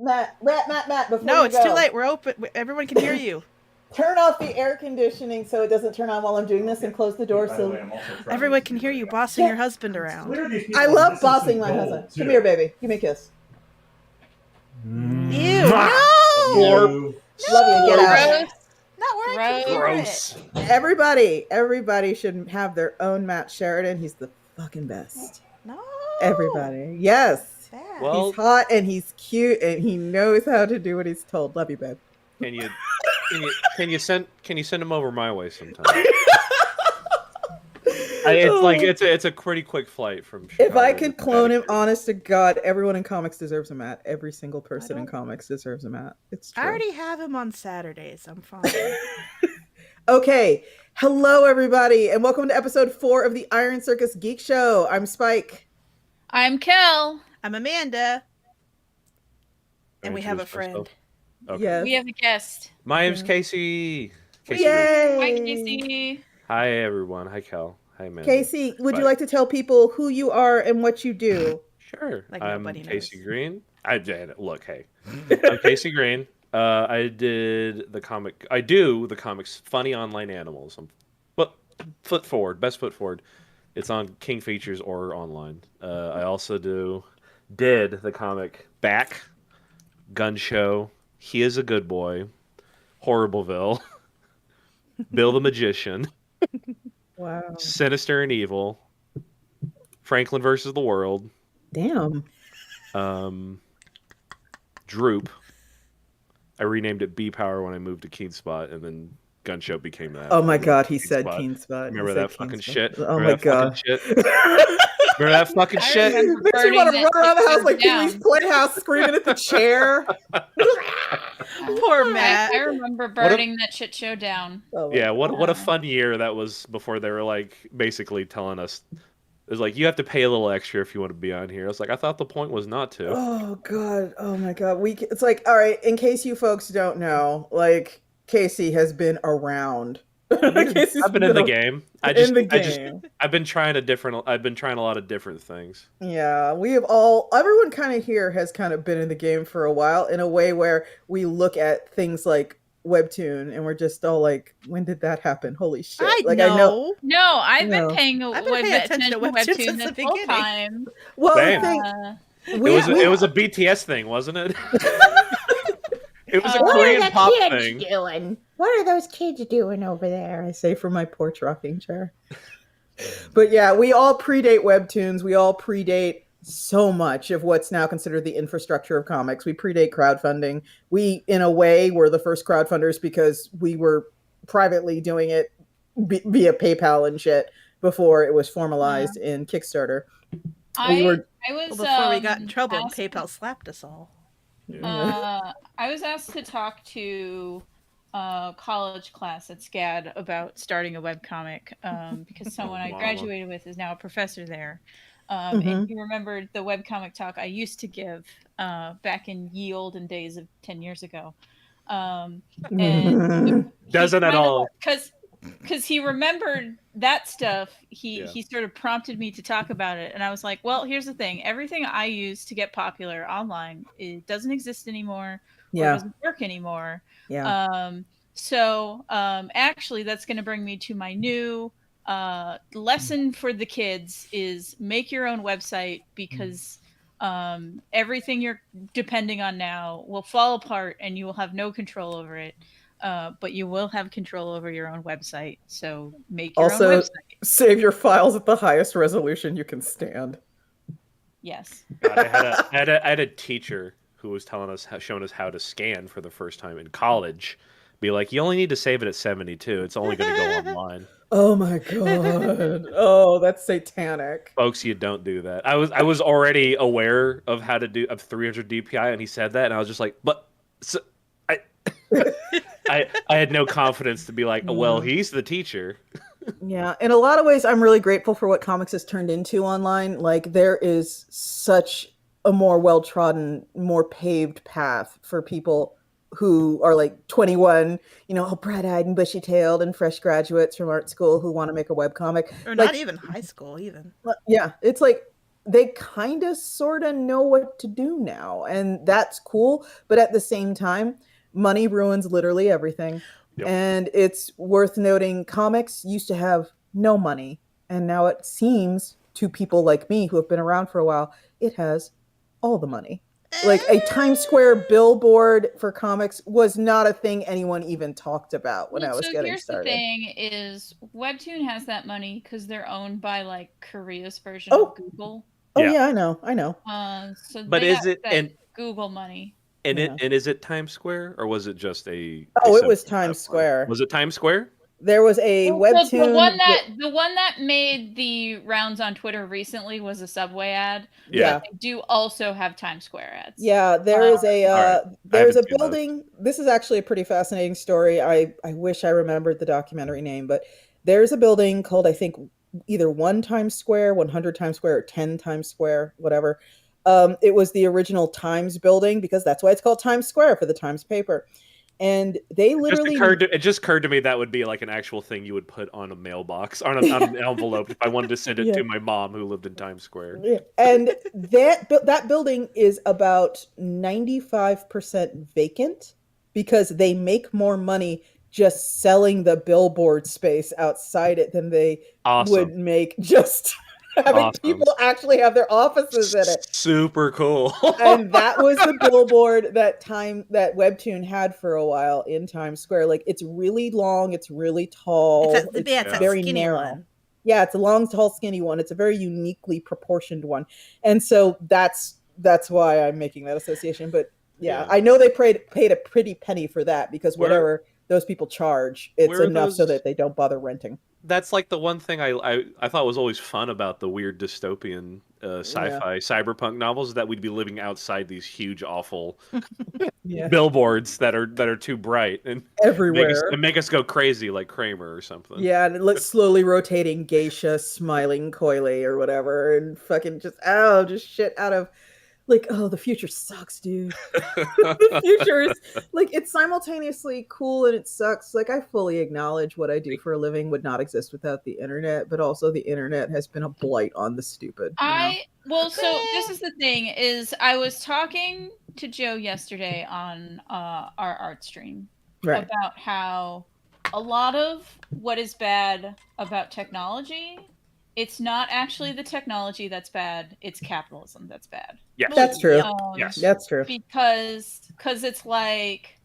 Matt, before No, you it's go, too late. We're open. Everyone can hear you. turn off the air conditioning so it doesn't turn on while I'm doing this, and close the door. So Everyone can hear you bossing your husband around. I love bossing my husband. Come here, baby. Give me a kiss. Ew! No! Love you. Get out. Gross. Not where I can hear Gross. it. Everybody should have their own Matt Sheridan. He's the fucking best. No. Everybody. Yes. Bad. Well, He's hot and he's cute and he knows how to do what he's told. Love you, babe. can you send him over my way sometime? It's a pretty quick flight from Chicago. If I could clone him, honest to God, everyone in comics deserves a Matt. Every single person in comics deserves a Matt. It's true. I already have him on Saturdays. I'm fine. Okay. Hello, everybody, and welcome to episode 4 of the Iron Circus Geek Show. I'm Spike. I'm Kel. I'm Amanda. And we have a friend. Okay. Yes. We have a guest. My name's Casey. Yay! Hi, Casey. Hi, everyone. Hi, Kel. Hi, Amanda. Casey, would you like to tell people who you are and what you do? Sure. Like I'm nobody Casey knows. Green. Look, hey. I'm Casey Green. I do the comics Funny Online Animals. Best foot forward. It's on King Features or online. I also did the comic Back, Gun Show, He is a Good Boy, Horribleville, Bill the Magician, Wow. Sinister and Evil, Franklin versus the World, Damn. Droop. I renamed it B Power when I moved to Keen Spot, and then Gun Show became that. Oh my God, he Keen said Spot. Keen Spot. Remember that fucking shit? Oh Remember my that God. fucking shit? Remember that fucking shit? remember Makes me want to run around the house like down. Pee-wee's Playhouse screaming at the chair. Poor Matt. I remember burning that shit show down. Oh my Yeah, what a God. fun year that was before they were like basically telling us it was like you have to pay a little extra if you want to be on here. I was like, I thought the point was not to. Oh God. Oh my God. It's like, all right, in case you folks don't know, like Casey has been around. I've been in the game. I've been trying a lot of different things. Yeah, everyone kind of here has kind of been in the game for a while in a way where we look at things like Webtoon and we're just all like, when did that happen? Holy shit. I Like know. No, I've No. been paying attention to Webtoons since the this whole beginning. time. Well, Same. it It was a BTS thing, wasn't it? It was a What Korean are the pop kids thing. doing? What are those kids doing over there? I say from my porch rocking chair. But yeah, we all predate Webtoons. We all predate so much of what's now considered the infrastructure of comics. We predate crowdfunding. We, in a way, were the first crowdfunders because we were privately doing it via PayPal and shit before it was formalized in Kickstarter. I was Before we got in trouble, asked- PayPal slapped us all. I was asked to talk to a college class at SCAD about starting a webcomic because someone I graduated with is now a professor there. And he remembered the webcomic talk I used to give back in ye olden days of 10 years ago. And Doesn't at all. Because he remembered that stuff, he sort of prompted me to talk about it. And I was like, well, here's the thing. Everything I use to get popular online, it doesn't exist anymore. Or doesn't work anymore. Yeah. So actually, that's going to bring me to my new lesson for the kids is make your own website because everything you're depending on now will fall apart and you will have no control over it. But you will have control over your own website. So make your own website. Save your files at the highest resolution you can stand. Yes. God, I had a teacher who was showing us how to scan for the first time in college. Be like, you only need to save it at 72. It's only going to go online. Oh my God. Oh, that's satanic. Folks, you don't do that. I was already aware of how to do 300 DPI, and he said that, and I was just like, but so, I had no confidence to be like, oh, well, he's the teacher. Yeah, in a lot of ways, I'm really grateful for what comics has turned into online. Like, there is such a more well-trodden, more paved path for people who are like 21, all bright-eyed and bushy-tailed and fresh graduates from art school who want to make a webcomic. Or not even high school, even. Yeah, it's like they kind of sort of know what to do now, and that's cool. But at the same time, money ruins literally everything. Yep. And it's worth noting comics used to have no money, and now it seems to people like me who have been around for a while, it has all the money. Like a Times Square billboard for comics was not a thing anyone even talked about when I was getting here's started. the thing is Webtoon has that money because they're owned by like Korea's version Oh. of Google. Oh Yeah. yeah, I know. So But they is got it that and Google money? and Yeah. is it Times Square or was it just a? Oh, a it was subset Times of Square. one? Was it Times Square? There was a Well, webtoon. the one that made the rounds on Twitter recently was a Subway ad. Yeah. But they do also have Times Square ads. Yeah, there is a Alright. there's a haven't seen those. building. This is actually a pretty fascinating story. I wish I remembered the documentary name, but there's a building called, I think, either 1 Times Square, 100 Times Square, or 10 Times Square, whatever. It was the original Times building because that's why it's called Times Square, for the Times paper. And they literally It just occurred to me that would be like an actual thing you would put on a mailbox, on an envelope if I wanted to send it Yeah. to my mom who lived in Times Square. Yeah. And that building is about 95% vacant because they make more money just selling the billboard space outside it than they Awesome. would make just having Awesome. people actually have their offices in it. Super cool. And that was the billboard that Webtoon had for a while in Times Square. Like, it's really long, it's really tall, It's that very skinny narrow. one. Yeah, it's a long, tall, skinny one. It's a very uniquely proportioned one. And so that's why I'm making that association. But yeah. I know they paid a pretty penny for that because whatever those people charge, it's enough so that they don't bother renting. That's like the one thing I thought was always fun about the weird dystopian sci-fi cyberpunk novels, that we'd be living outside these huge, awful billboards that are too bright and everywhere make us go crazy like Kramer or something. Yeah, and let's slowly rotating geisha smiling coyly or whatever, and fucking just shit out of like, oh, the future sucks, dude. The future is like, it's simultaneously cool and it sucks. Like, I fully acknowledge what I do for a living would not exist without the internet, but also the internet has been a blight on the stupid. Well, so this is the thing is I was talking to Joe yesterday on our art stream about how a lot of what is bad about technology, it's not actually the technology that's bad, it's capitalism that's bad. Yes. That's true. Yes. That's true. Because it's like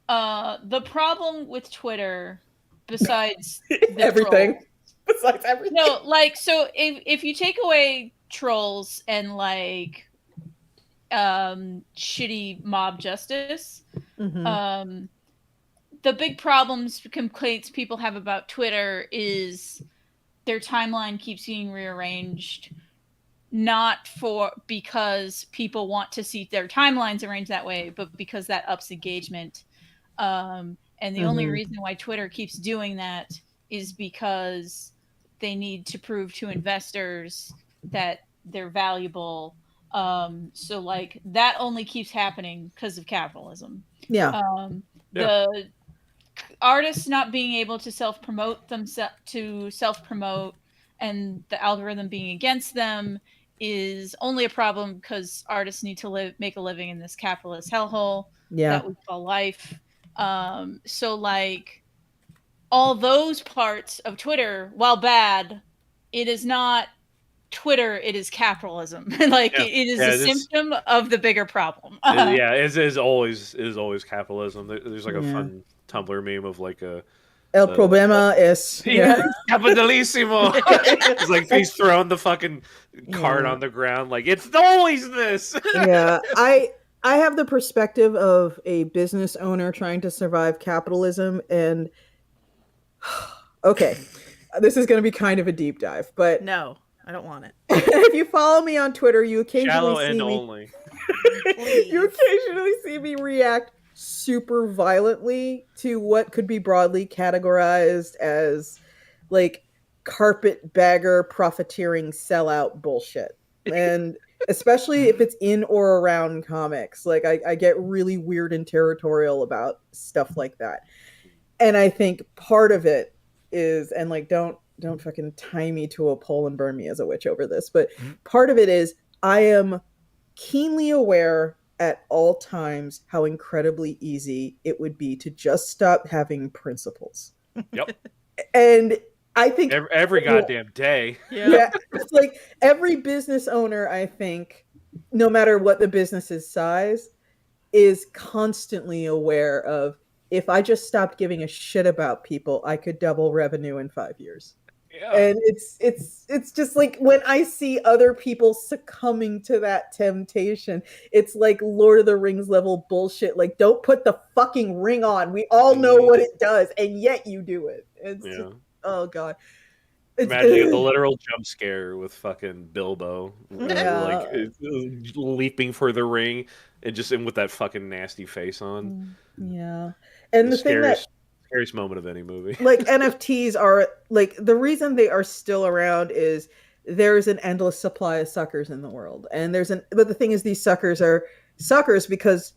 the problem with Twitter, besides everything. Besides everything. No, like, so if you take away trolls and like shitty mob justice, the big complaints people have about Twitter is their timeline keeps getting rearranged, not because people want to see their timelines arranged that way, but because that ups engagement. And the only reason why Twitter keeps doing that is because they need to prove to investors that they're valuable. So like that only keeps happening because of capitalism. The artists not being able to self-promote and the algorithm being against them is only a problem because artists need to make a living in this capitalist hellhole that we call life. So like all those parts of Twitter, while bad, it is not Twitter, it is capitalism. Like it is a symptom of the bigger problem. It is always capitalism. There's like a fun Tumblr meme of like El problema es capitalismo. It's like he's throwing the fucking card on the ground, like it's always this. I have the perspective of a business owner trying to survive capitalism, and okay, this is going to be kind of a deep dive, but no, I don't want it. If you follow me on Twitter, you occasionally see me react super violently to what could be broadly categorized as like carpetbagger profiteering sellout bullshit. And especially if it's in or around comics, like I get really weird and territorial about stuff like that. And I think part of it is, and like don't don't fucking tie me to a pole and burn me as a witch over this, but part of it is I am keenly aware at all times how incredibly easy it would be to just stop having principles. Yep. And I think Every goddamn day. yeah, it's like every business owner, I think, no matter what the business's size, is constantly aware of, if I just stopped giving a shit about people, I could double revenue in 5 years. Yeah. And it's just like when I see other people succumbing to that temptation, it's like Lord of the Rings level bullshit. Like, don't put the fucking ring on. We all know what it does, and yet you do it. It's just, oh god. Imagine the literal jump scare with fucking Bilbo, Yeah. leaping for the ring, and with that fucking nasty face on. Yeah, and the thing that scariest moment of any movie. like NFTs are like, the reason they are still around is there's an endless supply of suckers in the world, and but the thing is, these suckers are suckers because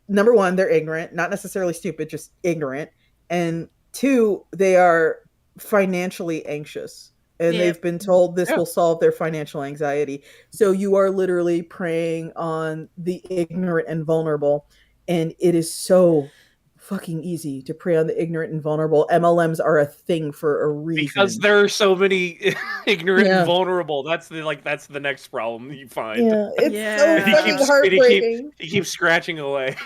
number one, they're ignorant, not necessarily stupid, just ignorant, and two, they are financially anxious, and they've been told this will solve their financial anxiety. So you are literally preying on the ignorant and vulnerable, and it is so fucking easy to prey on the ignorant and vulnerable. MLMs are a thing for a reason. Because there are so many ignorant and vulnerable. That's the next problem you find. Yeah, it's so fucking heartbreaking. He keeps scratching away.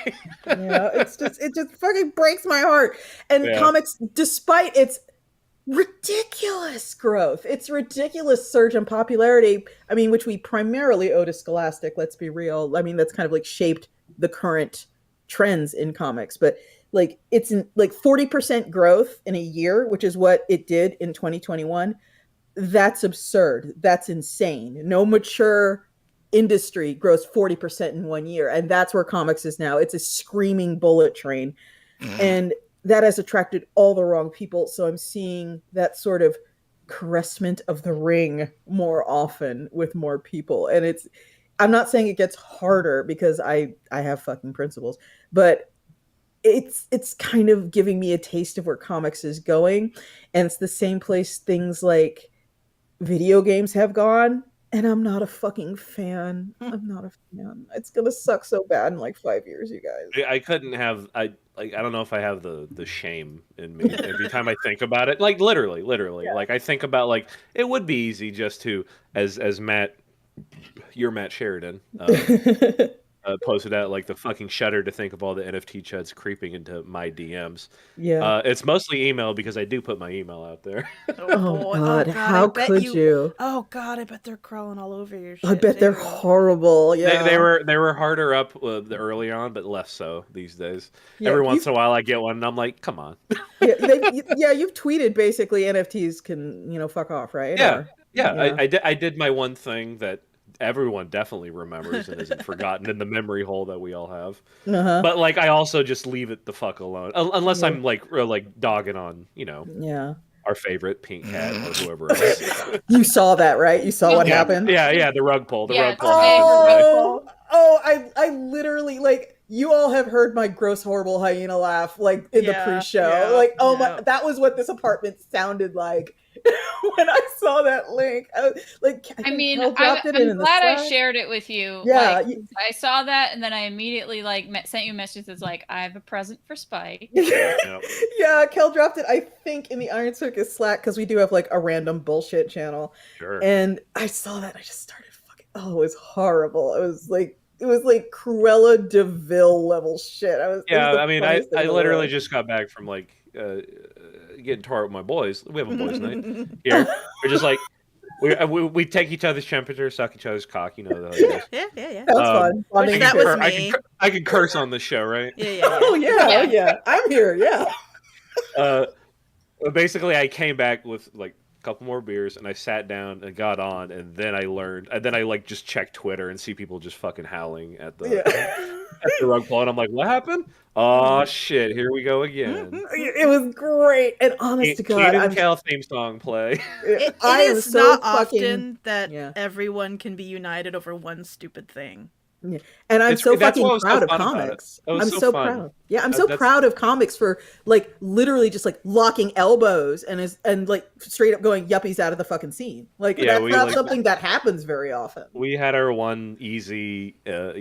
Yeah, it just fucking breaks my heart. And comics, despite its ridiculous growth, its ridiculous surge in popularity, I mean, which we primarily owe to Scholastic, let's be real. I mean, that's kind of like shaped the current trends in comics, but like it's in like 40% growth in a year, which is what it did in 2021. That's absurd. That's insane. No mature industry grows 40% in 1 year, and that's where comics is now. It's a screaming bullet train, and that has attracted all the wrong people. So I'm seeing that sort of caressment of the ring more often with more people, and I'm not saying it gets harder because I have fucking principles, but it's kind of giving me a taste of where comics is going. And it's the same place things like video games have gone, and I'm not a fucking fan. I'm not a fan. It's gonna suck so bad in like 5 years, you guys. I couldn't have. I don't know if I have the shame in me every time I think about it. Like literally. Yeah. Like I think about, like, it would be easy just to, as Matt, you're Matt Sheridan, posted out, like, the fucking shudder to think of all the NFT chuds creeping into my DMs. Yeah. It's mostly email because I do put my email out there. Oh God, how could you? Oh God, I bet they're crawling all over your shit. I bet they're horrible. Yeah, They were harder up early on, but less so these days. Yeah, Every once in a while I get one and I'm like, come on. Yeah, you've tweeted basically NFTs can, fuck off, right? Yeah. I did my one thing that everyone definitely remembers and isn't forgotten in the memory hole that we all have. But like, I also just leave it the fuck alone, unless I'm like dogging on, our favorite Pink Cat or whoever else. You saw that, right? You saw what happened? Yeah, the rug pull. Yeah, rug pull. I literally, like, you all have heard my gross, horrible hyena laugh, like, in the pre-show. My, that was what this apartment sounded like when I saw that link. I'm glad I shared it with you. Yeah, I saw that, and then I immediately sent you a message that's like, I have a present for Spike. Yeah, Kel dropped it, I think, in the Iron Circus Slack, because we do have like a random bullshit channel. Sure. And I saw that, and I just started fucking. Oh, it was horrible. It was like Cruella de Vil level shit. I literally just got back from getting tore up with my boys. We have a boys' night here. We're just like, we take each other's temperature, suck each other's cock. You know the Yeah. That was fun. That was me. I can curse on this show, right? Yeah. Oh yeah. I'm here. Yeah. Basically, I came back with like a couple more beers, and I sat down and got on, and then I learned, and then I just checked Twitter and see people just fucking howling at the at the rug pull, and I'm like, what happened? Oh shit, here we go again. It was great, and honest to God, the Cal theme song play. It is not often that everyone can be united over one stupid thing. Yeah. And I'm so that's fucking what was so proud of fun about it. comics. It was I'm so so fun. proud. Yeah, I'm so That's proud of comics for like literally just like locking elbows and like straight up going yuppies out of the fucking scene. Like Yeah, that's we not like something that happens very often. we had our one easy, Yeah.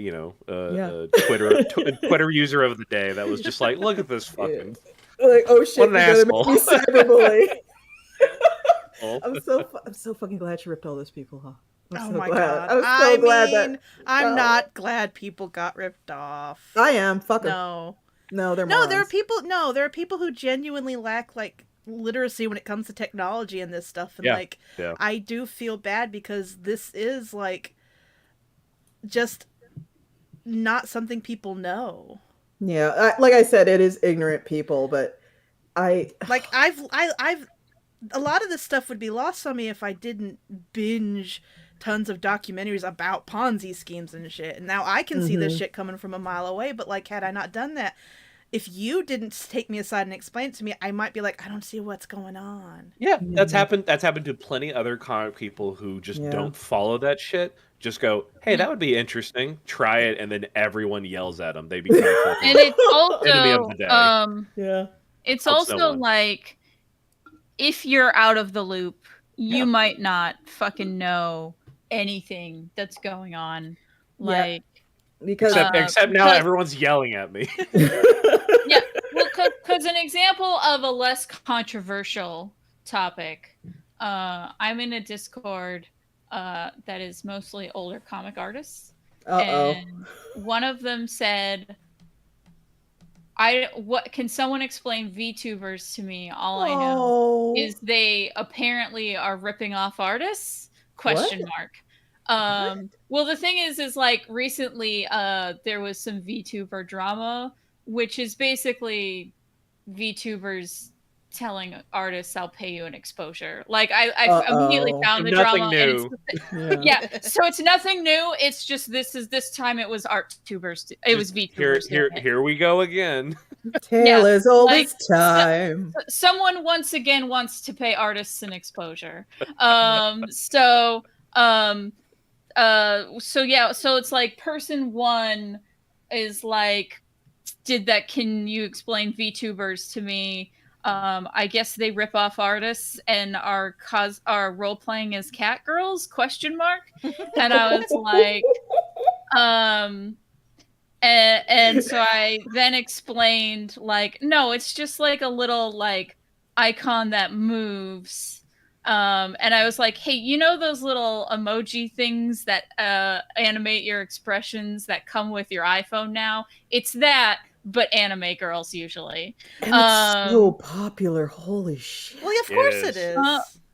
Twitter user of the day that was just like, look at this fucking Like, oh shit, what an you're gonna asshole. make me cyberbully. Oh. I'm so fucking glad she ripped all those people off. I'm Oh so my glad. god. I'm so glad mean, that I'm no. not glad people got ripped off. I am. Fuck them. No, they're there are morons. people. No, there are people who genuinely lack like literacy when it comes to technology and this stuff. And like, I do feel bad because this is like just not something people know. Yeah, like I said, it is ignorant people, but I've a lot of this stuff would be lost on me if I didn't binge tons of documentaries about Ponzi schemes and shit. And now I can see this shit coming from a mile away, but like, had I not done that, if you didn't take me aside and explain it to me, I might be like, I don't see what's going on. Yeah, that's happened to plenty other comic people who just don't follow that shit. Just go, hey, that would be interesting. Try it, and then everyone yells at them. They become fucking And it's also enemy of the day. It's Helps also no one. like if you're out of the loop, you might not fucking know anything that's going on. Like because except now everyone's yelling at me. Yeah, well, because an example of a less controversial topic, I'm in a Discord that is mostly older comic artists, and one of them said, "What can someone explain VTubers to me? All I know is they apparently are ripping off artists?" Question mark. Well, the thing is like recently there was some VTuber drama, which is basically VTubers telling artists, "I'll pay you an exposure." Like I immediately found the drama. New. And so it's nothing new. It's just this time it was art tubers. It was VTubers. Here we go again. Tale as old as time. Someone once again wants to pay artists an exposure. So it's like person one is like, can you explain VTubers to me? I guess they rip off artists and are role playing as cat girls? Question mark. And I was like, and so I then explained like, no, it's just like a little like icon that moves. And I was like, hey, you know those little emoji things that animate your expressions that come with your iPhone now? It's that, but anime girls usually. And it's so popular. Holy shit. Well, of course it is.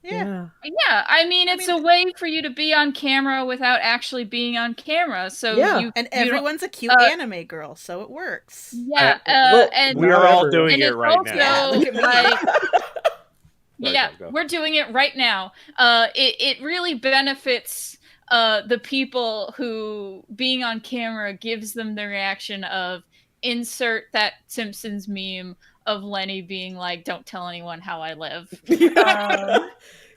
Yeah. I mean, it's a way for you to be on camera without actually being on camera. So and everyone's a cute anime girl, so it works. Yeah, and we are all doing it right now. Look at me. Like, we're doing it right now. It really benefits the people who being on camera gives them the reaction of insert that Simpsons meme of Lenny being like, "Don't tell anyone how I live."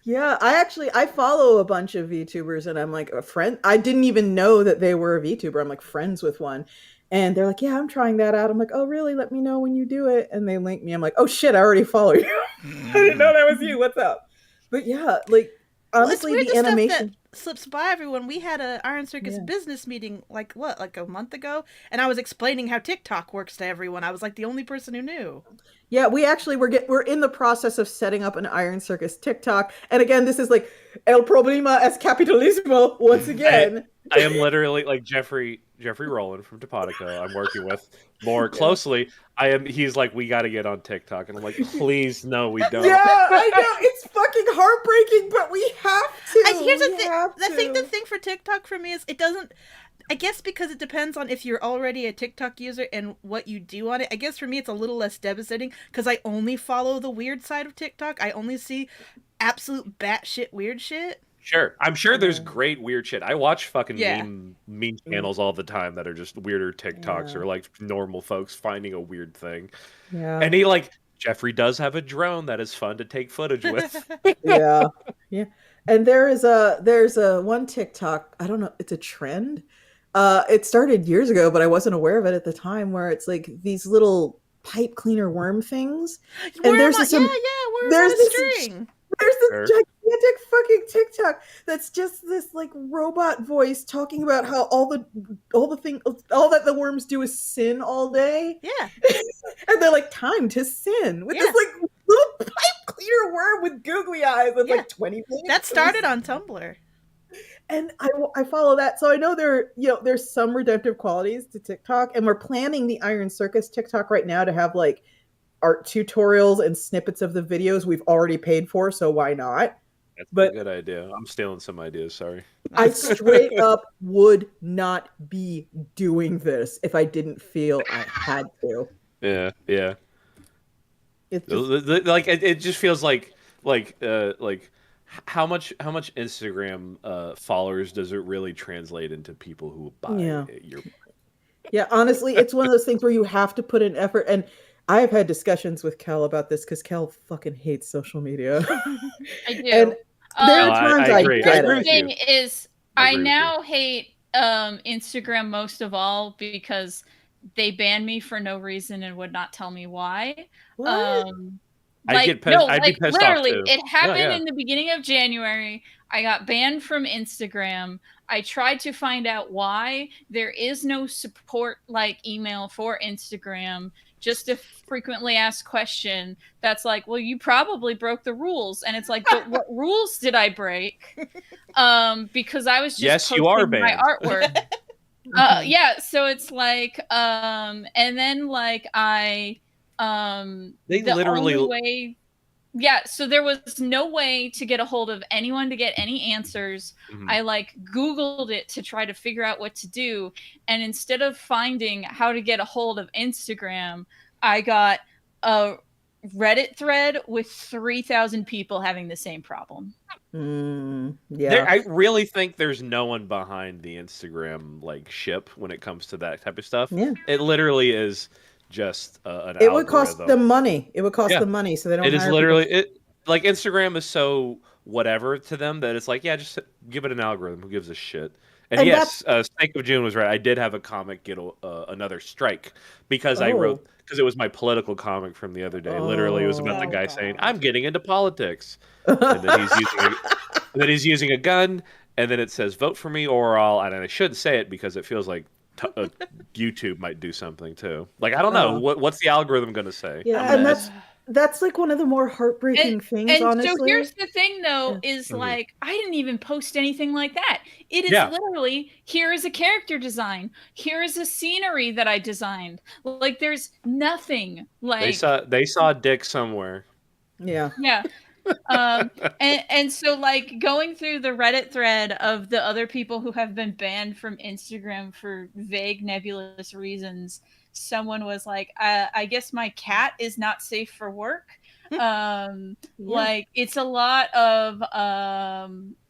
Yeah, I follow a bunch of VTubers, and I'm like a friend. I didn't even know that they were a VTuber. I'm like friends with one, and they're like, "Yeah, I'm trying that out." I'm like, "Oh, really? Let me know when you do it." And they link me. I'm like, "Oh shit, I already follow you. I didn't know that was you. What's up?" But yeah, like honestly, well, the animation slips by everyone. We had an Iron Circus business meeting like a month ago, and I was explaining how TikTok works to everyone. I was like the only person who knew. Yeah, we actually we're in the process of setting up an Iron Circus TikTok, and again, this is like el problema es capitalismo once again. I am literally like Jeffrey Rowland from Topodico. I'm working with more closely. He's like, we got to get on TikTok, and I'm like, please, no, we don't. Yeah, I know it's fucking heartbreaking, but we have to. Here's the thing. I think the thing for TikTok for me is it doesn't. I guess because it depends on if you're already a TikTok user and what you do on it. I guess for me it's a little less devastating because I only follow the weird side of TikTok. I only see absolute batshit weird shit. Sure. I'm sure there's great weird shit. I watch fucking meme channels all the time that are just weirder TikToks or like normal folks finding a weird thing. Yeah. And Jeffrey does have a drone that is fun to take footage with. Yeah. And there's a one TikTok, I don't know, it's a trend. It started years ago, but I wasn't aware of it at the time. Where it's like these little pipe cleaner worm things, and Worm on a string. there's this Sure. gigantic fucking TikTok that's just this like robot voice talking about how all that the worms do is sin all day. Yeah. And they're like, time to sin with this like little pipe cleaner worm with googly eyes with like 20 minutes. That started on Tumblr. And I follow that, so I know there's some redemptive qualities to TikTok, and we're planning the Iron Circus TikTok right now to have like art tutorials and snippets of the videos we've already paid for, so why not? That's But a good idea. I'm stealing some ideas. Sorry. I straight up would not be doing this if I didn't feel I had to. Yeah. It's just, Like it just feels like how much Instagram followers does it really translate into people who buy your? Yeah, honestly, it's one of those things where you have to put in effort. And I've had discussions with Kel about this because Kel fucking hates social media. I do. And there are times I agree. get The it. thing is, I I agree with now hate Instagram most of all because they banned me for no reason and would not tell me why. What? I'd be pissed off literally, too. it happened Yeah. in the beginning of January. I got banned from Instagram. I tried to find out why. There is no support like email for Instagram. Just a frequently asked question that's like, well, you probably broke the rules. And it's like, but what rules did I break? Because I was just Yes, you are posting my banned. artwork. Yeah, so it's like, and then like They the literally only way, yeah, so there was no way to get a hold of anyone to get any answers. Mhm. I like Googled it to try to figure out what to do, and instead of finding how to get a hold of Instagram, I got a Reddit thread with 3,000 people having the same problem. Yeah. I really think there's no one behind the Instagram like ship when it comes to that type of stuff. Yeah. It literally is just an It would cost algorithm. them money. It would cost Yeah. them money, so they don't It is hire literally people. it. Like Instagram is so whatever to them that it's like, yeah, just give it an algorithm. Who gives a shit? And And yes, Snake of June was right. I did have a comic get another strike because I wrote because it was my political comic from the other day. Literally, it was about the Oh, guy God. saying, "I'm getting into politics," and then he's using a gun, and then it says, "Vote for me or I'll." And I shouldn't say it because it feels like YouTube might do something too. Like I don't know what's the algorithm going to say. Yeah, and that's like one of the more heartbreaking things, and honestly. so here's the thing though, is like I didn't even post anything like that. It is literally, here is a character design, here is a scenery that I designed. Like there's nothing like they saw a dick somewhere. Yeah. And so like going through the Reddit thread of the other people who have been banned from Instagram for vague nebulous reasons, someone was like, I guess my cat is not safe for work. Like it's a lot of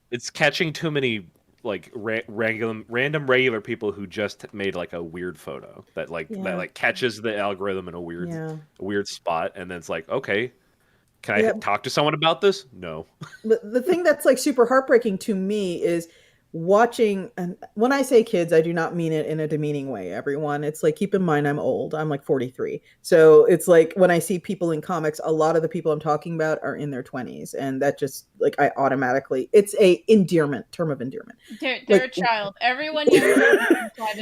it's catching too many like random regular people who just made like a weird photo that that catches the algorithm in a weird spot, and then it's like, okay, can I talk to someone about this? No. The thing that's like super heartbreaking to me is watching, and when I say kids, I do not mean it in a demeaning way, everyone. It's like, keep in mind, I'm old. I'm like 43. So it's like when I see people in comics, a lot of the people I'm talking about are in their 20s. And that just like, I automatically, it's a term of endearment. They're like, a child. Everyone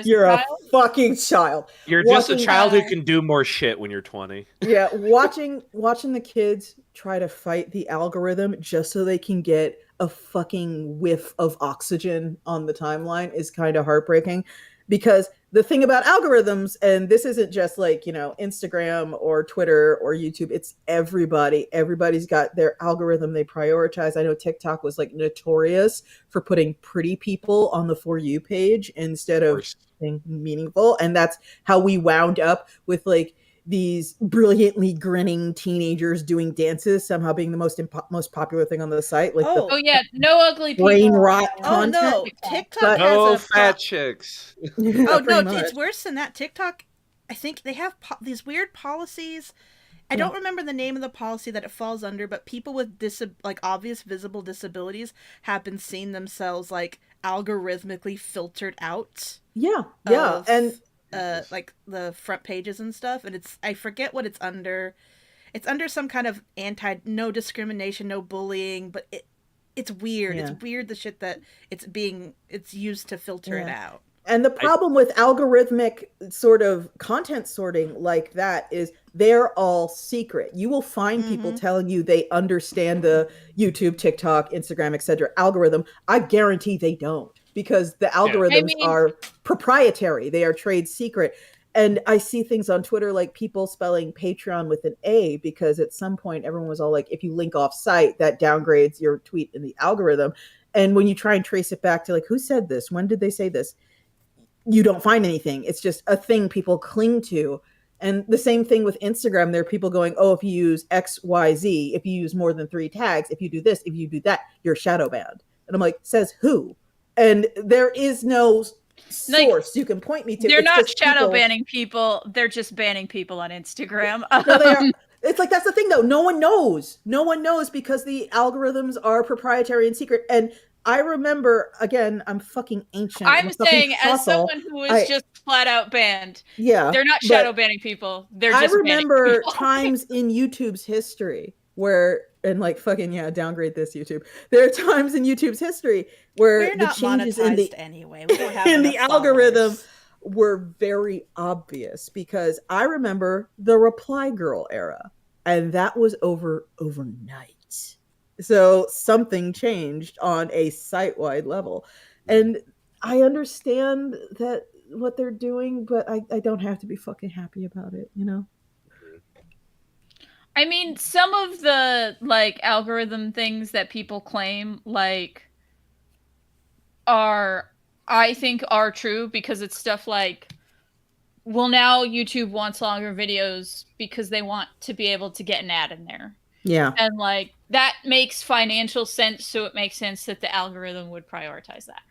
you're a fucking child. You're just a child who can do more shit when you're 20. Yeah. Watching the kids try to fight the algorithm just so they can get a fucking whiff of oxygen on the timeline is kind of heartbreaking, because the thing about algorithms, and this isn't just like, Instagram or Twitter or YouTube, it's everybody's got their algorithm they prioritize. I know TikTok was like notorious for putting pretty people on the For You page instead of something meaningful, and that's how we wound up with like these brilliantly grinning teenagers doing dances somehow being the most popular thing on the site. Like, no ugly people. Brain rot content. Oh no, TikTok no has fat chicks. Oh no, it's worse than that. TikTok, I think they have these weird policies. I don't remember the name of the policy that it falls under, but people with obvious visible disabilities have been seeing themselves like algorithmically filtered out Yeah. of And like the front pages and stuff, and I forget what it's under. It's under some kind of no discrimination, no bullying, but it's weird. yeah. It's weird the shit that it's used to filter it out. And the problem with algorithmic sort of content sorting like that is they're all secret. You will find people telling you they understand the YouTube, TikTok, Instagram, etc. algorithm. I guarantee they don't, because the algorithms are proprietary. They are trade secret. And I see things on Twitter like people spelling Patreon with an A, because at some point everyone was all like, if you link off site, that downgrades your tweet in the algorithm. And when you try and trace it back to like, who said this? When did they say this? You don't find anything. It's just a thing people cling to. And the same thing with Instagram. There are people going, oh, if you use XYZ, if you use more than 3 tags, if you do this, if you do that, you're shadow banned. And I'm like, says who? And there is no source you can point me to. They're not shadow banning people. They're just banning people on Instagram. No, they are. It's like, that's the thing though. No one knows. No one knows, because the algorithms are proprietary and secret. And I remember, again, I'm fucking ancient. I'm saying, as someone who is just flat out banned, they're not shadow banning people. They're just I remember times in YouTube's history where, and like fucking downgrade this YouTube. There are times in YouTube's history where the changes in the anyway. We don't have in the algorithm were very obvious, because I remember the Reply Girl era, and that was overnight. So something changed on a site-wide level. And I understand that what they're doing, but I don't have to be fucking happy about it, you know? I mean, some of the like algorithm things that people claim like I think are true, because it's stuff like, well, now YouTube wants longer videos because they want to be able to get an ad in there. Yeah. And like that makes financial sense, so it makes sense that the algorithm would prioritize that.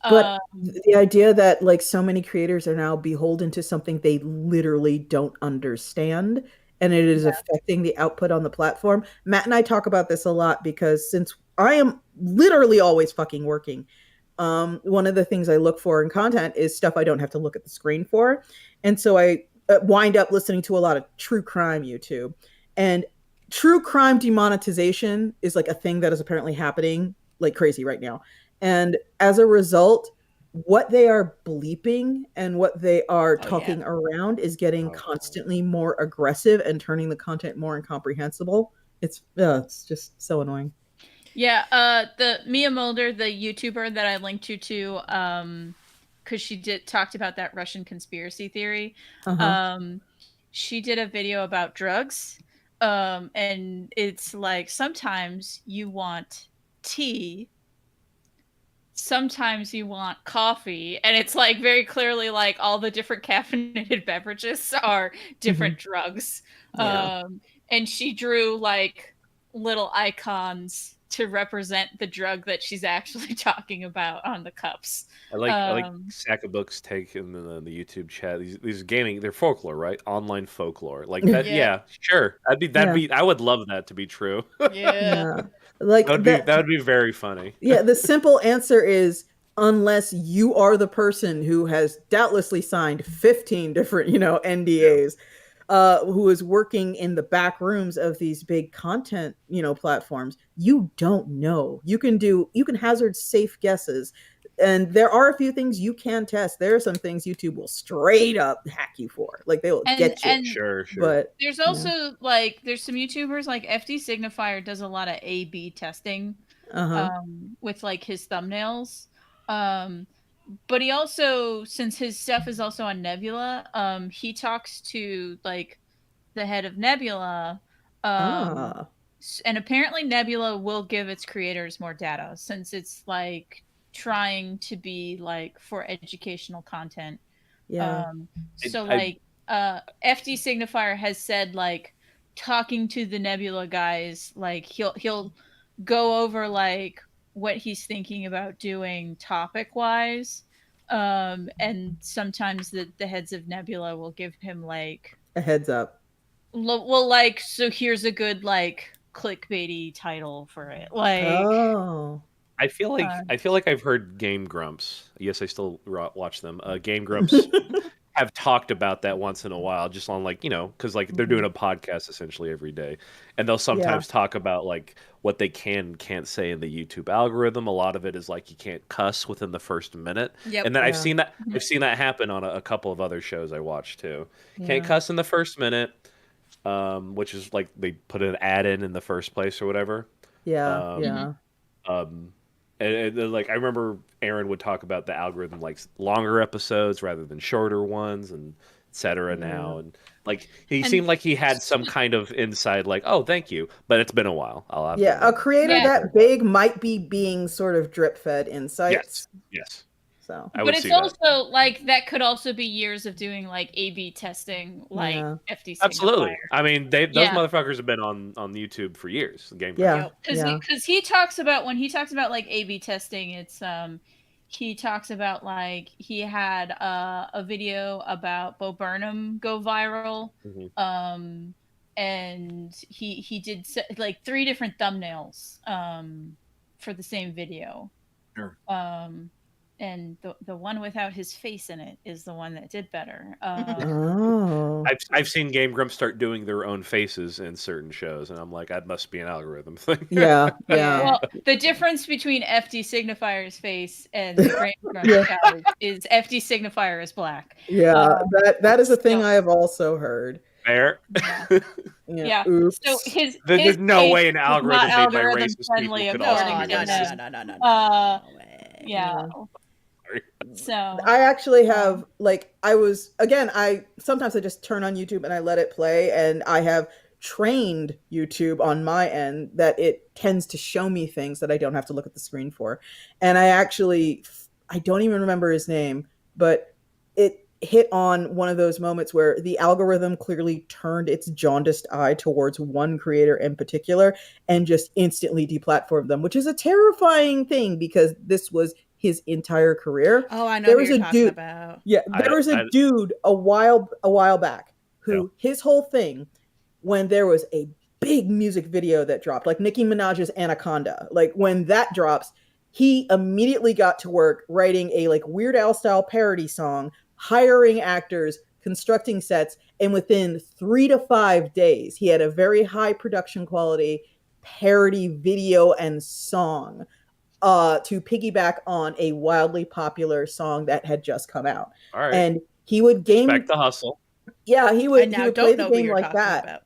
But the idea that like so many creators are now beholden to something they literally don't understand, and it is affecting the output on the platform. Matt and I talk about this a lot, because since I am literally always fucking working, one of the things I look for in content is stuff I don't have to look at the screen for. And so I wind up listening to a lot of true crime YouTube. And true crime demonetization is like a thing that is apparently happening like crazy right now. And as a result, what they are bleeping and what they are talking around is getting constantly more aggressive and turning the content more incomprehensible. It's just so annoying. Yeah, the Mia Mulder, the YouTuber that I linked you to, because she talked about that Russian conspiracy theory. She did a video about drugs, and it's like, sometimes you want tea, sometimes you want coffee, and it's like very clearly like all the different caffeinated beverages are different drugs. And she drew like little icons to represent the drug that she's actually talking about on the cups. I like Sack of Books take in the YouTube chat. These gaming, they're folklore, right? Online folklore, like that. Yeah, sure. That'd be. I would love that to be true. Like that would be very funny. Yeah, the simple answer is, unless you are the person who has doubtlessly signed 15 different, NDAs, who is working in the back rooms of these big content, platforms, you don't know. You can hazard safe guesses. And there are a few things you can test. There are some things YouTube will straight up hack you for. Like they will get you. Sure. But there's also like, there's some YouTubers like FD Signifier does a lot of A/B testing with like his thumbnails. But he also, since his stuff is also on Nebula, he talks to like the head of Nebula. And apparently Nebula will give its creators more data, since it's like trying to be like for educational content. FD Signifier has said like, talking to the Nebula guys, like he'll go over like what he's thinking about doing topic wise, and sometimes the heads of Nebula will give him like a heads up. Well, like, so here's a good like clickbaity title for it, like I feel like I've heard Game Grumps. Yes, I still watch them. Game Grumps have talked about that once in a while, just on like because like they're doing a podcast essentially every day, and they'll Yeah. sometimes talk about like what they can and can't say in the YouTube algorithm. A lot of it is like you can't cuss within the first minute, Yep. and then Yeah. I've seen that happen on a couple of other shows I watch too. Yeah. Can't cuss in the first minute, which is like they put an ad in the first place or whatever. Yeah. Um, Yeah. and then, like I remember Aaron would talk about the algorithm like longer episodes rather than shorter ones and etc. Now, and like he And- seemed like he had some kind of inside like, oh, thank you, but it's been a while. I'll have to Yeah. A creator Yeah. that big might be being sort of drip fed insights. yes. So I but would it's see that. also like that could also be years of doing like A/B testing, like Yeah. FD Absolutely. signifier. I mean, those Yeah. motherfuckers have been on YouTube for years. Game yeah. Because Yeah. he talks about when he talks about like A/B testing, it's he talks about like he had a video about Bo Burnham go viral, Mhm. and he did like 3 different thumbnails for the same video. Sure. And the one without his face in it is the one that did better. Oh. I've seen Game Grumps start doing their own faces in certain shows, and I'm like, that must be an algorithm thing. Yeah. Yeah. Well, the difference between FD Signifier's face and the Brain Grump Yeah. Challenge is FD Signifier is black. Yeah. That is a thing so- I have also heard. Fair. Yeah. Oops. So his There's no face way an is algorithm not made by algorithm racist friendly, people could No, also according be to no, them. no, no, no, no, Uh, no way. Yeah. So I actually have like I sometimes I just turn on YouTube and I let it play, and I have trained YouTube on my end that it tends to show me things that I don't have to look at the screen for. And I don't even remember his name, but it hit on one of those moments where the algorithm clearly turned its jaundiced eye towards one creator in particular and just instantly deplatformed them, which is a terrifying thing because this was his entire career. Oh, I know There who was you're a talking dude- about. Yeah, there was a dude a while back who his whole thing, when there was a big music video that dropped, like Nicki Minaj's Anaconda, like when that drops, he immediately got to work writing a like Weird Al style parody song, hiring actors, constructing sets, and within 3 to 5 days, he had a very high production quality parody video and song to piggyback on a wildly popular song that had just come out. All right. And he would game Respect the hustle. Yeah, he I would now play don't the know who game you're like talking that. about.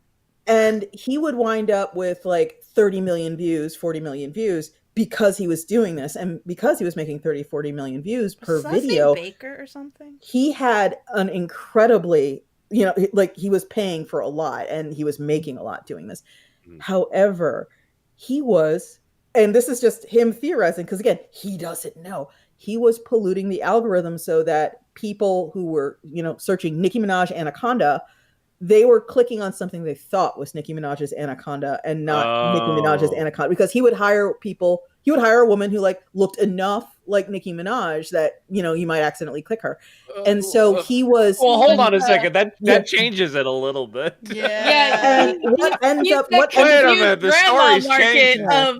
And he would wind up with like 30 million views, 40 million views because he was doing this. And because he was making 30, 40 million views per Was his last name video, Baker or something? he had an incredibly, like he was paying for a lot and he was making a lot doing this. Mm. However, he was, and this is just him theorizing, because again, he doesn't know. He was polluting the algorithm so that people who were, searching Nicki Minaj Anaconda, they were clicking on something they thought was Nicki Minaj's Anaconda and not Nicki Minaj's Anaconda, because he would hire a woman who like looked enough like Nicki Minaj that, you might accidentally click her. And so he was. Well, hold on a second. That Yeah. changes it a little bit. Yeah. And what ends up, He's the Wait a confused minute, the grandma story's market changing. of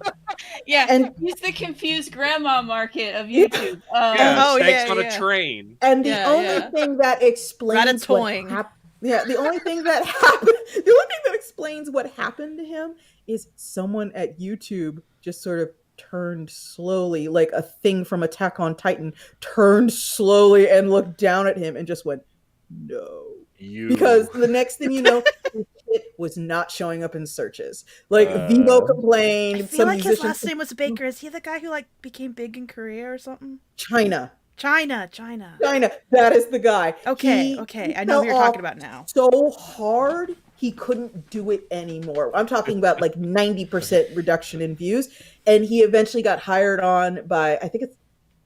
And- he's the confused grandma market of YouTube. Yeah, Oh, snakes yeah, on yeah. a train. And the Yeah, only yeah. thing that explains Ratatouille. the only thing that happened, the only thing that explains what happened to him is someone at YouTube just sort of turned slowly, like a thing from Attack on Titan, turned slowly and looked down at him and just went, no. Because the next thing you know, his shit was not showing up in searches. Like Vivo complained. I feel some like his musicians last name was Baker. Is he the guy who like became big in Korea or something? China. China. That is the guy. Okay, He I know who you're fell talking off about now. so hard he couldn't do it anymore. I'm talking about like 90% reduction in views, and he eventually got hired on by, I think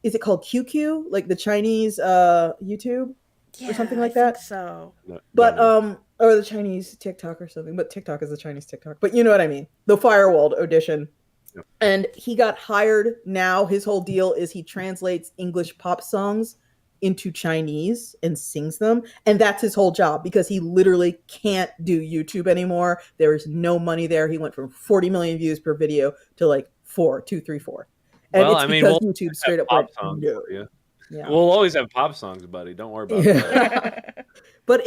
is it called QQ, like the Chinese YouTube or something like I that. think so. But or the Chinese TikTok or something. But TikTok is the Chinese TikTok. But you know what I mean. The Firewalled audition. Yep. And he got hired. Now his whole deal is he translates English pop songs into Chinese and sings them. And that's his whole job, because he literally can't do YouTube anymore. There is no money there. He went from 40 million views per video to like 2, 3, 4. And Well, it's I mean, because we'll YouTube have straight up pop went, songs no. for you. Yeah. We'll always have pop songs, buddy. Don't worry about that. Yeah. But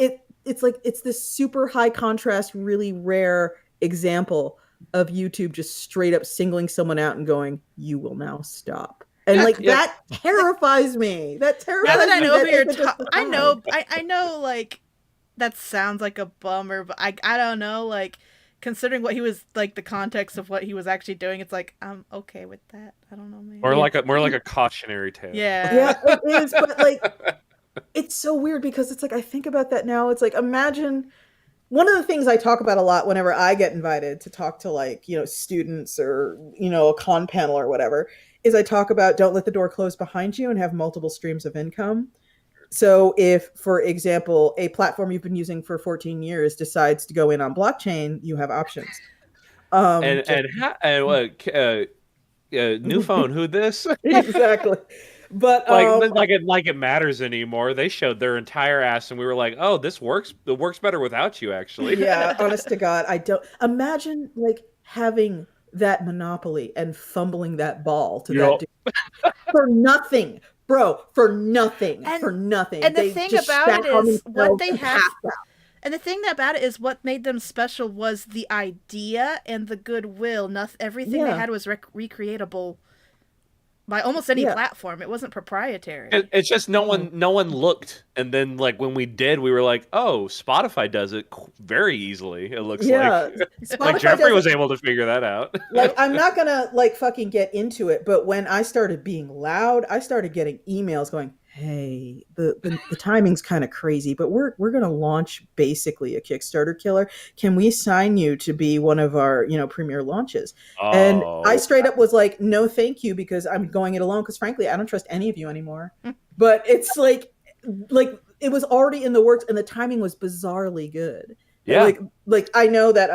it's like it's this super high contrast, really rare example of YouTube just straight up singling someone out and going, "You will now stop." And like Yeah. that terrifies me. That terrifies Now that I me know that who they you're could just talking, I decide. know, like that sounds like a bummer, but I don't know, like considering what he was like, the context of what he was actually doing, it's like I'm okay with that. I don't know, man. Or like a cautionary tale. Yeah, it is, but like it's so weird because it's like I think about that now. It's like imagine one of the things I talk about a lot whenever I get invited to talk to like, students or, a con panel or whatever, is I talk about don't let the door close behind you and have multiple streams of income. So if, for example, a platform you've been using for 14 years decides to go in on blockchain, you have options. New phone, who this? Exactly. But like it matters anymore. They showed their entire ass, and we were like, "Oh, this works. It works better without you, actually." yeah, honest to God, I don't imagine like having that monopoly and fumbling that ball to that dude for nothing, bro, for nothing, And- for nothing. And the They thing just about sat it on is what themselves they and had. passed out. And the thing about it is what made them special was the idea and the goodwill. Nothing, everything they Yeah. had was recreatable by almost any Yeah. platform. It wasn't proprietary. It's just no one looked, and then like when we did, we were like, "Oh, Spotify does it very easily." It looks Yeah, like Spotify Jeffrey does was it- able to figure that out. like I'm not gonna like fucking get into it, but when I started being loud, I started getting emails going, "Hey, the timing's kind of crazy, but we're gonna launch basically a Kickstarter killer. Can we sign you to be one of our premier launches?" And I straight up was like, "No, thank you," because I'm going it alone. Because frankly, I don't trust any of you anymore. But it's like it was already in the works, and the timing was bizarrely good. Yeah. Like I know that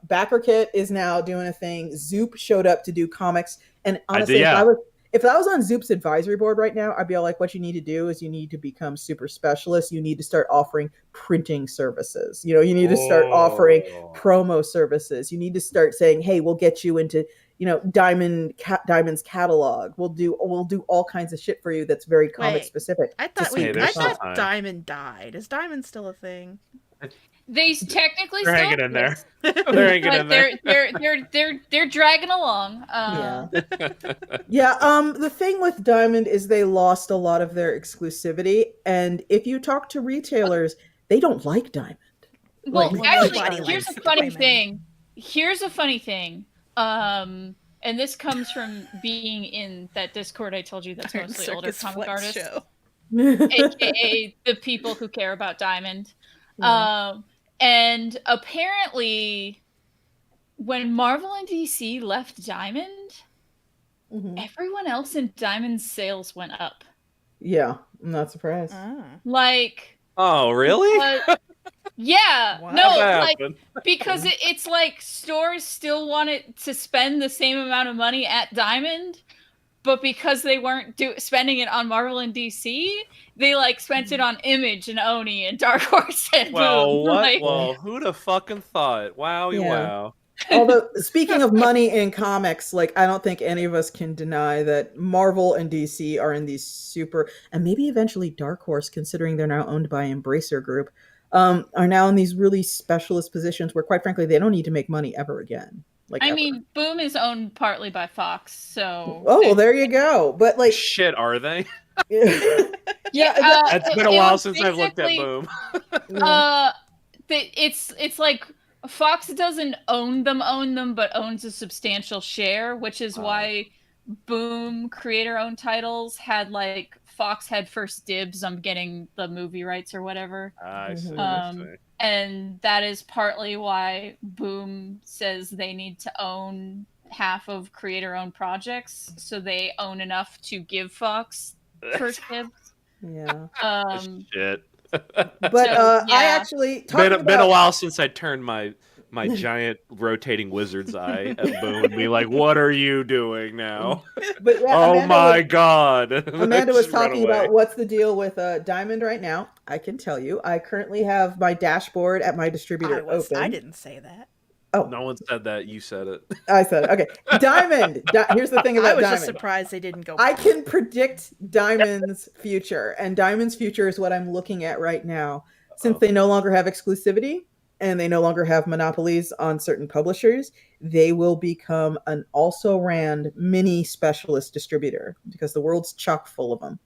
BackerKit is now doing a thing. Zoop showed up to do comics, and honestly, yeah. if I was on Zoop's advisory board right now, I'd be all like, what you need to do is you need to become super specialist. You need to start offering printing services. You need to start offering promo services. You need to start saying, hey, we'll get you into Diamond's catalog. We'll do all kinds of shit for you that's very comic specific. I thought there's still thought Diamond died. Is Diamond still a thing? They technically They're still hanging in there. exist, They're hanging but in there. they're dragging along. Yeah. The thing with Diamond is they lost a lot of their exclusivity, and if you talk to retailers, they don't like Diamond. Well, Like, actually, nobody here's likes a funny Diamond. thing. Here's a funny thing. And this comes from being in that Discord I told you that's mostly older Circus comic Flex artists, show. aka the people who care about Diamond. And apparently, when Marvel and DC left Diamond, everyone else in Diamond's sales went up. Yeah, I'm not surprised. Like, Oh, really? yeah, What? no, What like happened? because it's like stores still wanted to spend the same amount of money at Diamond, but because they weren't spending it on Marvel and DC, they like spent it on Image and Oni and Dark Horse and Well, Boom. what? Like, Well, who'd have fucking thought? Wowie, Yeah. wow. Although, speaking of money in comics, like I don't think any of us can deny that Marvel and DC are in these super, and maybe eventually Dark Horse, considering they're now owned by Embracer Group, are now in these really specialist positions where, quite frankly, they don't need to make money ever again. Like, I ever. mean, Boom is owned partly by Fox, so. Oh, well, there you go. But like, Shit, are they? yeah, It's been a it while was since I've looked at basically, Boom. It's like Fox doesn't own them, but owns a substantial share, which is why Boom creator-owned titles had like Fox had first dibs on getting the movie rights or whatever. I see. I see. And that is partly why Boom says they need to own half of creator-owned projects, so they own enough to give Fox first dibs. yeah. Shit. But So, I yeah. actually Been a while since I turned my giant rotating wizard's eye at Boom and be like, "What are you doing now?" But yeah, Oh Amanda my was- god! Amanda was Just run talking away. about what's the deal with Diamond right now. I can tell you, I currently have my dashboard at my distributor open. I didn't say that. Oh, No one said that. You said it. I said it. Okay. Diamond. Here's the thing I about was Diamond. just surprised they didn't go. I can predict Diamond's future, and Diamond's future is what I'm looking at right now. Since they no longer have exclusivity and they no longer have monopolies on certain publishers, they will become an also Rand mini specialist distributor because the world's chock full of them.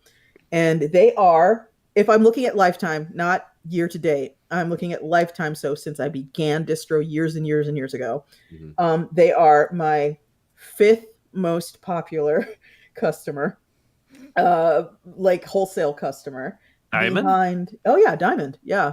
And they are, if I'm looking at lifetime, not year to date, I'm looking at lifetime. So since I began distro years and years and years ago, they are my 5th most popular customer, like wholesale customer. Diamond? Oh yeah, Diamond. Yeah.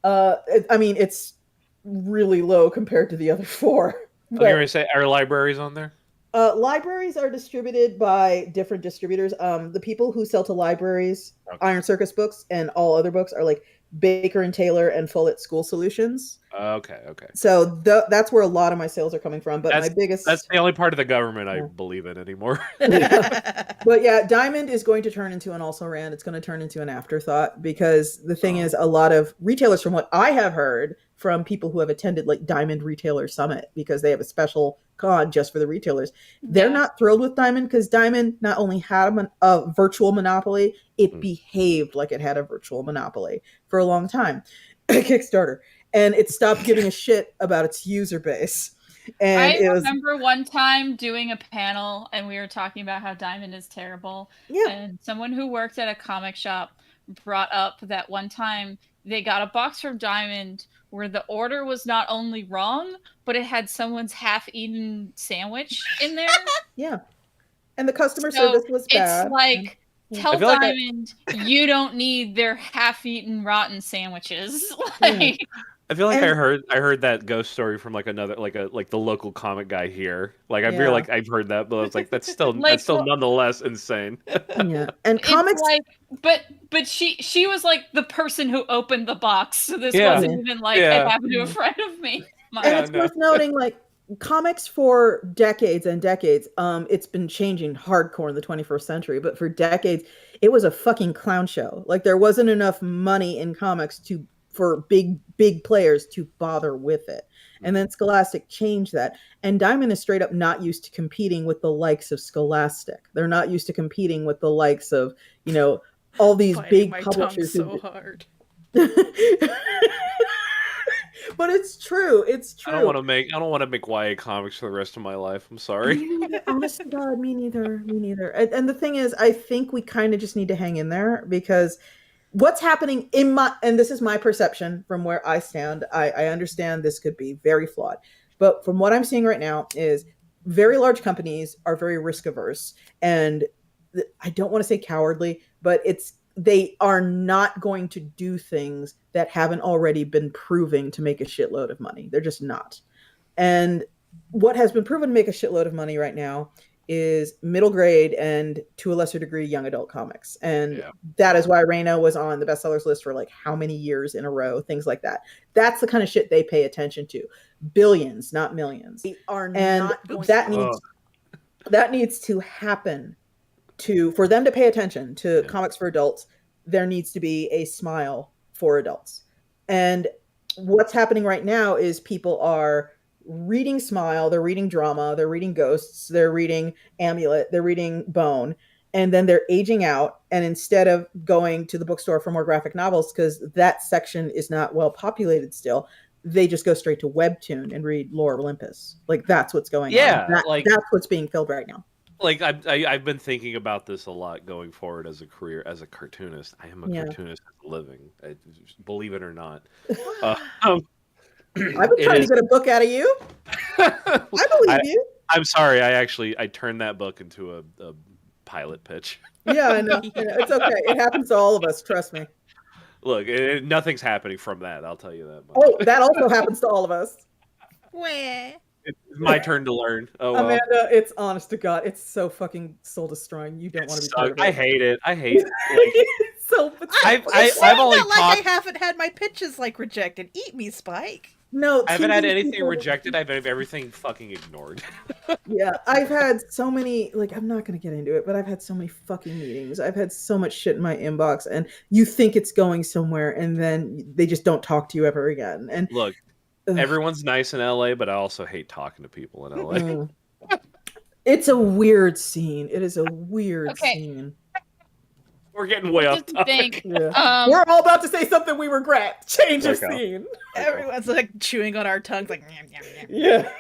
I mean, it's really low compared to the other 4. I was going to say, are libraries on there? Libraries are distributed by different distributors. The people who sell to libraries, Iron Circus books and all other books, are like Baker and Taylor and Follett School Solutions. Okay. So that's where a lot of my sales are coming from. But that's the only part of the government I believe in anymore. But yeah, Diamond is going to turn into an also Rand. It's going to turn into an afterthought because the thing is, a lot of retailers, from what I have heard from people who have attended like Diamond Retailer Summit, because they have a special con just for the retailers, they're not thrilled with Diamond because Diamond not only had a virtual monopoly, it behaved like it had a virtual monopoly for a long time. Kickstarter. And it stopped giving a shit about its user base. And I remember one time doing a panel and we were talking about how Diamond is terrible. Yeah. And someone who worked at a comic shop brought up that one time they got a box from Diamond where the order was not only wrong, but it had someone's half-eaten sandwich in there. Yeah. And the customer service was bad. It's like, tell Diamond you don't need their half-eaten rotten sandwiches. Like, I feel like I heard that ghost story from like another like the local comic guy here. Like I feel like I've heard that, but it's like that's still nonetheless insane. Yeah, and comics, like, but she was like the person who opened the box, so this wasn't even like it happened to a friend of me. And it's worth noting, like, comics for decades and decades, it's been changing hardcore in the 21st century, but for decades it was a fucking clown show. Like, there wasn't enough money in comics for big players to bother with it. And then Scholastic changed that. And Diamond is straight up not used to competing with the likes of Scholastic. They're not used to competing with the likes of, all these big publishers. So hard. But it's true. It's true. I don't want to make YA comics for the rest of my life. I'm sorry. Honest to God, me neither. And the thing is, I think we kind of just need to hang in there, because what's happening and this is my perception from where I stand. I understand this could be very flawed, but from what I'm seeing right now is very large companies are very risk averse, and I don't want to say cowardly, but they are not going to do things that haven't already been proving to make a shitload of money. They're just not. And what has been proven to make a shitload of money right now is middle grade and, to a lesser degree, young adult comics. And that is why Reina was on the bestsellers list for like how many years in a row, things like that. That's the kind of shit they pay attention to. Billions, not millions. That needs to happen. For them to pay attention to comics for adults, there needs to be a smile for adults. And what's happening right now is people are reading Smile, they're reading Drama, they're reading Ghosts, they're reading Amulet, they're reading Bone, and then they're aging out. And instead of going to the bookstore for more graphic novels, because that section is not well populated still, they just go straight to Webtoon and read Lore Olympus. Like, that's what's going on. That's what's being filled right now. Like, I've been thinking about this a lot going forward as a career, as a cartoonist. I am a cartoonist for a living, believe it or not. I've been trying to get a book out of you. I believe you. I'm sorry. I turned that book into a pilot pitch. Yeah, I know. It's okay. It happens to all of us. Trust me. Look, nothing's happening from that. I'll tell you that much. Oh, that also happens to all of us. Where? It's my turn to learn. Oh, well. Amanda, it's honest to God. It's so fucking soul destroying. You don't want to be part of it. I hate it. Like, so I've only I haven't had my pitches like rejected. Eat me, Spike. No, I haven't had anything rejected. I've had everything fucking ignored. Yeah, I've had so many, like, I'm not going to get into it, but I've had so many fucking meetings. I've had so much shit in my inbox, and you think it's going somewhere, and then they just don't talk to you ever again. And look, everyone's nice in LA, but I also hate talking to people in LA. Mm. It's a weird scene. It is a weird Okay. scene. We're getting way off Just topic. think, Yeah. We're all about to say something we regret. Change of Okay. scene. Everyone's like chewing on our tongues, like yum, yum, yum. Yeah.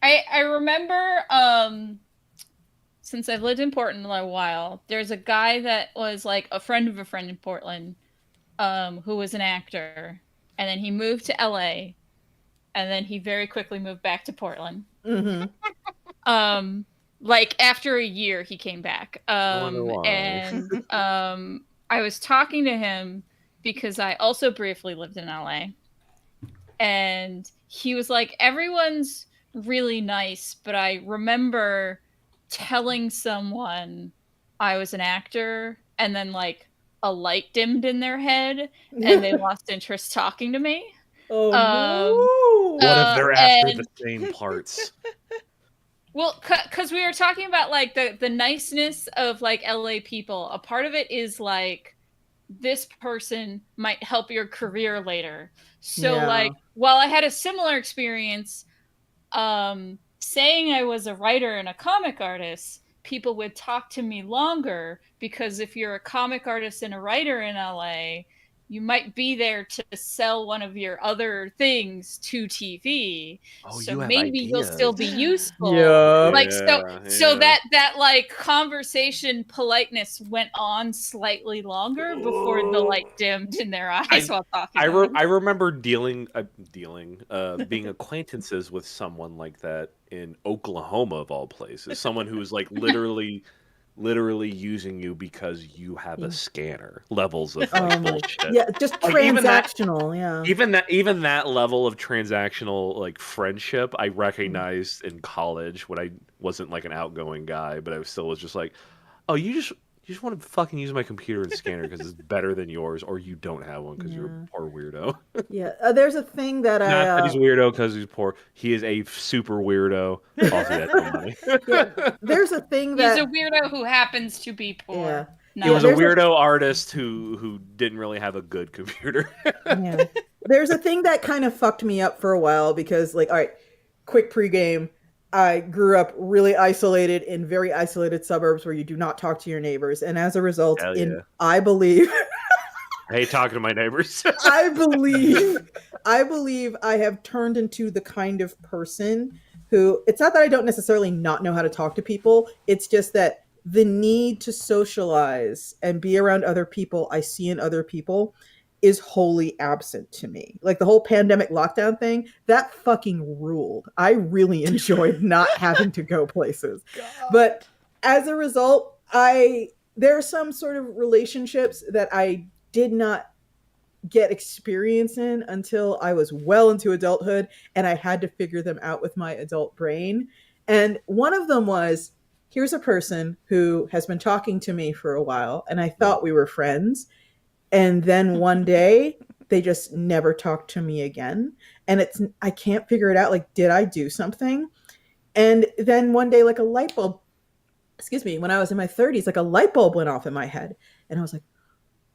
I remember since I've lived in Portland a while, there's a guy that was like a friend of a friend in Portland, who was an actor, and then he moved to LA, and then he very quickly moved back to Portland. Mm-hmm. Like after a year he came back. wonder why. And I was talking to him because I also briefly lived in LA. And he was like, everyone's really nice, but I remember telling someone I was an actor and then like a light dimmed in their head and they lost interest talking to me. Oh What if they're after and- the same parts? Well, because we were talking about like the niceness of like LA people. A part of it is like this person might help your career later. So Yeah. like while I had a similar experience, saying I was a writer and a comic artist, people would talk to me longer because if you're a comic artist and a writer in LA, you might be there to sell one of your other things to TV. Oh, so you have maybe you'll ideas. still be useful. Yeah. Like Yeah, so yeah. that like conversation politeness went on slightly longer before the light dimmed in their eyes while talking. I remember being acquaintances with someone like that in Oklahoma of all places. Someone who was like literally using you because you have a scanner. Levels of like, bullshit. Yeah, just Like, even that- transactional. Yeah. Even that level of transactional like friendship I recognized in college when I wasn't like an outgoing guy, but I still was just like, oh, you just want to fucking use my computer and scanner because it's better than yours, or you don't have one because you're a poor weirdo. Yeah. There's a thing that Not that he's weirdo because he's poor. He is a super weirdo. Also, he has no money. there's a thing He's that a weirdo who happens to be poor. Yeah. He was a there's a- weirdo artist who didn't really have a good computer. yeah. There's a thing that kind of fucked me up for a while because, like, all right, quick pregame. I grew up really isolated in very isolated suburbs where you do not talk to your neighbors, and as a result, Hell yeah. I believe, I hate talking to my neighbors. I believe I have turned into the kind of person who, it's not that I don't necessarily not know how to talk to people. It's just that the need to socialize and be around other people I see in other people is wholly absent to me. Like the whole pandemic lockdown thing, that fucking ruled. I really enjoyed not having to go places. But as a result, there are some sort of relationships that I did not get experience in until I was well into adulthood, and I had to figure them out with my adult brain. And one of them was, here's a person who has been talking to me for a while, and I thought we were friends. And then one day they just never talked to me again. And I can't figure it out. Like, did I do something? And then one day, like a light bulb, when I was in my 30s, like a light bulb went off in my head. And I was like,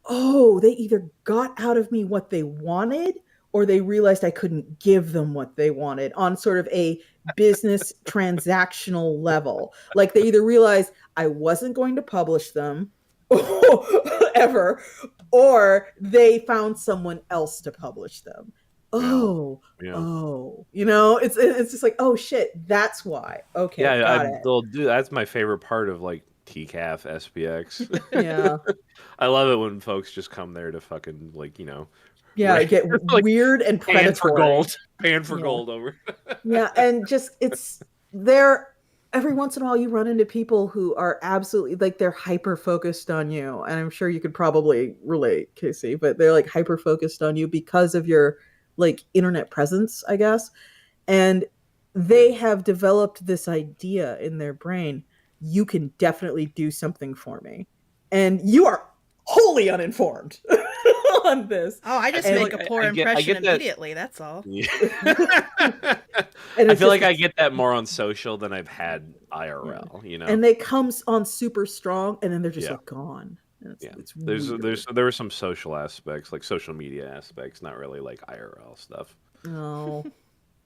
oh, they either got out of me what they wanted or they realized I couldn't give them what they wanted on sort of a business transactional level. Like they either realized I wasn't going to publish them ever, or they found someone else to publish them. Oh, it's just like, oh shit, that's why. Okay, got it. That's my favorite part of like TCAF, SPX. Yeah. I love it when folks just come there to fucking like, get like, weird and predatory. Paying for gold over. Yeah, and just it's there. Every once in a while you run into people who are absolutely like they're hyper focused on you. And I'm sure you could probably relate, Casey, but they're like hyper focused on you because of your like internet presence, I guess. And they have developed this idea in their brain. You can definitely do something for me. And you are wholly uninformed on this. Oh, I just make a poor impression immediately. That's all. Yeah. I feel like I get that more on social than I've had IRL. And they come on super strong, and then they're just like gone. It's there were some social aspects, like social media aspects, not really like IRL stuff. Oh, I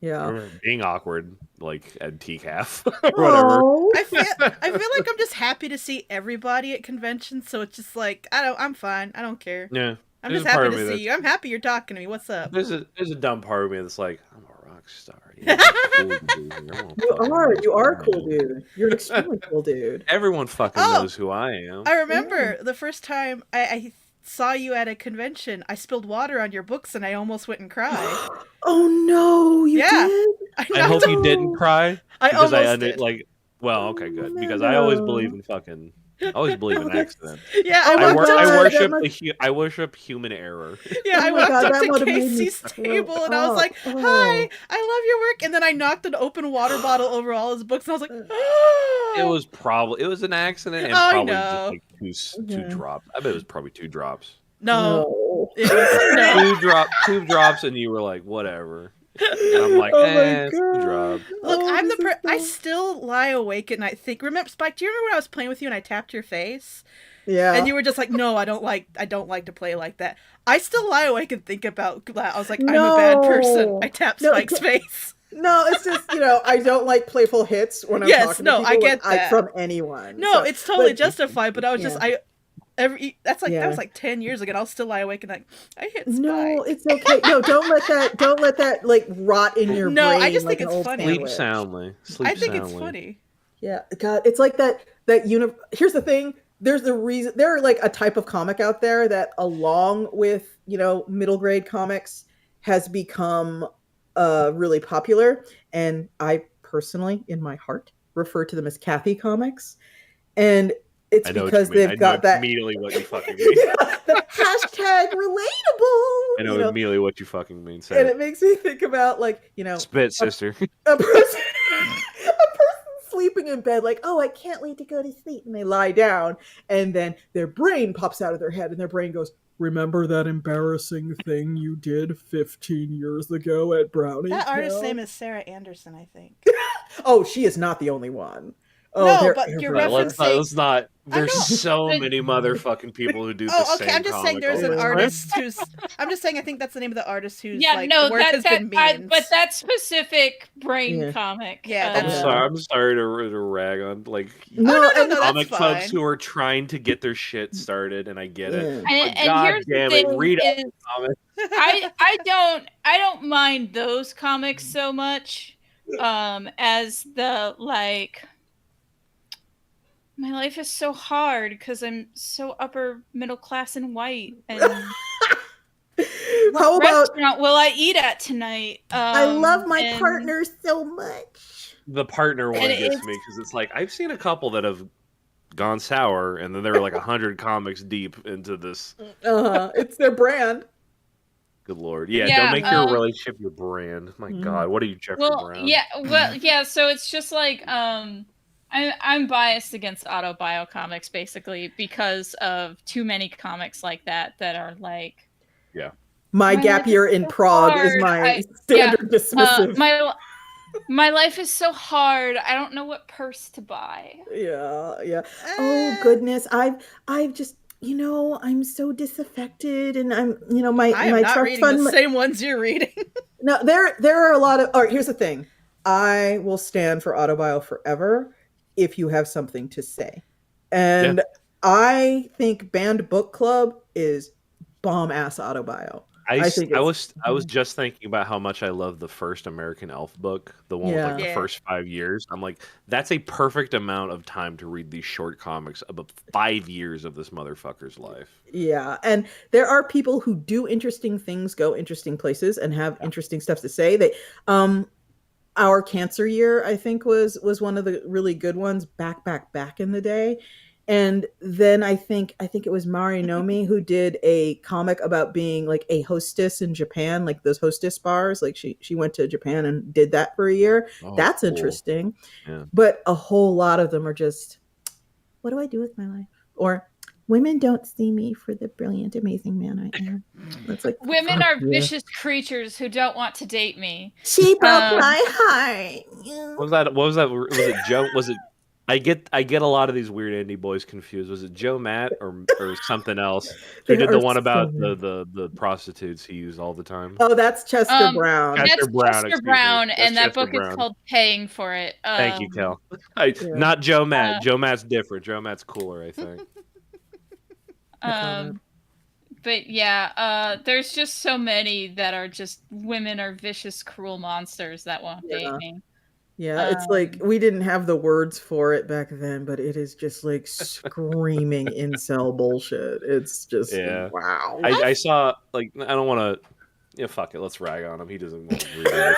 yeah. remember being awkward, like at TCAF or whatever. Oh. I feel like I'm just happy to see everybody at conventions, so it's just like I'm fine. I don't care. Yeah, I'm there's just a part happy of to me see that's you. I'm happy you're talking to me. What's up? there's a dumb part of me that's like, I'm a rock star. Yeah, how cool you be here. I won't fucking know You who are I a cool am. dude. You're an extremely cool dude. Everyone fucking Oh! knows who I am. I remember the first time I saw you at a convention. I spilled water on your books and I almost went and cried. Oh no, you Yeah. did? I hope you No. didn't cry I because I almost did. like. Well, okay, good Oh, because I always no. believe in fucking. I always believe in Oh, that's- accidents. Yeah, Oh I my walked God, up. I that worship must- I worship human error. Yeah, I Oh my walked God, up that to would've made me Casey's throw table and I was up. like, Oh. "Hi, I love your work." And then I knocked an open water bottle over all his books and I was like, It was an accident and I probably know. just like two Mhm. drops. I bet it was probably 2 drops. No. It was no. Two drops, and you were like, whatever. And I'm like, Oh my it's 2 God. drops. Look, Oh, I'm this the is I so- still lie awake at night. Think, remember, Spike? Do you remember when I was playing with you and I tapped your face? Yeah. And you were just like, "No, I don't like to play like that." I still lie awake and think about that. I was like, "I'm a bad person. No. I tapped No, Spike's face." No, it's just, I don't like playful hits when I'm Yes, talking no, to people I get that. from anyone. No, So- it's totally but- justified. But I was just yeah. that was Yeah. like 10 years ago. And I'll still lie awake and like I hit Spike. No, it's okay. No, don't let that like rot in your No, brain. I just like think an it's old funny. Sleep sandwich. soundly. I think it's funny. Yeah, God, it's like that here's the thing. There's the reason there are like a type of comic out there that along with, middle grade comics has become really popular. And I personally, in my heart, refer to them as Kathy comics. And it's I know because what you mean. they've got that immediately what you fucking mean. the hashtag relatable. I know immediately what you fucking mean. And Say it makes me think about spit, sister. a person sleeping in bed like, oh, I can't wait to go to sleep, and they lie down and then their brain pops out of their head and their brain goes, remember that embarrassing thing you did 15 years ago at Brownie That artist's Town? name is Sarah Anderson, I think. Oh, she is not the only one. Oh, No, they're but you're everywhere. Let's not. I There's know. so many motherfucking people who do the Oh, same okay. I'm just saying comic there's all an the time. artist who's. I'm just saying I think that's the name of the artist whose Yeah, work has been memed. but that specific brain Yeah. comic. Yeah, I'm that's- sorry to rag on No, no, that's comic fine. folks who are trying to get their shit started, and I get it. Yeah. But And God here's the damn thing it, read is, comics. I don't mind those comics so much as the like my life is so hard because I'm so upper middle class and white and How about restaurant will I eat at tonight? I love my and- partner so much. The partner one And gets it's- me because it's like I've seen a couple that have gone sour, and then they're like 100 comics deep into this. It's their brand. Good lord, yeah! Yeah, don't make your relationship your brand. My Mhm. God, what are you, Jeffrey Well, Brown? yeah. So it's just like I'm biased against Autobio comics basically because of too many comics like that are like My My gap life year is in so Prague is hard. my standard dismissive. my life is so hard. I don't know what purse to buy. Yeah. Eh. Oh goodness, I've just I'm so disaffected, and I'm my I am my not trust reading fund. the same ones you're reading. No, there are a lot of. All right, here's the thing. I will stand for Autobio forever if you have something to say, and I think Banned Book Club is bomb ass Autobio. I think I was just thinking about how much I love the first American Elf book, the one with like the Yeah. first 5 years. I'm like, that's a perfect amount of time to read these short comics about 5 years of this motherfucker's life. Yeah, and there are people who do interesting things, go interesting places, and have interesting stuff to say. They, our Cancer Year, I think, was one of the really good ones back in the day. And then I think it was Mari Nomi who did a comic about being like a hostess in Japan, like those hostess bars. Like she went to Japan and did that for a year. Oh, That's cool. interesting. Yeah. But a whole lot of them are just, what do I do with my life? Or women don't see me for the brilliant, amazing man I am. That's like Women are yeah. vicious creatures who don't want to date me. She broke my heart. What was that? Was it Joe? Was it I get a lot of these weird indie boys confused. Was it Joe Matt or something else who They did are the one so about weird. the prostitutes he used all the time? Oh, that's Chester Brown. That's Chester Brown, Chester excuse me. Brown, That's and that Chester book is Brown. called Paying for It. Thank you, Kel. Yeah. Not Joe Matt. Joe Matt's different. Joe Matt's cooler, I think. But yeah, there's just so many that are just women are vicious, cruel monsters that won't date me. Yeah, it's like we didn't have the words for it back then, but it is just like screaming incel bullshit. It's just wow. I saw like I don't want to. Yeah, fuck it. Let's rag on him. He doesn't want to read it.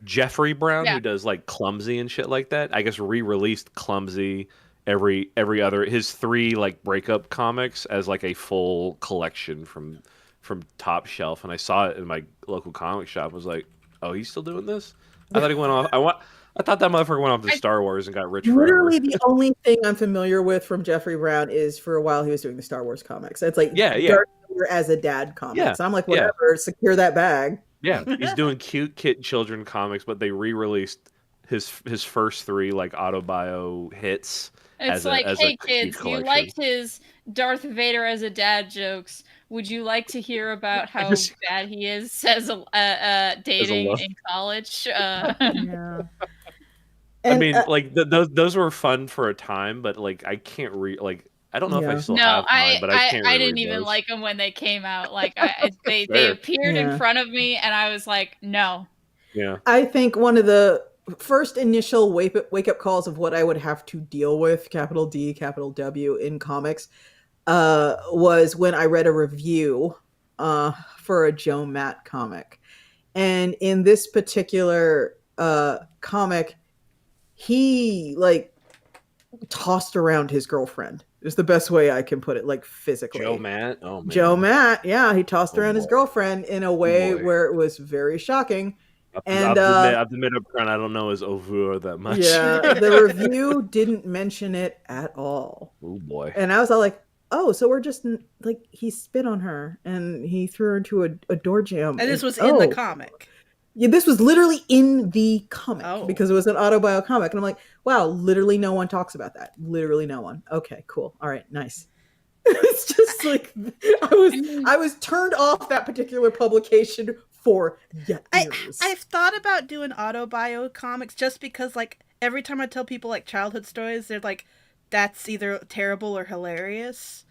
Jeffrey Brown, who does like Clumsy and shit like that. I guess re-released Clumsy every other his 3 like breakup comics as like a full collection from Top Shelf, and I saw it in my local comic shop. I was like, oh, he's still doing this? I thought he went off. I thought that motherfucker went off to Star Wars and got rich forever. Literally, the only thing I'm familiar with from Jeffrey Brown is for a while he was doing the Star Wars comics. It's like Darth Vader as a dad comics. I'm like, whatever, secure that bag. Yeah, he's doing cute kid children comics, but they re-released his first 3 like Autobio hits. It's like, hey kids, you liked his Darth Vader as a dad jokes. Would you like to hear about how bad he is as a dating in college? Yeah. I mean, like those were fun for a time, but like I can't like I don't know if I still have mine, but I can't. I didn't even like them when they came out. Like they appeared in front of me, and I was like, no. Yeah. I think one of the first initial wake up calls of what I would have to deal with, capital D, capital W, in comics, was when I read a review for a Joe Matt comic. And in this particular comic, he like tossed around his girlfriend. Is the best way I can put it, like physically. Joe Matt? Oh man. Joe Matt, yeah, he tossed around his girlfriend in a way where it was very shocking. And I'll admit up front, I don't know his over that much. Yeah, the review didn't mention it at all. Oh boy. And I was all like, oh, so we're just like, he spit on her and he threw her into a door jamb. And this was in the comic. Yeah, this was literally in the comic because it was an Autobio comic. And I'm like, wow, literally no one talks about that. Literally no one. Okay, cool. All right, nice. It's just like I was turned off that particular publication for years. I've thought about doing Autobio comics just because like every time I tell people like childhood stories, they're like, that's either terrible or hilarious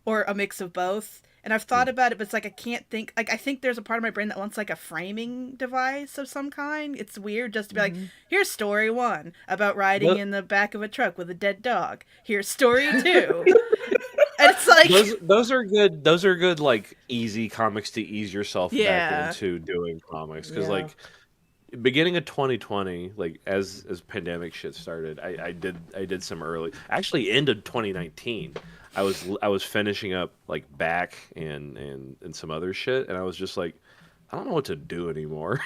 or a mix of both. And I've thought about it, but it's like I can't think. Like I think there's a part of my brain that wants like a framing device of some kind. It's weird just to be like, here's story 1 about riding in the back of a truck with a dead dog. Here's story 2. And it's like those are good. Those are good, like easy comics to ease yourself back into doing comics. Because like beginning of 2020, like as pandemic shit started, I did some early. Actually, end of 2019. I was finishing up like back and some other shit, and I was just like, I don't know what to do anymore.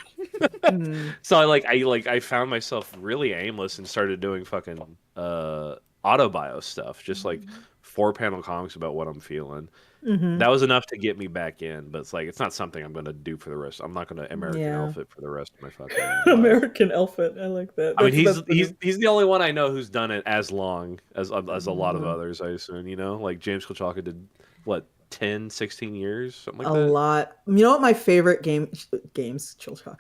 So I found myself really aimless and started doing fucking autobio stuff, just like 4-panel comics about what I'm feeling. That was enough to get me back in, but it's like it's not something I'm going to do for the rest. I'm not going to American Elf for the rest of my fucking life. American Elf, I like that. I mean, he's the only one I know who's done it as long as a lot of others. I assume, you know, like James Kolchaka did what 10, 16 years, something like that. A lot. You know what my favorite James Kolchaka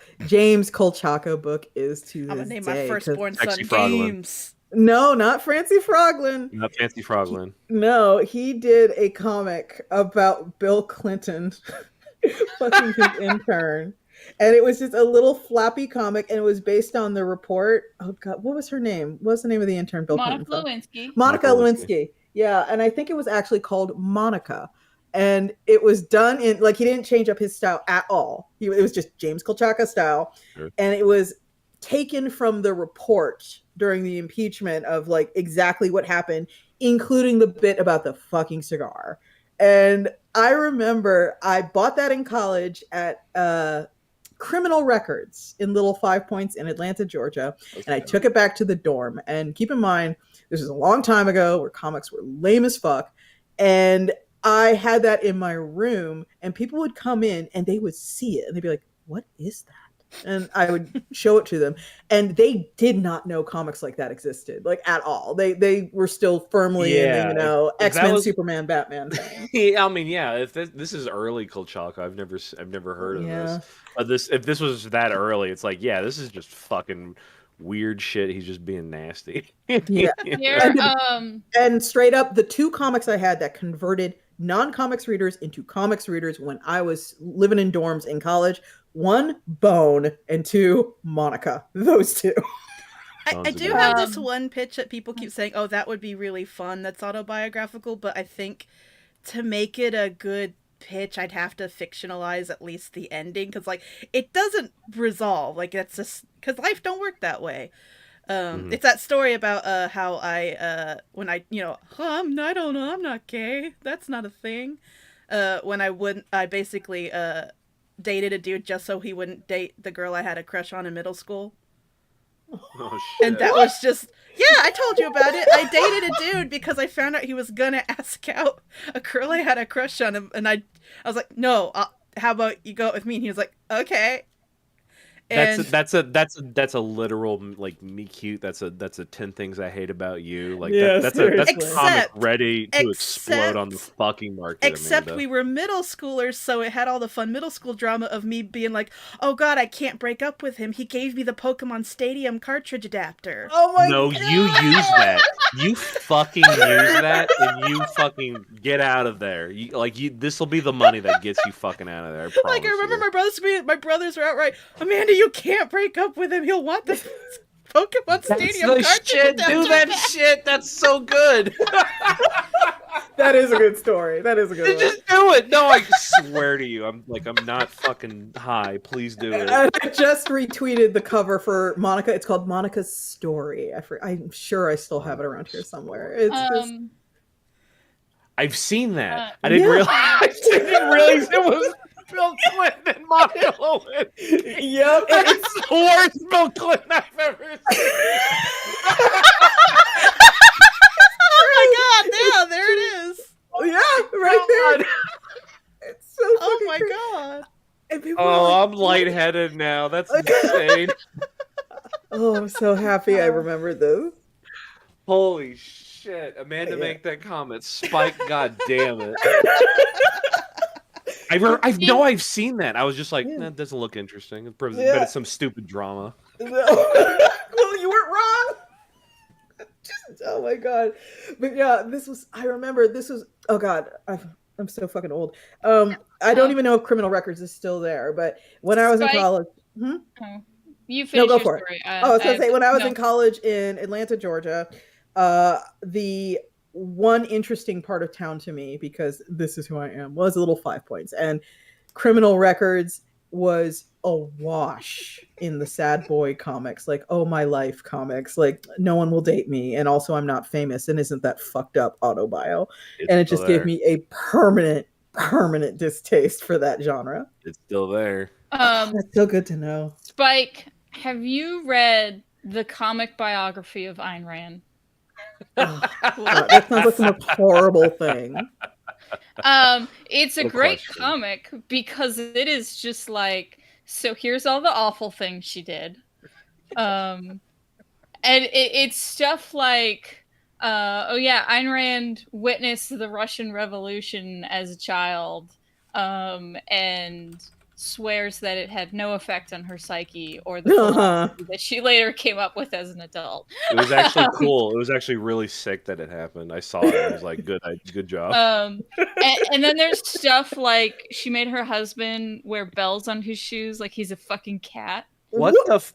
book is to this day? I'm gonna name my firstborn son James. No, not Francie Froglin. Not Fancy Froglin. No, he did a comic about Bill Clinton fucking his intern. And it was just a little flappy comic, and it was based on the report. Oh, God, what was her name? What was the name of the intern Bill Clinton? Monica Lewinsky. Yeah, and I think it was actually called Monica. And it was done in, like, he didn't change up his style at all. It was just James Kolchaka style. Sure. And it was taken from the report during the impeachment of like exactly what happened, including the bit about the fucking cigar. And I remember I bought that in college at Criminal Records in Little 5 Points in Atlanta, Georgia. And I took it back to the dorm. And keep in mind, this was a long time ago where comics were lame as fuck. And I had that in my room, and people would come in and they would see it and they'd be like, what is that? And I would show it to them, and they did not know comics like that existed, like at all. They were still firmly in the, Yeah, if that X-Men, was, Superman, Batman thing. yeah, I mean, yeah. If this is early Kolchaka, I've never heard of this. Yeah. But if this was that early, it's like, yeah, this is just fucking weird shit. He's just being nasty. Yeah. Here, And straight up, the two comics I had that converted non-comics readers into comics readers when I was living in dorms in college, one, Bone, and two, Monica. Those two. I do have this one pitch that people keep saying, oh, that would be really fun, that's autobiographical, but I think to make it a good pitch, I'd have to fictionalize at least the ending, because, like, it doesn't resolve. Like, that's just, because life don't work that way. It's that story about how I, when I, I don't know, I'm not gay. That's not a thing. When I basically dated a dude just so he wouldn't date the girl I had a crush on in middle school. Oh, shit. And that was just, yeah, I told you about it. I dated a dude because I found out he was gonna ask out a girl I had a crush on him, and I was like, no, how about you go out with me? And he was like, okay. And That's a literal, like, me cute. That's a 10 things I hate about you. Like, Yeah, that's seriously. a comic ready to explode on the fucking market. Except Amanda. we were middle schoolers, so it had all the fun middle school drama of me being like, oh god, I can't break up with him. He gave me the Pokemon Stadium cartridge adapter. Oh my No, god. you use that. You fucking use that, and you fucking get out of there. This will be the money that gets you fucking out of there. Like, I remember my brothers were outright, Amanda, you can't break up with him. He'll want the Pokemon Stadium cartridge shit. adapter. Do that shit. That's so good. That is a good story. That is a good one. Just do it. No, I swear to you, I'm not fucking high. Please do it. I just retweeted the cover for Monica. It's called Monica's Story. I'm sure I still have it around here somewhere. It's just... I've seen that. I didn't realize it was Bill Clinton and Monica Lewinsky. Yep. It's the worst Bill Clinton I've ever seen. Oh my god, yeah, there it is. Oh yeah, right there. It's so Oh fucking my crazy. god. And people are like, I'm lightheaded now. That's insane. oh, I'm so happy I remembered this. Holy shit. Amanda, make that comment. Spike, god damn it. I've seen that. I was just like, that doesn't look interesting. But it's some stupid drama. Well, you weren't wrong. Oh my god. But yeah, I remember this was, oh god, I'm so fucking old. I don't even know if Criminal Records is still there, but when I was in college. You finish go your for story. I was going to say, when I was in college in Atlanta, Georgia, the one interesting part of town to me, because this is who I am, was a little 5 Points. And Criminal Records was awash in the sad boy comics, like Oh My Life comics, like No One Will Date Me, and also I'm Not Famous, and Isn't That Fucked Up Autobio. And it just gave me a permanent distaste for that genre. It's still there. That's so good to know. Spike, have you read the comic biography of Ayn Rand? Oh, God, that sounds like the most horrible thing. It's a great comic because it is just like, so here's all the awful things she did. And it's stuff like, Ayn Rand witnessed the Russian Revolution as a child, and swears that it had no effect on her psyche or the philosophy that she later came up with as an adult. It was actually cool. It was actually really sick that it happened. I saw it. I was like, good job. And then there's stuff like she made her husband wear bells on his shoes like he's a fucking cat. Why?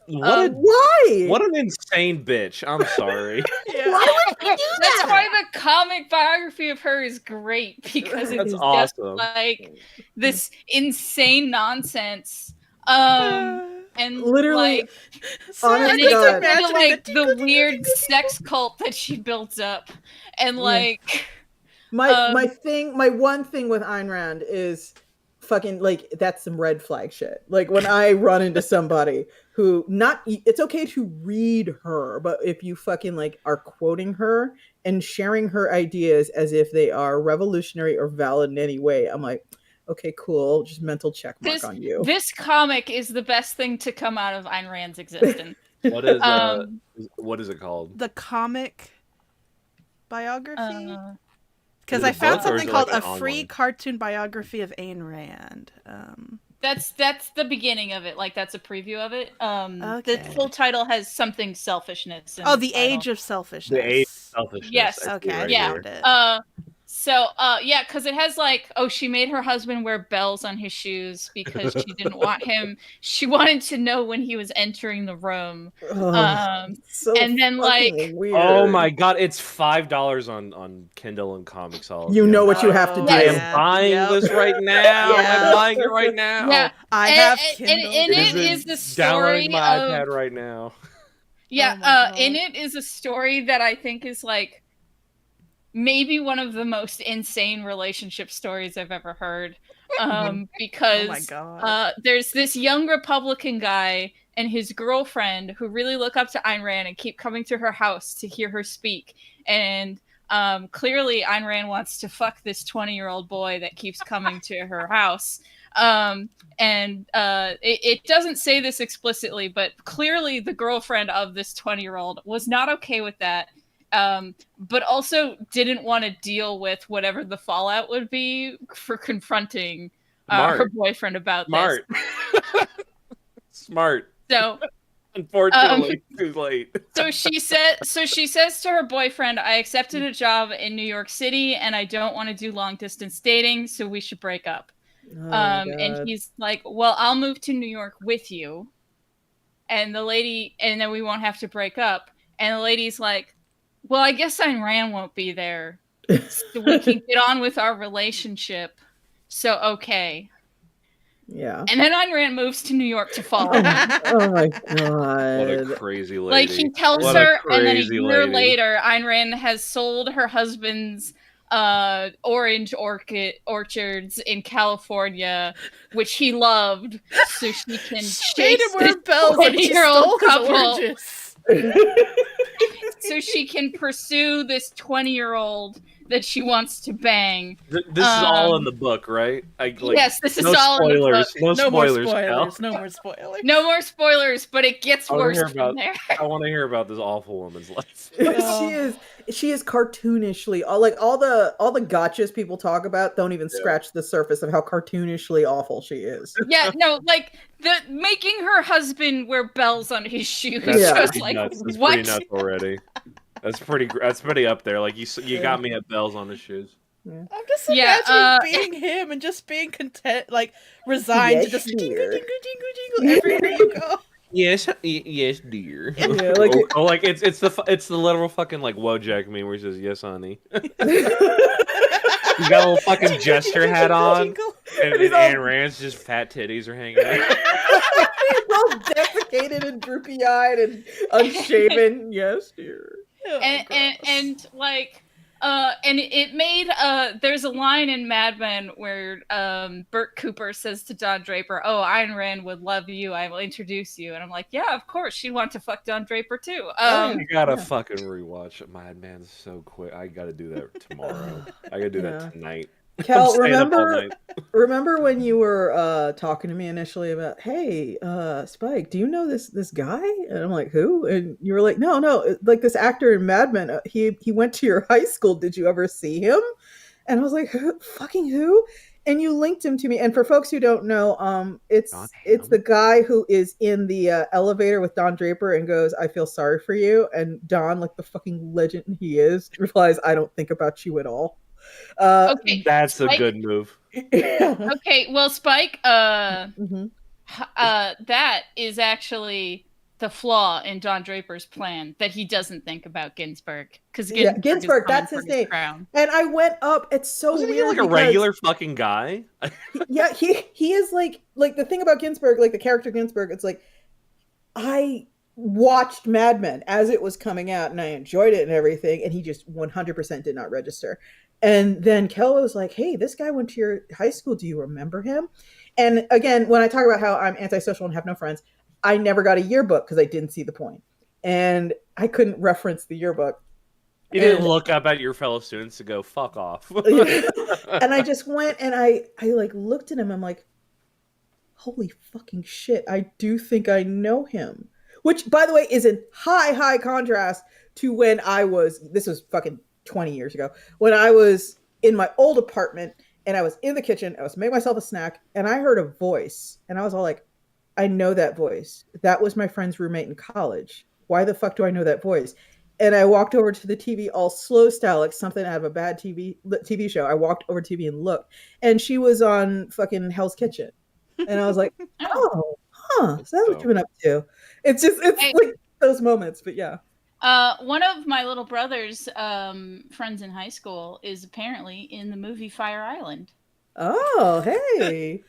What an insane bitch. I'm sorry. Why would you do that? That's why the comic biography of her is great, because it's just like this insane nonsense. And literally, like, honestly, like the weird sex cult that she built up, and like my one thing with Ayn Rand is fucking, like, that's some red flag shit. Like, when I run into somebody who, it's okay to read her, but if you fucking like are quoting her and sharing her ideas as if they are revolutionary or valid in any way, I'm like, okay, cool, just mental check mark on you. This comic is the best thing to come out of Ayn Rand's existence. What is it called? The comic biography? Because Is it I a found book or is something it called like A an Free online? Cartoon Biography of Ayn Rand. That's the beginning of it. Like, that's a preview of it. Okay. The full title has something selfishness. In Oh, the The title. Age of Selfishness. The age of selfishness. Yes. I see Okay, I right found here. it. Yeah, because it has like, oh, she made her husband wear bells on his shoes because she didn't want him. She wanted to know when he was entering the room. So And then, like, fucking weird. Oh my god, it's $5 on Kindle and Comixology. You know what you have to do. I Yes. am buying Yep. this right now. Yeah. I'm buying it right now. Yeah, I have Kindle. And It it is the story downloading my of iPad right now. yeah. Oh my In God. it is a story that I think is like maybe one of the most insane relationship stories I've ever heard. Because Oh my God. there's this young Republican guy and his girlfriend who really look up to Ayn Rand and keep coming to her house to hear her speak. And clearly Ayn Rand wants to fuck this 20-year-old boy that keeps coming to her house. It doesn't say this explicitly, but clearly the girlfriend of this 20-year-old was not okay with that. But also didn't want to deal with whatever the fallout would be for confronting her boyfriend about Smart. this. Smart. So, Unfortunately, too late. so she says to her boyfriend, "I accepted a job in New York City, and I don't want to do long distance dating, so we should break up." Oh my And God. he's like, "Well, I'll move to New York with you, and then we won't have to break up." And the lady's like, "Well, I guess Ayn Rand won't be there, so we can get on with our relationship. So, okay." Yeah. And then Ayn Rand moves to New York to follow him. Oh my What a God. crazy lady. Like, he tells What a her, and then a crazy year lady. later, Ayn Rand has sold her husband's orange orchards in California, which he loved, so she can She made chase him wear this bells and she 20-year-old stole his couple. oranges. So she can pursue this 20-year-old that she wants to bang. This is all in the book, right? Yes, this is no all in the book. spoilers. No more spoilers. Cal. spoilers. No more spoilers. No more spoilers, but it gets I wanna worse hear from about- there. I want to hear about this awful woman's life. she is cartoonishly all the gotchas people talk about don't even scratch the surface of how cartoonishly awful she is. Yeah, no, like the making her husband wear bells on his shoes. That's Yeah. Just pretty like, nuts. That's what? pretty nuts already. That's pretty up there. Like you got me at bells on the shoes. I'm just Yeah, imagining being him and just being content, like resigned to Yes, just jingle, dear. jingle, jingle, jingle everywhere you go. Yes, yes, dear. Yeah, like like it's the literal fucking like Wojak meme where he says yes, honey. He's got a little fucking gesture hat on, and He's all- Ayn Rand's just fat titties are hanging out. He's all desiccated and droopy-eyed and unshaven. Yes, dear. And like and it made there's a line in Mad Men where Bert Cooper says to Don Draper, "Oh, Ayn Rand would love you. I will introduce you." And I'm like, yeah, of course, she'd want to fuck Don Draper too. I gotta fucking rewatch Mad Men so quick. I gotta do that tomorrow. I gotta do that tonight. Cal, I'm staying up all night. remember when you were talking to me initially about, hey, Spike, do you know this guy? And I'm like, who? And you were like, no, like this actor in Mad Men. He went to your high school. Did you ever see him? And I was like, fucking who? And you linked him to me. And for folks who don't know, it's the guy who is in the elevator with Don Draper and goes, "I feel sorry for you." And Don, like the fucking legend he is, replies, "I don't think about you at all." Okay, That's Spike, a good move. Okay, well, Spike, Mm-hmm. that is actually the flaw in Don Draper's plan, that he doesn't think about Ginsburg, because Ginsburg, that's his name. Crown. And I went up. It's so Wasn't he weird. like a because- regular fucking guy? Yeah, he is like the thing about Ginsburg, like the character Ginsburg. It's like I watched Mad Men as it was coming out, and I enjoyed it and everything, and he just 100% did not register. And then Kel was like, "Hey, this guy went to your high school. Do you remember him?" And again, when I talk about how I'm antisocial and have no friends, I never got a yearbook because I didn't see the point, and I couldn't reference the yearbook. You didn't look up at your fellow students to go, fuck off. And I just went and I like looked at him. I'm like, holy fucking shit, I do think I know him. Which, by the way, is in high contrast to when this was fucking 20 years ago, when I was in my old apartment and I was in the kitchen, I was making myself a snack, and I heard a voice, and I was all like, I know that voice. That was my friend's roommate in college. Why the fuck do I know that voice? And I walked over to the TV all slow style, like something out of a bad TV show. I walked over to TV and looked, and she was on fucking Hell's Kitchen. And I was like, oh, so that's what you've been up to. It's like those moments, but yeah. One of my little brother's friends in high school is apparently in the movie Fire Island. Oh, hey. Is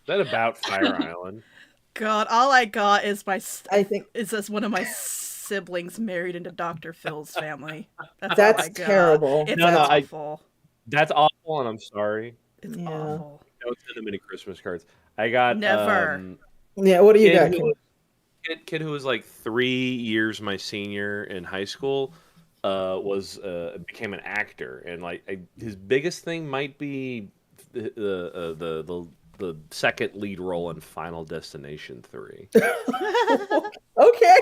that about Fire Island? God, all I got is I think is as one of my siblings married into Dr. Phil's family. That's terrible. It's awful. That's awful, and I'm sorry. It's awful. Don't send them any Christmas cards. I got never. Yeah, what do you got? Kid who was like 3 years my senior in high school became an actor, and like his biggest thing might be the second lead role in Final Destination 3. Okay,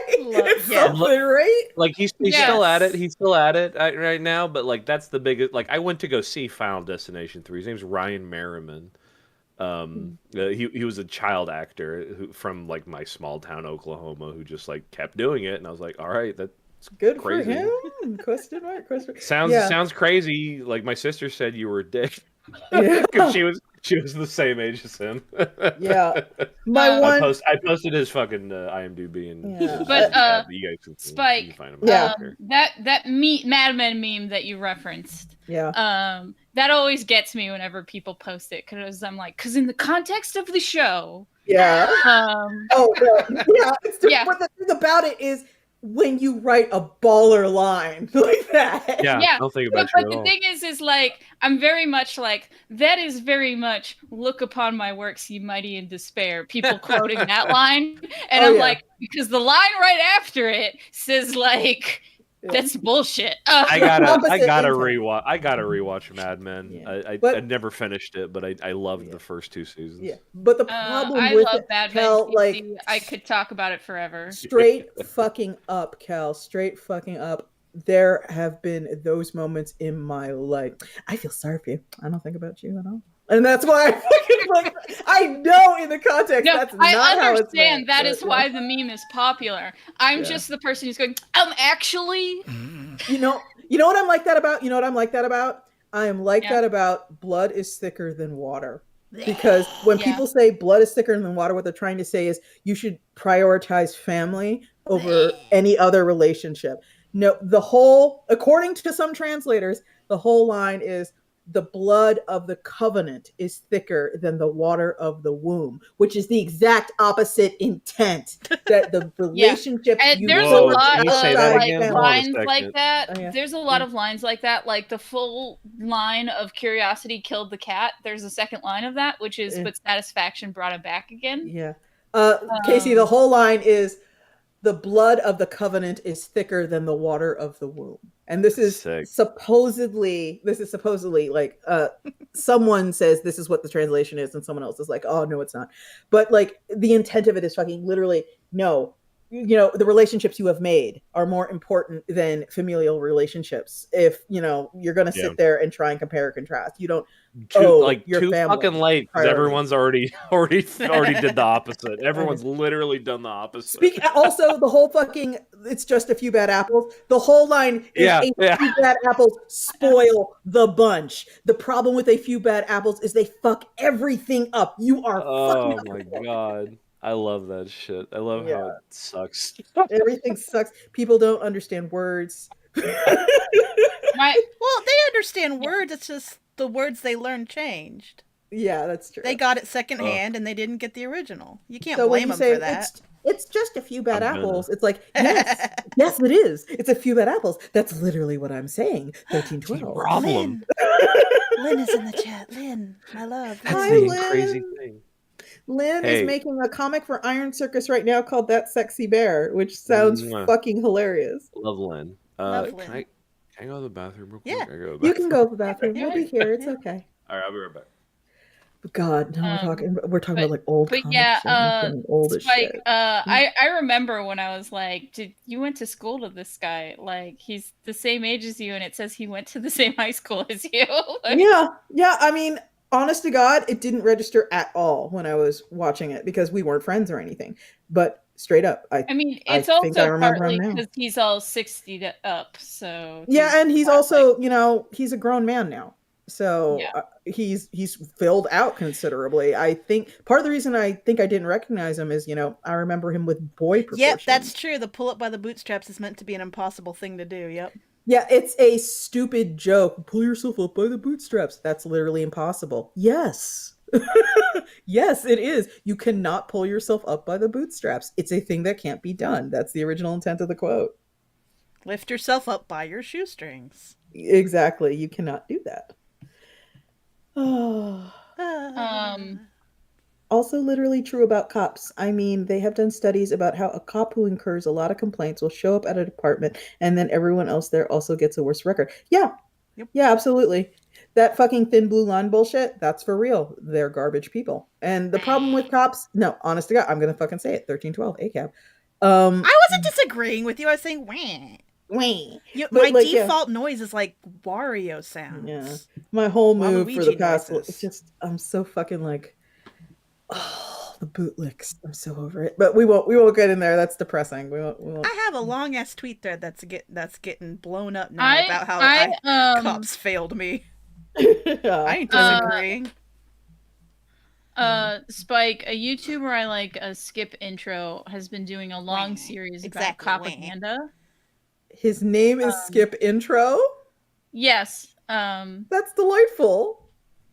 something, right? Like he's still at it. He's still at it right now. But like that's the biggest. Like I went to go see Final Destination 3. His name's Ryan Merriman. He was a child actor from like my small town Oklahoma who just like kept doing it, and I was like, all right, that's good crazy. For him. Question mark. Sounds crazy. Like my sister said, you were a dick. Yeah. She was the same age as him. Yeah. I posted his fucking IMDb and but you guys can Spike, find him. that Mad Men meme that you referenced. Yeah. That always gets me whenever people post it, because I'm like, because in the context of the show. Yeah. But the thing about it is, when you write a baller line like that. Yeah. I don't think about but the thing is like, I'm very much like, that is very much look upon my works, ye mighty in despair. People quoting that line. And I'm like, because the line right after it says like, that's bullshit. I gotta rewatch Mad Men. Yeah. I never finished it, but I loved the first 2 seasons. Yeah, but the problem I with love it, Mad Cal, Men, like I could talk about it forever. Straight fucking up, Cal. Straight fucking up. There have been those moments in my life. I feel sorry for you. I don't think about you at all. And that's why I fucking like. I know in the context that's not how it's meant. That is why the meme is popular. I'm just the person who's going, actually. You know what I'm like that about? You know what I'm like that about? I am like that about blood is thicker than water. Because when people say blood is thicker than water, what they're trying to say is you should prioritize family over any other relationship. No, according to some translators, the whole line is the blood of the covenant is thicker than the water of the womb, which is the exact opposite intent that the relationship. And there's a lot of lines like that. There's a lot of lines like that. Like the full line of "Curiosity killed the cat." There's a second line of that, which is "But satisfaction brought it back again." Yeah, Casey, the whole line is the blood of the covenant is thicker than the water of the womb. And this is supposedly like someone says this is what the translation is, and someone else is like, oh no, it's not. But like the intent of it is fucking literally no. You know, the relationships you have made are more important than familial relationships. If you're going to sit there and try and compare and contrast, you don't too fucking late because everyone's already did the opposite. Everyone's literally done the opposite. Also, the whole fucking it's just a few bad apples. The whole line is a few bad apples spoil the bunch. The problem with a few bad apples is they fuck everything up. You are fucking. Oh my god. I love that shit. I love how it sucks. Everything sucks. People don't understand words. Well, they understand words. It's just the words they learned changed. Yeah, that's true. They got it secondhand and they didn't get the original. You can't blame them for that. It's just a few bad apples. It's like, yes, it is. It's a few bad apples. That's literally what I'm saying. 1312. Problem. Lynn is in the chat. Lynn, my love. That's the crazy thing. Lynn is making a comic for Iron Circus right now called That Sexy Bear, which sounds fucking hilarious. Love Lynn. Love Lynn. Can I go to the bathroom real quick? Yeah. I go to the You can bathroom. go to the bathroom. We'll be here. It's Yeah. okay. All right, I'll be right back. God, no, we're talking about like old But comic yeah, shit. I'm feeling old as Spike, shit. I remember when I was like, you went to school to this guy? Like, he's the same age as you, and it says he went to the same high school as you. Like, Yeah. I mean, honest to God, it didn't register at all when I was watching it because we weren't friends or anything. But straight up, I mean, I it's think I also remember partly him now. because he's all 60 up, so Yeah, and he's not, also, he's a grown man now. So Yeah. he's filled out considerably. I think part of the reason I think I didn't recognize him is, I remember him with boy proportions. Yep, that's true. The pull up by the bootstraps is meant to be an impossible thing to do. Yep. Yeah, it's a stupid joke. Pull yourself up by the bootstraps. That's literally impossible. Yes. Yes, it is. You cannot pull yourself up by the bootstraps. It's a thing that can't be done. That's the original intent of the quote. Lift yourself up by your shoestrings. Exactly. You cannot do that. Oh. Also literally true about cops. I mean, they have done studies about how a cop who incurs a lot of complaints will show up at a department and then everyone else there also gets a worse record. Yeah. Yep. Yeah, absolutely. That fucking thin blue line bullshit, that's for real. They're garbage people. And the problem with cops, no, honest to God, I'm going to fucking say it. 1312 ACAB. I wasn't disagreeing with you. I was saying, wah. My default noise is like Wario sounds. Yeah. My whole move for the Waluigi past, noises. it's just, I'm so fucking like, the bootlicks. I'm so over it. But we won't get in there. That's depressing. We won't. I have a long ass tweet thread that's getting blown up now about how cops failed me. I ain't disagreeing. Spike, a YouTuber I like, Skip Intro, has been doing a long series about copaganda. His name is Skip Intro? Yes. That's delightful.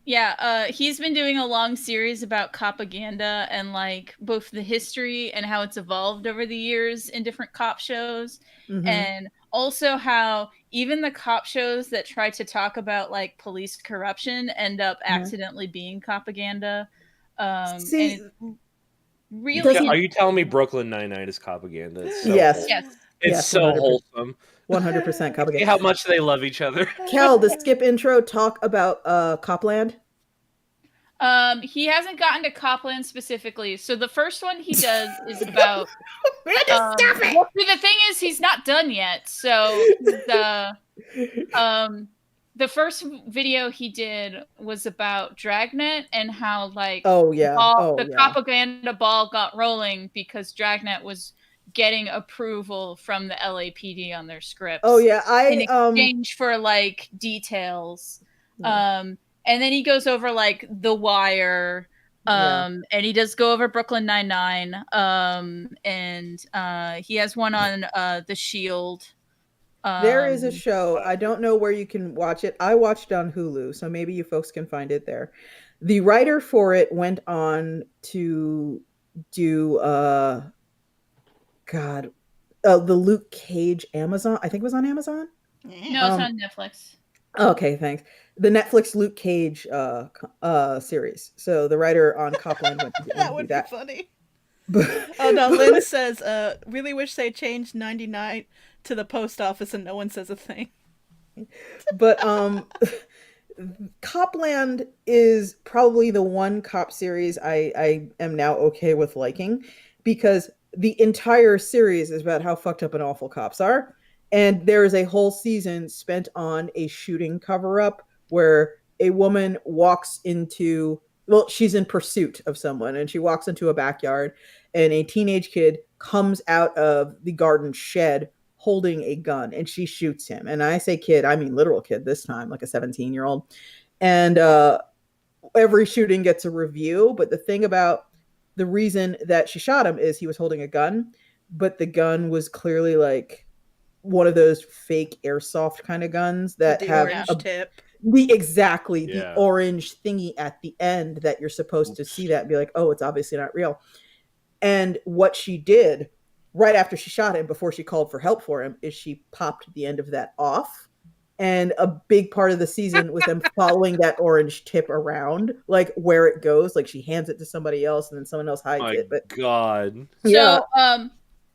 Yeah, he's been doing a long series about copaganda and like both the history and how it's evolved over the years in different cop shows, and also how even the cop shows that try to talk about like police corruption end up accidentally being copaganda. See, and really, are you telling me Brooklyn Nine-Nine is propaganda? It's so Yes. wholesome. yes. It's so 100%. wholesome. 100% copaganda. See how much they love each other. Kel, does Skip Intro talk about Copland? He hasn't gotten to Copland specifically. So the first one he does is about. Stop it! Well, the thing is, he's not done yet. So the first video he did was about Dragnet and how like the propaganda ball got rolling because Dragnet was getting approval from the LAPD on their scripts. Oh yeah, in exchange for like details. And then he goes over like The Wire, and he does go over Brooklyn Nine-Nine, and he has one on The Shield. There is a show. I don't know where you can watch it. I watched it on Hulu, so maybe you folks can find it there. The writer for it went on to do the Luke Cage Amazon. I think it was on Amazon. No, it's on Netflix. Okay, thanks. The Netflix Luke Cage series. So the writer on Copland went to that would do be funny. Oh no, Lynn says, really wish they changed 99 to the post office and no one says a thing. But Copland is probably the one cop series I am now okay with liking, because the entire series is about how fucked up and awful cops are. And there is a whole season spent on a shooting cover-up where a woman walks into, she's in pursuit of someone, and she walks into a backyard, and a teenage kid comes out of the garden shed holding a gun, and she shoots him. And I say kid, I mean literal kid this time, like a 17-year-old. And every shooting gets a review, but the thing about the reason that she shot him is he was holding a gun, but the gun was clearly like one of those fake airsoft kind of guns that have orange tip. The orange thingy at the end that you're supposed to see that and be like, oh, it's obviously not real. And what she did right after she shot him, before she called for help for him, is she popped the end of that off. And a big part of the season was them following that orange tip around, like where it goes. Like she hands it to somebody else and then someone else hides it. But God. So,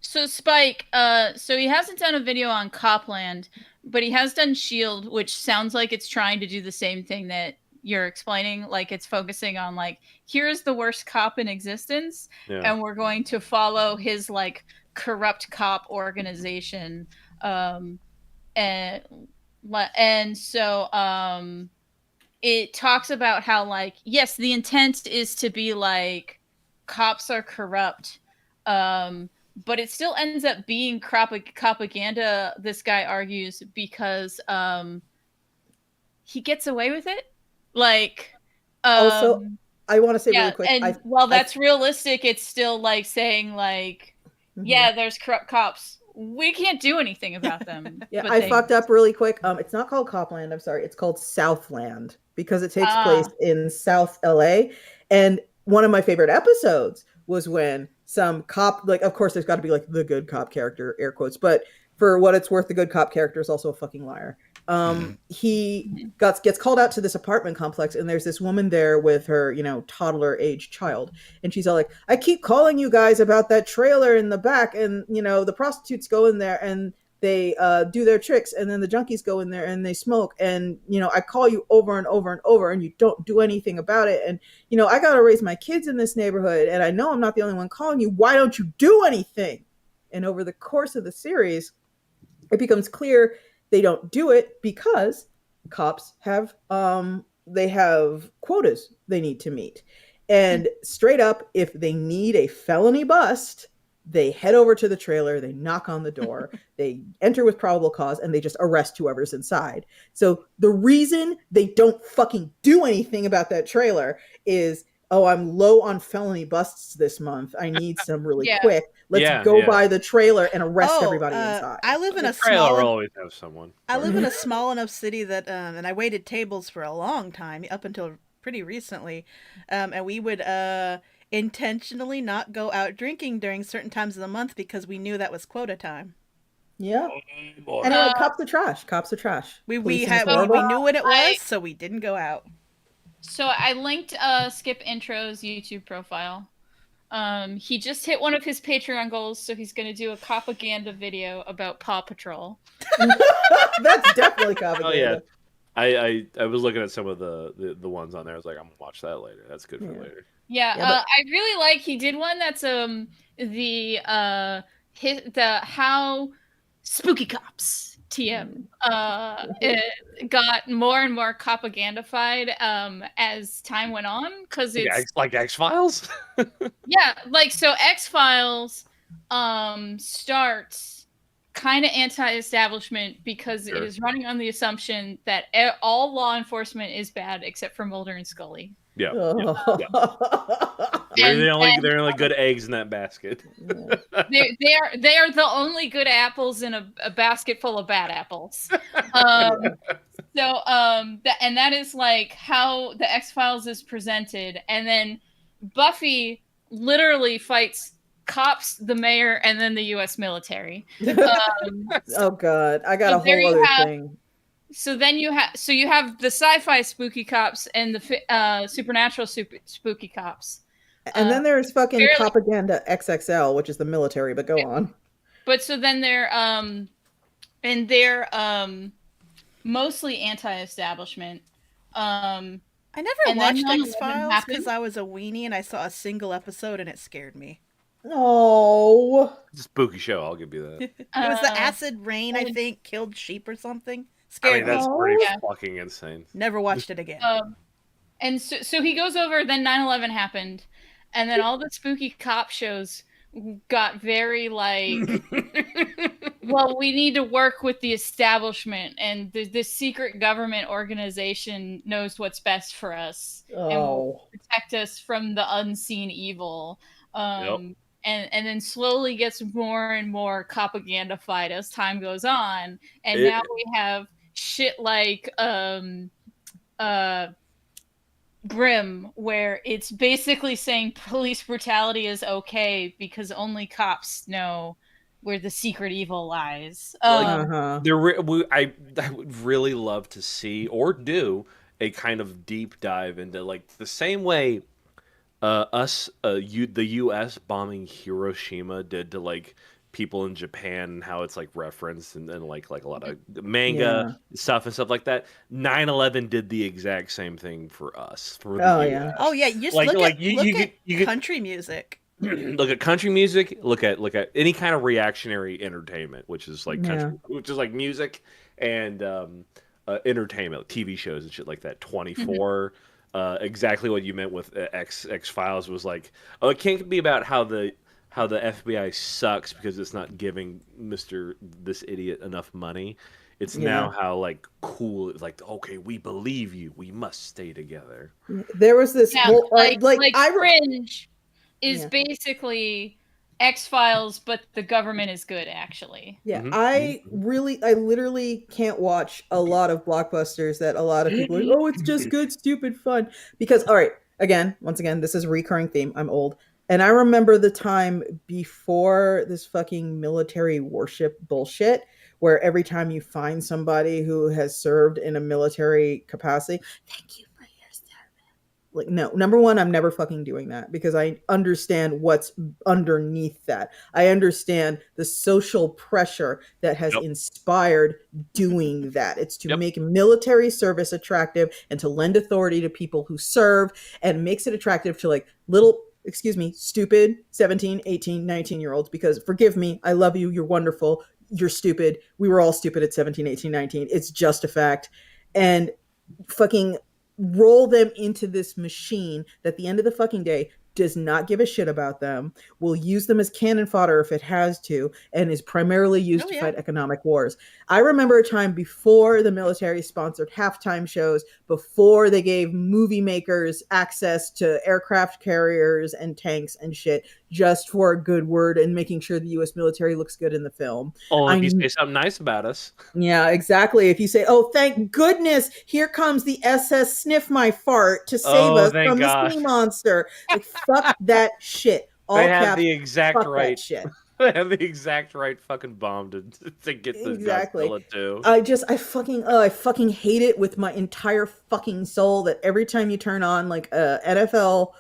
So Spike, so he hasn't done a video on Copland, but he has done Shield, which sounds like it's trying to do the same thing that you're explaining. Like it's focusing on like, here's the worst cop in existence, Yeah. and we're going to follow his like corrupt cop organization. And so it talks about how like, yes, the intent is to be like cops are corrupt, but it still ends up being propaganda, this guy argues, because he gets away with it. Like Also, I want to say really yeah, quick. and while that's realistic, it's still like saying like, yeah, there's corrupt cops. We can't do anything about them. Yeah, but I they fucked up really quick. It's not called Copland. I'm sorry. It's called Southland because it takes place in South LA. And one of my favorite episodes was when some cop, like, of course, there's got to be like the good cop character, air quotes, but for what it's worth, the good cop character is also a fucking liar. He gets called out to this apartment complex, and there's this woman there with her, toddler age child, and she's all like, "I keep calling you guys about that trailer in the back, and the prostitutes go in there and they do their tricks, and then the junkies go in there and they smoke, and I call you over and over and over, and you don't do anything about it, and I gotta raise my kids in this neighborhood, and I know I'm not the only one calling you. Why don't you do anything?" And over the course of the series, it becomes clear they don't do it because cops have they have quotas they need to meet. And straight up, if they need a felony bust, they head over to the trailer, they knock on the door, they enter with probable cause, and they just arrest whoever's inside. So the reason they don't fucking do anything about that trailer is, oh, I'm low on felony busts this month. I need some really quick. Let's go by the trailer and arrest everybody inside. I live in The a trailer small. will always have someone. I live in a small enough city that, and I waited tables for a long time, up until pretty recently, and we would intentionally not go out drinking during certain times of the month because we knew that was quota time. Yeah. Anyway, cops are trash. Cops are trash. We knew what it was, so we didn't go out. So I linked Skip Intro's YouTube profile. He just hit one of his Patreon goals, so he's going to do a propaganda video about Paw Patrol. That's definitely propaganda. Oh yeah, I was looking at some of the ones on there. I was like, I'm gonna watch that later. That's good for later. Yeah, I really like. He did one that's how spooky cops TM it got more and more propagandified as time went on, because it's like X-Files. Yeah, like so X-Files starts kind of anti-establishment because it is running on the assumption that all law enforcement is bad except for Mulder and Scully. Yeah. They're the only good eggs in that basket. They are the only good apples in a basket full of bad apples. And that is like how the X-Files is presented, and then Buffy literally fights cops, the mayor, and then the U.S. military. Oh God, I got a whole other thing. So then you have the sci-fi spooky cops and the supernatural spooky cops. And then there's fucking propaganda XXL, which is the military, but go on. But so then they're mostly anti-establishment. I never watched X-Files because I was a weenie and I saw a single episode and it scared me. Oh, it's a spooky show. I'll give you that. It was the acid rain, I think, killed sheep or something. Scared me. That's pretty fucking insane. Never watched it again. And so he goes over. Then 9/11 happened, and then all the spooky cop shows got very like, well, we need to work with the establishment, and the secret government organization knows what's best for us and will protect us from the unseen evil. And then slowly gets more and more propagandified as time goes on, and now we have shit like Grimm, where it's basically saying police brutality is okay because only cops know where the secret evil lies. I would really love to see or do a kind of deep dive into like the same way the U.S. bombing Hiroshima did to like people in Japan and how it's like referenced and like a lot of manga stuff and stuff like that. 9/11 did the exact same thing for us for the US. Oh yeah, you just Like- look like at you could- country music. Look at country music. Look at any kind of reactionary entertainment, which is like country, which is like music and entertainment, TV shows and shit like that. 24. Exactly what you meant with X Files was like, oh, it can't be about how the FBI sucks because it's not giving this idiot enough money. It's now how like cool it's like, okay, we believe you. We must stay together. There was this whole like Fringe is basically X-Files, but the government is good, actually. Yeah, I literally can't watch a lot of blockbusters that a lot of people are like, oh, it's just good, stupid fun. Because, all right, once again, this is a recurring theme. I'm old. And I remember the time before this fucking military worship bullshit, where every time you find somebody who has served in a military capacity, thank you for your service. Like, no, number one, I'm never fucking doing that because I understand what's underneath that. I understand the social pressure that has inspired doing that. It's to make military service attractive and to lend authority to people who serve, and makes it attractive to like little, stupid 17, 18, 19-year-olds, because forgive me, I love you, you're wonderful, you're stupid. We were all stupid at 17, 18, 19. It's just a fact. And fucking roll them into this machine that at the end of the fucking day does not give a shit about them, will use them as cannon fodder if it has to, and is primarily used to fight economic wars. I remember a time before the military sponsored halftime shows, before they gave movie makers access to aircraft carriers and tanks and shit, just for a good word and making sure the U.S. military looks good in the film. Oh, if you say something nice about us. Yeah, exactly. If you say, oh, thank goodness, here comes the SS Sniff My Fart to save us from the sea monster. Like, fuck that shit. All they have caps, the exact right shit. They have the exact right fucking bomb to get the Godzilla too. I fucking hate it with my entire fucking soul that every time you turn on like a NFL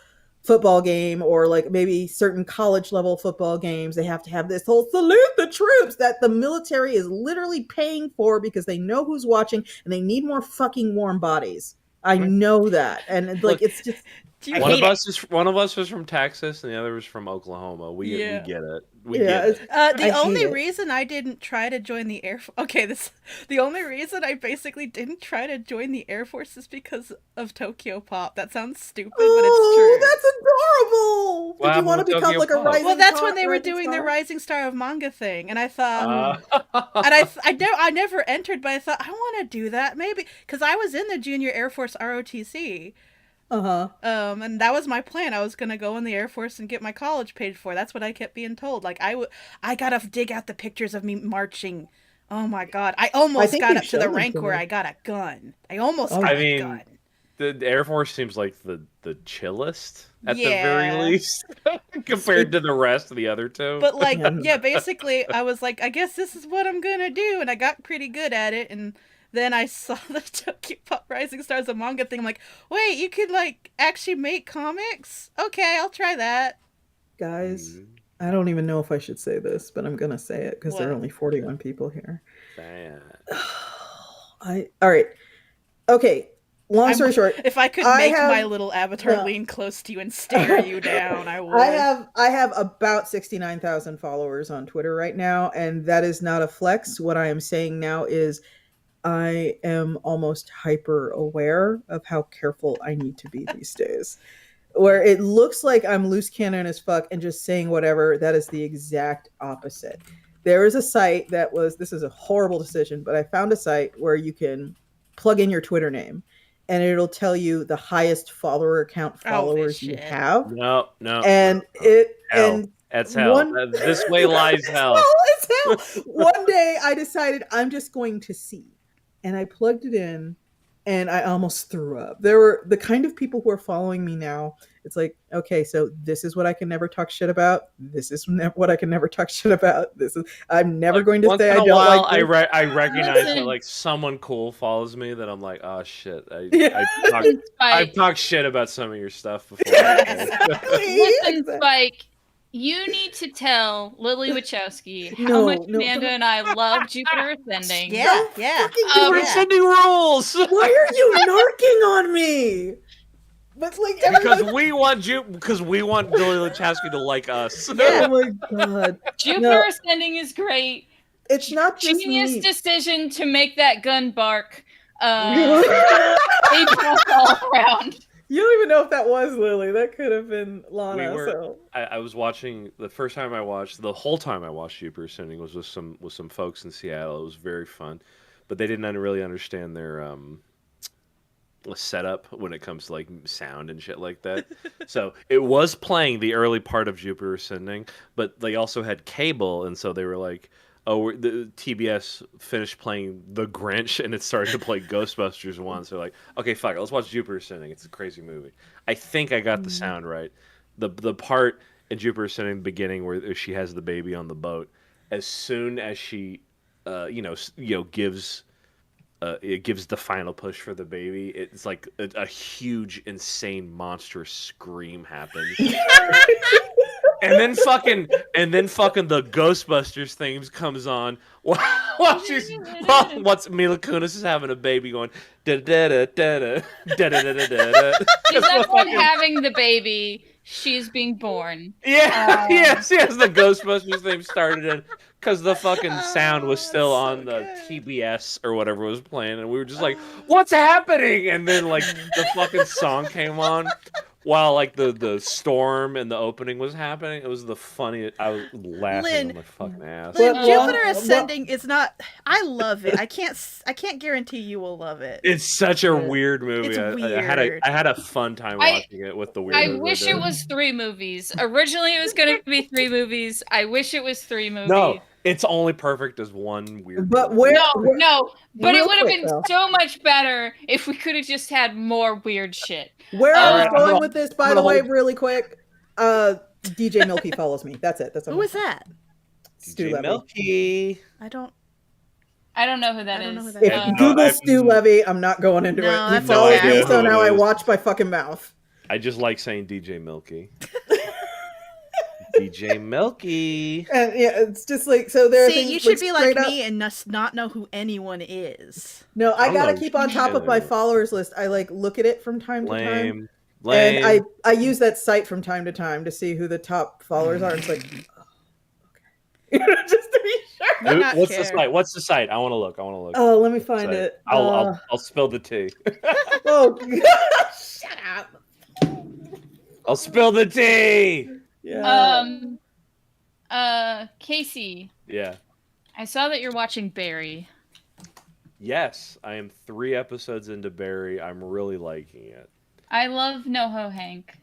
football game or like maybe certain college level football games, they have to have this whole salute the troops that the military is literally paying for because they know who's watching and they need more fucking warm bodies. I know that. And like, look, it's just one of us was from Texas and the other was from Oklahoma. We get it. We get it. The only reason I didn't try to join the Air Force... the only reason I basically didn't try to join the Air Force is because of Tokyo Pop. That sounds stupid, but it's true. That's adorable! Did you want to become like a rising star? Well, that's when they were doing the Rising Star of Manga thing, and I thought... and I never entered, but I thought, I want to do that, maybe. Because I was in the Junior Air Force ROTC. And that was my plan. I was gonna go in the Air Force and get my college paid for. That's what I kept being told. Like I gotta dig out the pictures of me marching. Oh my god! I almost got up to the rank where I got a gun. I almost got a gun. The Air Force seems like the chillest at the very least compared to the rest of the other two. But like, basically, I was like, I guess this is what I'm gonna do, and I got pretty good at it, and. Then I saw the Tokyo Pop Rising Stars of Manga thing. I'm like, wait, you could like actually make comics? Okay, I'll try that. Guys, I don't even know if I should say this, but I'm gonna say it because there are only 41 people here. All right. Okay. Long story short, if I could make my little avatar lean close to you and stare you down, I would. I have about 69,000 followers on Twitter right now, and that is not a flex. What I am saying now is I am almost hyper aware of how careful I need to be these days. Where it looks like I'm loose cannon as fuck and just saying whatever, that is the exact opposite. There is a site this is a horrible decision, but I found a site where you can plug in your Twitter name and it'll tell you the highest follower account followers you have. No. And that's hell. This way lies hell. It's hell. One day I decided I'm just going to see. And I plugged it in and I almost threw up. There were the kind of people who are following me now. It's like, okay, so this is what I can never talk shit about. This is what I can never talk shit about. I'm never going to say I don't like this. I recognize that like someone cool follows me that I'm like, oh shit. I've talked shit about some of your stuff before. Listen, Spike. You need to tell Lily Wachowski how No, much no, Amanda don't- and I love Jupiter Ascending. Yeah, Don't yeah. fucking do Jupiter it. Ascending rules. Why are you narking on me? But like Because everybody. we want Lily Wachowski to like us. Yeah. Oh my god. Jupiter No, Ascending is great. it's not just Genius me. decision to make that gun bark. A+ all around. You don't even know if that was Lily. That could have been Lana. I was watching the first time I watched the whole time I watched Jupiter Ascending was with some folks in Seattle. It was very fun, but they didn't really understand their setup when it comes to like sound and shit like that. So it was playing the early part of Jupiter Ascending, but they also had cable, and so they were like, "Oh, the TBS finished playing The Grinch, and it started to play Ghostbusters once." They're like, "Okay, fuck it, let's watch Jupiter Ascending. It's a crazy movie." I think I got the sound right. The part in Jupiter Ascending, the beginning where she has the baby on the boat, as soon as she, gives. It gives the final push for the baby. It's like a huge, insane, monstrous scream happens, and then fucking the Ghostbusters themes comes on while what's Mila Kunis is having a baby going da da da da da da da da da. She's not one having the baby. She's being born. Yeah, yes, the Ghostbusters theme started in because the fucking sound was still on the TBS or whatever was playing, and we were just like, "What's happening?" And then like the fucking song came on while like the storm and the opening was happening. It was the funniest. I was laughing on my fucking ass. Lynn, But- Jupiter but- Ascending is not. I love it. I can't guarantee you will love it. It's such a weird movie. It's I had a fun time watching it with the weird. I wish it was 3 movies. Originally, it was going to be 3 movies. I wish it was 3 movies. No, it's only perfect as one weird. But movie. where? No, but Real it would have quick, been though. so much better if we could have just had more weird shit. Where I was Alright, I'm going gonna- with this, I'm by the gonna way, hold- really quick. DJ Milky follows me. That's it. That's Who is that? Stu DJ Levy. Milky. I don't. I don't know who that I don't is. know who that If is. you No, Google I've- Stu Levy, I'm not going into No, it. He that's follows okay. me, No so idea now who it I is. watch my fucking mouth. I just like saying DJ Milky. DJ Milky. And yeah, it's just like so. There are See, things you should be like straight up- me and not know who anyone is. No, I don't gotta know keep on top of my shit. followers list. I like look at it from time to time, Lame. and I use that site from time to time to see who the top followers are. And it's like, oh, okay, just to be sure. May not What's care. the site? What's the site? I want to look. Oh, let me find Site. it. I'll spill the tea. Oh, shut up. I'll spill the tea. Yeah. Casey, Yeah. I saw that you're watching Barry. Yes, I am 3 episodes into Barry. I'm really liking it. I love NoHo Hank.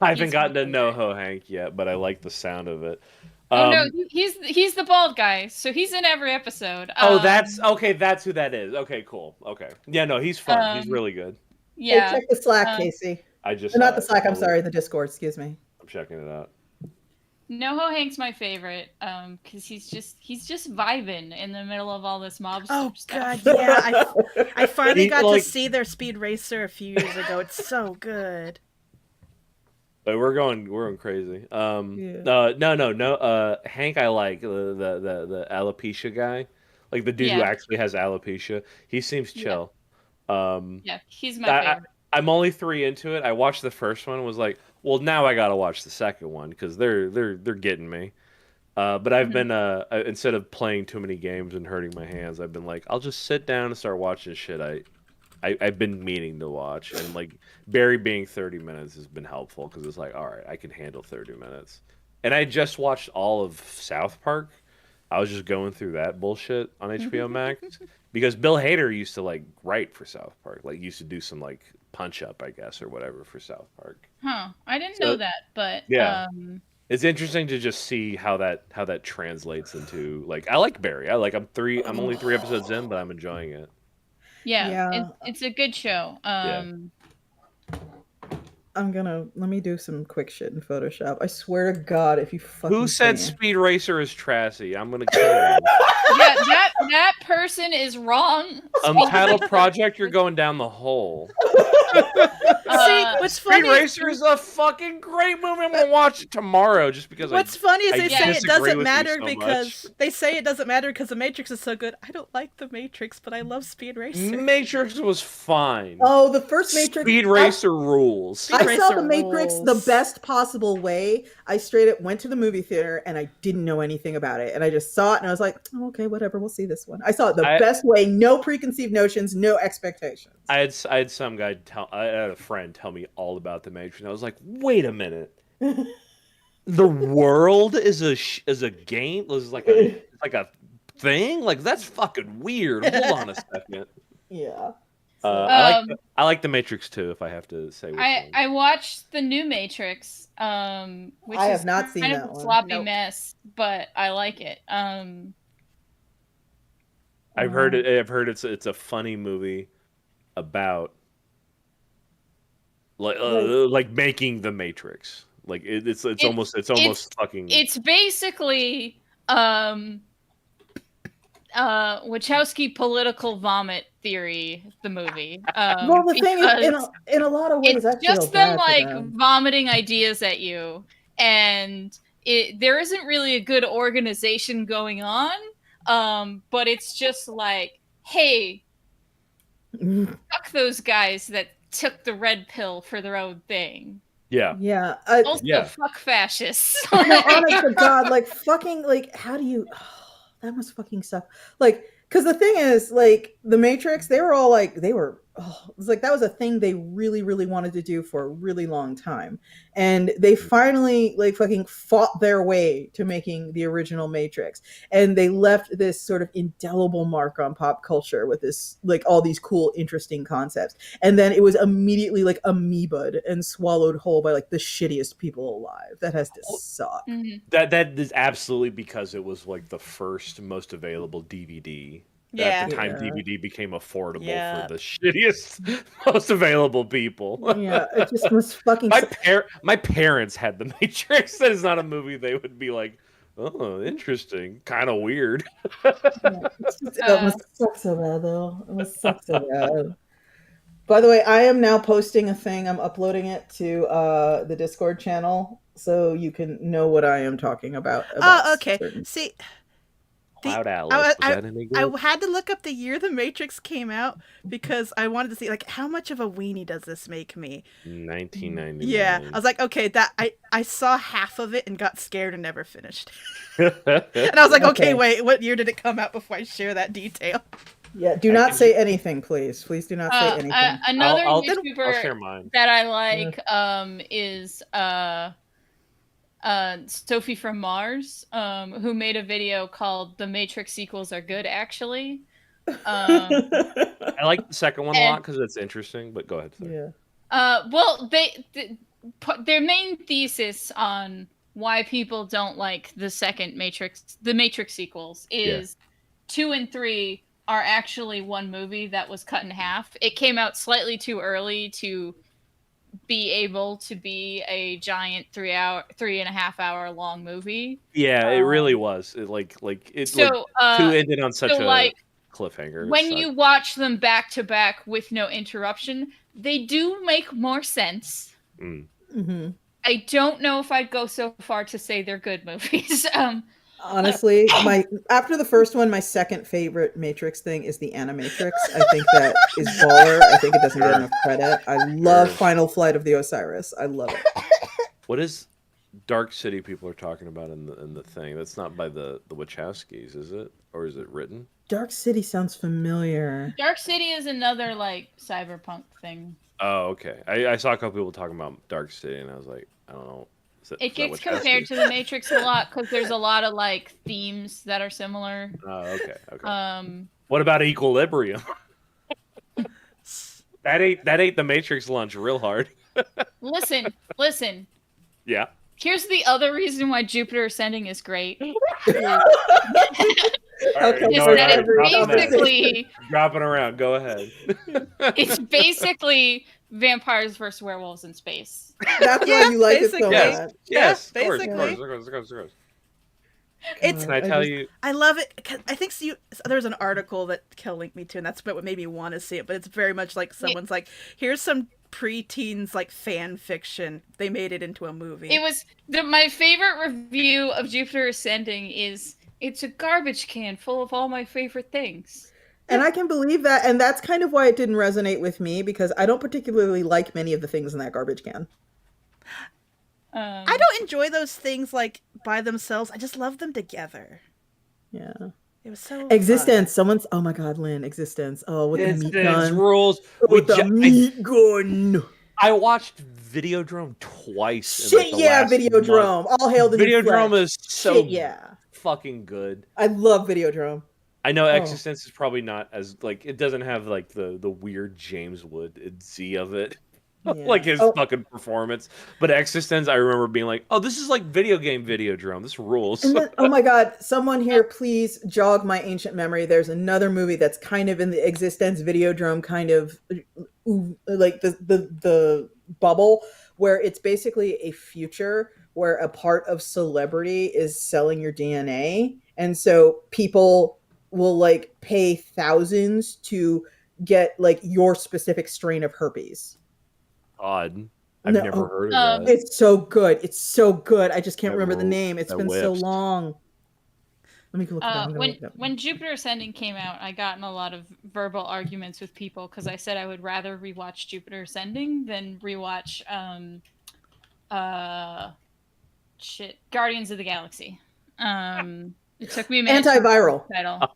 I haven't He's gotten my to know Hank yet, but I like the sound of it. Oh no, he's the bald guy, so he's in every episode. That's okay. That's who that is. Okay, cool. Okay, yeah, no, he's fun. He's really good. yeah. Hey, check the Slack, um, Casey. I just Or not saw the it. Slack. I'm sorry, the Discord. Excuse me. I'm checking it out. NoHo Hank's my favorite, because he's just vibing in the middle of all this mob Oh stuff. God, yeah. I finally He, got like- to see their Speed Racer a few years ago. It's so good. But we're going crazy. Yeah. No. Hank, I like the alopecia guy, like the dude who Yeah. actually has alopecia. He seems chill. Yeah, he's my favorite. I'm only 3 into it. I watched the first one and was like, well, now I gotta watch the second one because they're getting me. But I've been instead of playing too many games and hurting my hands, I've been like, I'll just sit down and start watching shit I've been meaning to watch, and like Barry being 30 minutes has been helpful because it's like, all right, I can handle 30 minutes. And I just watched all of South Park. I was just going through that bullshit on HBO Max because Bill Hader used to like write for South Park, like used to do some like punch up, I guess, or whatever for South Park. Huh. I didn't So- know that, but Yeah. It's interesting to just see how that translates into like I like Barry. I'm only 3 episodes in, but I'm enjoying it. yeah, Yeah. it's a good show. Let me do some quick shit in Photoshop. I swear to God, if you fucking Who said say it. Speed Racer is trashy? I'm gonna kill him. Yeah, that person is wrong. Untitled Project, you're going down the hole. See, what's Speed funny? Racer is a fucking great movie. I'm gonna watch it tomorrow just because. What's funny is I they say it disagree doesn't with you matter so because much. they say it doesn't matter because the Matrix is so good. I don't like the Matrix, but I love Speed Racer. Matrix was fine. Oh, the first Matrix. Speed Racer rules. Speed I saw Racer the Matrix the rules. best possible way. I straight up went to the movie theater and I didn't know anything about it. And I just saw it and I was like, oh, okay, whatever, we'll see this one. I saw it the best way, no preconceived notions, no expectations. I had some guy I had a friend tell me all about the Matrix, and I was like, wait a minute. The world is a game? Is like a thing? Like, that's fucking weird. Hold on a second. Yeah. I like the Matrix too, if I have to say. I watched the new Matrix, which I have not seen kind that of a one. sloppy Nope. mess, but I like it. I've heard it's a funny movie about like making the Matrix. Like it's almost fucking. It's basically Wachowski political vomit theory. The movie. Well, the thing is, in a lot of ways, it's just them like vomiting ideas at you, and there isn't really a good organization going on. But it's just like, hey, fuck those guys that took the red pill for their own thing. Yeah. Yeah. Also, fuck fascists. No, honest to God, like fucking, like, how do you? Oh, that must fucking suck. Like, because the thing is, like, the Matrix, they were all like, it was like that was a thing they really, really wanted to do for a really long time, and they finally like fucking fought their way to making the original Matrix, and they left this sort of indelible mark on pop culture with this, like, all these cool, interesting concepts, and then it was immediately like amoebaed and swallowed whole by like the shittiest people alive. That has to suck. Mm-hmm. That is absolutely because it was like the first most available DVD. At the time, DVD became affordable for the shittiest, most available people. Yeah, it just was fucking. My parents had the Matrix. That is not a movie they would be like, oh, interesting, kind of weird. It must suck so bad, though. It must suck so bad. By the way, I am now posting a thing. I'm uploading it to the Discord channel so you can know what I am talking about. Oh, okay. See. Cloud Atlas. I had to look up the year the Matrix came out because I wanted to see, like, how much of a weenie does this make me? 1999. Yeah, I was like, okay, I saw half of it and got scared and never finished. And I was like, okay, wait, what year did it come out before I share that detail? Yeah, do not say anything, please. Please do not say anything. Another I'll YouTuber share mine. that I like is Sophie from Mars, who made a video called "The Matrix Sequels Are Good." Actually, I like the second one a lot because it's interesting. But go ahead. Sorry. Yeah. Well, their main thesis on why people don't like the Matrix sequels is 2 and 3 are actually one movie that was cut in half. It came out slightly too early to be able to be a giant 3.5 hour long movie. Yeah, it really was. Two ended on such a cliffhanger. When you watch them back to back with no interruption, they do make more sense. Mm-hmm. I don't know if I'd go so far to say they're good movies. Honestly, after the first one, my second favorite Matrix thing is the Animatrix. I think that is baller. I think it doesn't get enough credit. I love Final Flight of the Osiris. I love it. What is Dark City people are talking about in the thing? That's not by the Wachowskis, is it? Or is it written? Dark City sounds familiar. Dark City is another like cyberpunk thing. Oh, okay. I saw a couple people talking about Dark City, and I was like, I don't know. It gets compared to the Matrix a lot because there's a lot of like themes that are similar. Oh, okay. What about Equilibrium? that ate the Matrix lunch real hard. Listen. Yeah. Here's the other reason why Jupiter Ascending is great. Basically dropping around. Go ahead. It's basically vampires versus werewolves in space. That's why you like it so much. Yes, basically. Of course. It's. I love it. I think there's an article that Kel linked me to, and that's what made me want to see it. But it's very much like someone's like, here's some preteens like fan fiction. They made it into a movie. It was my favorite review of Jupiter Ascending is it's a garbage can full of all my favorite things. And I can believe that, and that's kind of why it didn't resonate with me, because I don't particularly like many of the things in that garbage can. I don't enjoy those things like by themselves. I just love them together. Yeah. It was so Existence. Someone's, oh my god, Lynn, Existence. Oh, with the meat gun. rules. With the meat gun. I watched Videodrome twice. Shit, yeah, Videodrome. All hail the new Videodrome flesh. is so Shit, yeah. fucking good. I love Videodrome. I know Existence is probably not as like it doesn't have like the weird James Wood Z of it. Yeah. Like his fucking performance. But Existence, I remember being like, oh, this is like video game Videodrome. This rules. And then, oh my god, someone here, please jog my ancient memory. There's another movie that's kind of in the Existence Videodrome kind of like the bubble, where it's basically a future where a part of celebrity is selling your DNA. And so people will like pay thousands to get like your specific strain of herpes. Odd. I've never heard of that. It's so good. It's so good. I just can't remember the name. It's been so whips. long. Let me look it up. When Jupiter Ascending came out, I got in a lot of verbal arguments with people because I said I would rather rewatch Jupiter Ascending than rewatch Guardians of the Galaxy. It took me a minute. Antiviral. Title.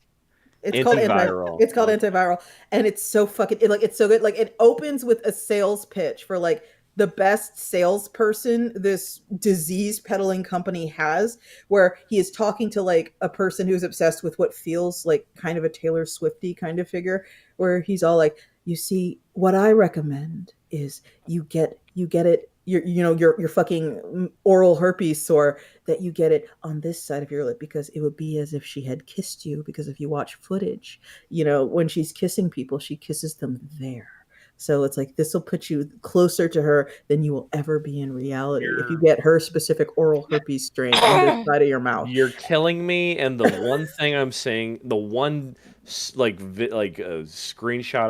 It's called Antiviral. It's called Antiviral, and it's so fucking it's so good. Like it opens with a sales pitch for like the best salesperson this disease peddling company has, where he is talking to like a person who's obsessed with what feels like kind of a Taylor Swifty kind of figure, where he's all like, you see, what I recommend is you get it. Your fucking oral herpes sore, that you get it on this side of your lip, because it would be as if she had kissed you, because if you watch footage, when she's kissing people, she kisses them there. So it's like, this will put you closer to her than you will ever be in reality if you get her specific oral herpes strain on this side of your mouth. You're killing me, and the one thing I'm saying, the one screenshot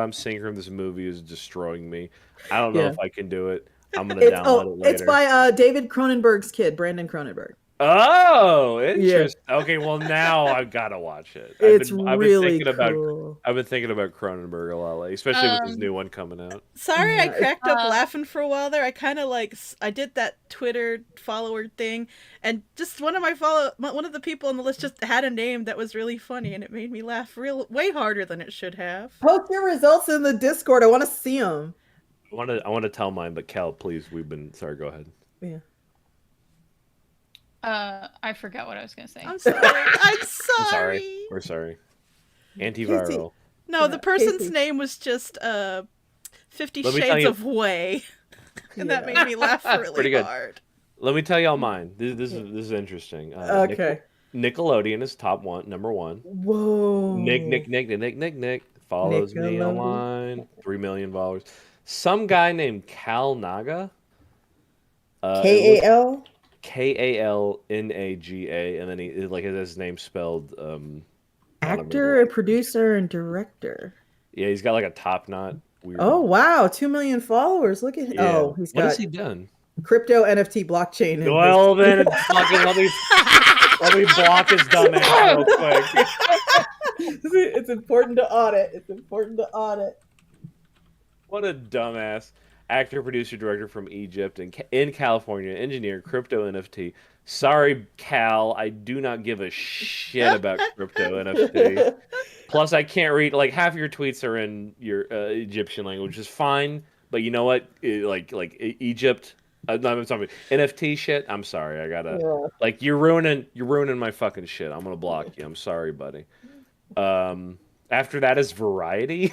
I'm seeing from this movie is destroying me. I don't know if I can do it. I'm gonna download it later. It's by David Cronenberg's kid, Brandon Cronenberg. Oh, interesting. Yeah. Okay, well now I've got to watch it. I've been thinking about Cronenberg a lot lately, especially with his new one coming out. Sorry, I cracked up laughing for a while there. I kind of I did that Twitter follower thing, and just one of the people on the list just had a name that was really funny, and it made me laugh way harder than it should have. Post your results in the Discord. I want to see them. I want to tell mine, but Cal, please. Sorry. Go ahead. Yeah. I forgot what I was gonna say. I'm sorry. I'm sorry. We're sorry. Antiviral. No, the person's name was just 50 Shades of Way, and that made me laugh really hard. Let me tell y'all mine. This is interesting. Okay. Nickelodeon is number one. Whoa. Nick follows me online. 3 million followers. Some guy named Cal Naga. Kal? Kalnaga, and then he has his name spelled actor, a producer, and director. Yeah, he's got like a top knot. Weird. Oh wow, 2 million followers. Look at what has he done? Crypto, NFT, blockchain. Well, then it's fucking let me block his dumbass real quick. It's important to audit. What a dumbass. Actor, producer, director from Egypt and in California, engineer, crypto NFT. Sorry, Cal, I do not give a shit about crypto NFT. Plus, I can't read, like, half your tweets are in your Egyptian language, which is fine. But you know what? Like Egypt, no, I'm sorry, NFT shit. I'm sorry, I gotta like you're ruining my fucking shit. I'm gonna block you. I'm sorry, buddy. After that is Variety.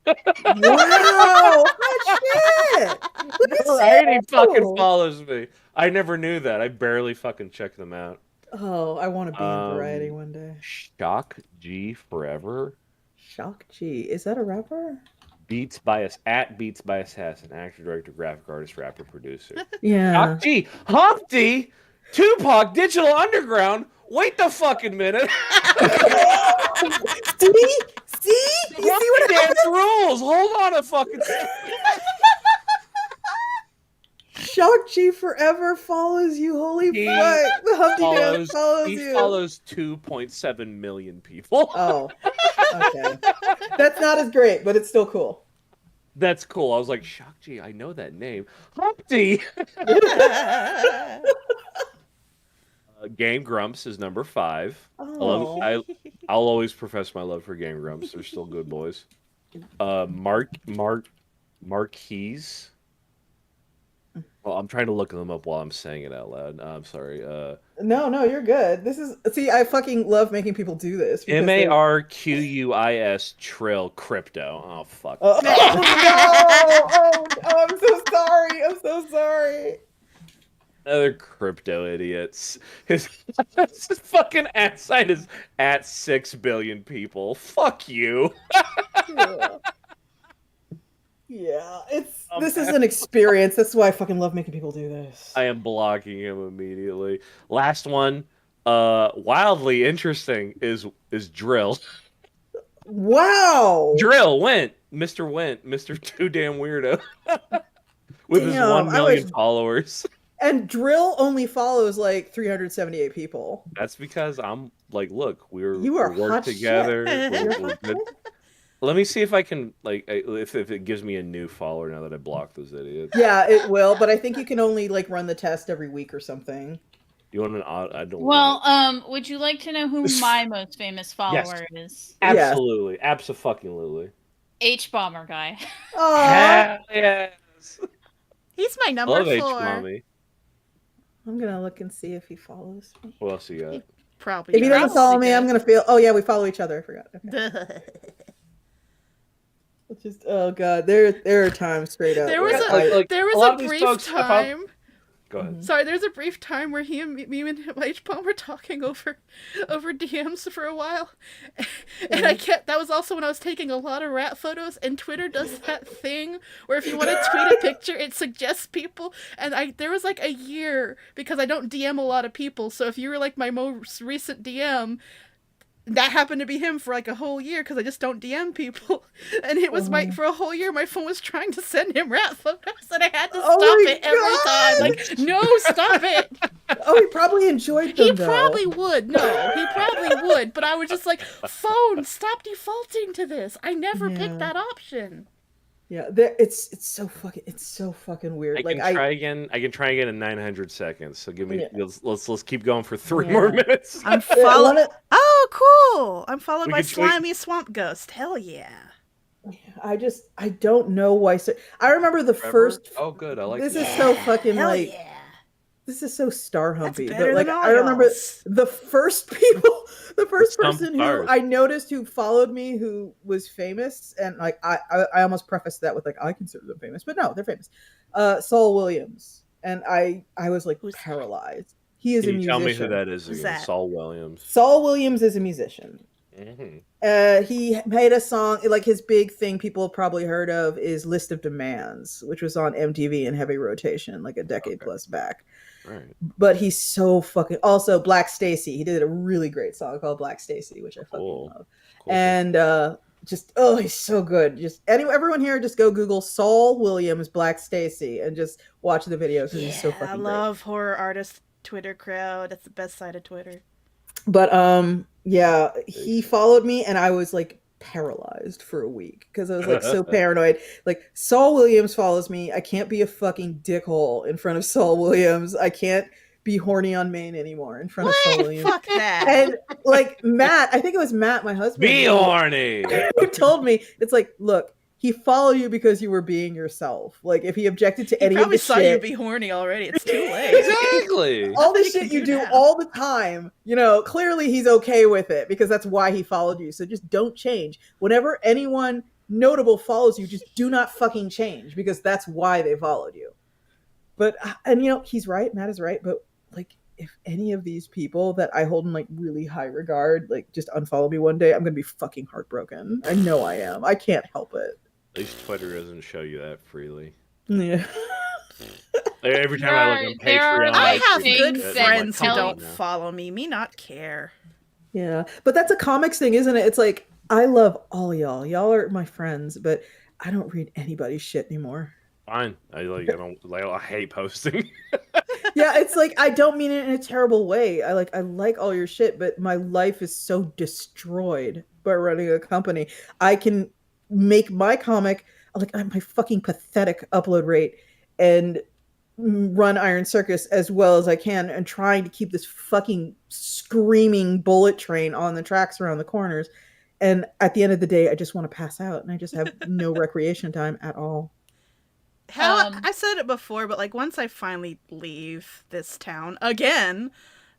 Wow! Shit! Variety fucking follows me. I never knew that. I barely fucking check them out. Oh, I want to be in Variety one day. Shock G Forever. Shock G, is that a rapper? Beats by Assassin, actor, director, graphic artist, rapper, producer. Yeah. Shock G, Humpty, Tupac, Digital Underground. Wait the fucking minute. See? You see what dance rules. Hold on a fucking second. Shakchi forever follows you. Holy He fuck! The Humpty Dance follows he you. follows 2.7 million people. Oh, okay. That's not as great, but it's still cool. That's cool. I was like, Shakchi, I know that name. Humpty. Game Grumps is number 5. Oh. I'll always profess my love for Game Grumps. They're still good boys. Marquise. Well, I'm trying to look them up while I'm saying it out loud. I'm sorry. No, you're good. See, I fucking love making people do this. because they're- Marquis Trill Crypto. Oh fuck. Oh, no! Oh, I'm so sorry. I'm so sorry. Other crypto idiots. His fucking at sign is at 6 billion people. Fuck you. Yeah, this is an experience. That's why I fucking love making people do this. I am blocking him immediately. Last one, wildly interesting is Drill. Wow. Drill Mr. Too Damn Weirdo. With his Damn, 1 million followers. And Drill only follows like 378 people. That's because I'm like, look, we You are work hot together. shit. We're good. Let me see if I can if it gives me a new follower now that I blocked those idiots. Yeah, it will, but I think you can only like run the test every week or something. You want an odd? I don't. Well, would you like to know who my most famous follower is? Absolutely, absolutely. H Bomber guy. Oh, Hell yes. He's my number Love 4. H mommy. I'm gonna look and see if he follows me. What else you got? Probably. If he doesn't follow me, I'm gonna feel. Oh yeah, we follow each other. I forgot. Okay. It's just oh god, there are times straight up. There was where there was lot a of these brief folks, time. Go ahead. Sorry, there's a brief time where me and H Bomb were talking over DMs for a while, and that was also when I was taking a lot of rat photos. And Twitter does that thing where if you want to tweet a picture, it suggests people. And there was like a year because I don't DM a lot of people. So if you were like my most recent DM, that happened to be him for like a whole year because I just don't DM people. And it was for a whole year my phone was trying to send him rat photos and I had to stop it every time. Like, no, stop it. Oh, he probably enjoyed them. He probably would. No, he probably would. But I was just like, phone, stop defaulting to this. I never picked that option. Yeah, it's so fucking weird. I can try again in 900 seconds. So give me let's keep going for 3 more minutes. I'm followed. Oh, cool! I'm followed by Slimy Swamp Ghost. Hell yeah! I don't know why. I remember the first. Oh, good. I like this. This Is so fucking Hell like. yeah. This is so star humpy. That's better But like than all I remember y'all's. the first person who I noticed who followed me who was famous, and like I almost prefaced that with like I consider them famous, but no, they're famous. Saul Williams, and I was like paralyzed. He is a musician. Tell me who that is again. that? Saul Williams. Saul Williams is a musician. Mm-hmm. He made a song, like his big thing people have probably heard of is List of Demands, which was on MTV in heavy rotation like a decade plus back. Right. But he's so fucking also Black Stacy. He did a really great song called Black Stacy, which I fucking love. Cool. And he's so good. Just everyone here, just go Google Saul Williams Black Stacy and just watch the videos. Yeah, he's so fucking I love horror artist Twitter crowd. That's the best side of Twitter. But yeah, he followed me and I was like paralyzed for a week because I was like so paranoid. Like Saul Williams follows me. I can't be a fucking dickhole in front of Saul Williams. I can't be horny on Maine anymore in front of Saul Williams. Fuck that. And like Matt, I think it was Matt, my husband. Be horny. Who told me it's like, look, he followed you because you were being yourself. Like if he objected to any of the probably saw shit, you be horny already. It's too late. Exactly. all the shit you do all the time, clearly he's okay with it because that's why he followed you. So just don't change. Whenever anyone notable follows you, just do not fucking change because that's why they followed you. But, and he's right. Matt is right. But like, if any of these people that I hold in like really high regard, like just unfollow me one day, I'm going to be fucking heartbroken. I know I am. I can't help it. At least Twitter doesn't show you that freely. Yeah. Every time I look on Patreon, I have things good that friends who tell don't you. follow me. Me not care. Yeah. But that's a comics thing, isn't it? It's like, I love all y'all. Y'all are my friends, but I don't read anybody's shit anymore. fine. I hate posting. Yeah, it's like I don't mean it in a terrible way. I like all your shit, but my life is so destroyed by running a company. I can make my comic like my fucking pathetic upload rate and run Iron Circus as well as I can and trying to keep this fucking screaming bullet train on the tracks around the corners. And at the end of the day, I just want to pass out and I just have no recreation time at all. I said it before, but like once I finally leave this town again,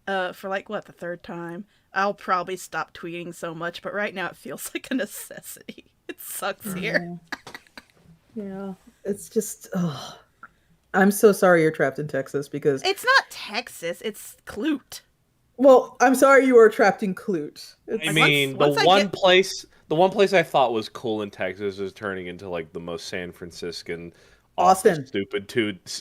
for like what, the third time, I'll probably stop tweeting so much. But right now, it feels like a necessity. It sucks here. Yeah, it's just. Oh. I'm so sorry you're trapped in Texas because it's not Texas. It's Clute. Well, I'm sorry you were trapped in Clute. I mean, the one place I thought was cool in Texas is turning into like the most San Franciscan. Austin,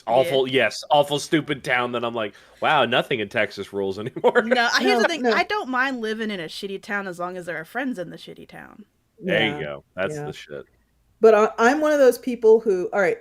awful, stupid town that I'm like, wow, nothing in Texas rules anymore. No, here's the thing. I don't mind living in a shitty town as long as there are friends in the shitty town. There you go. That's the shit. But I'm one of those people who, all right,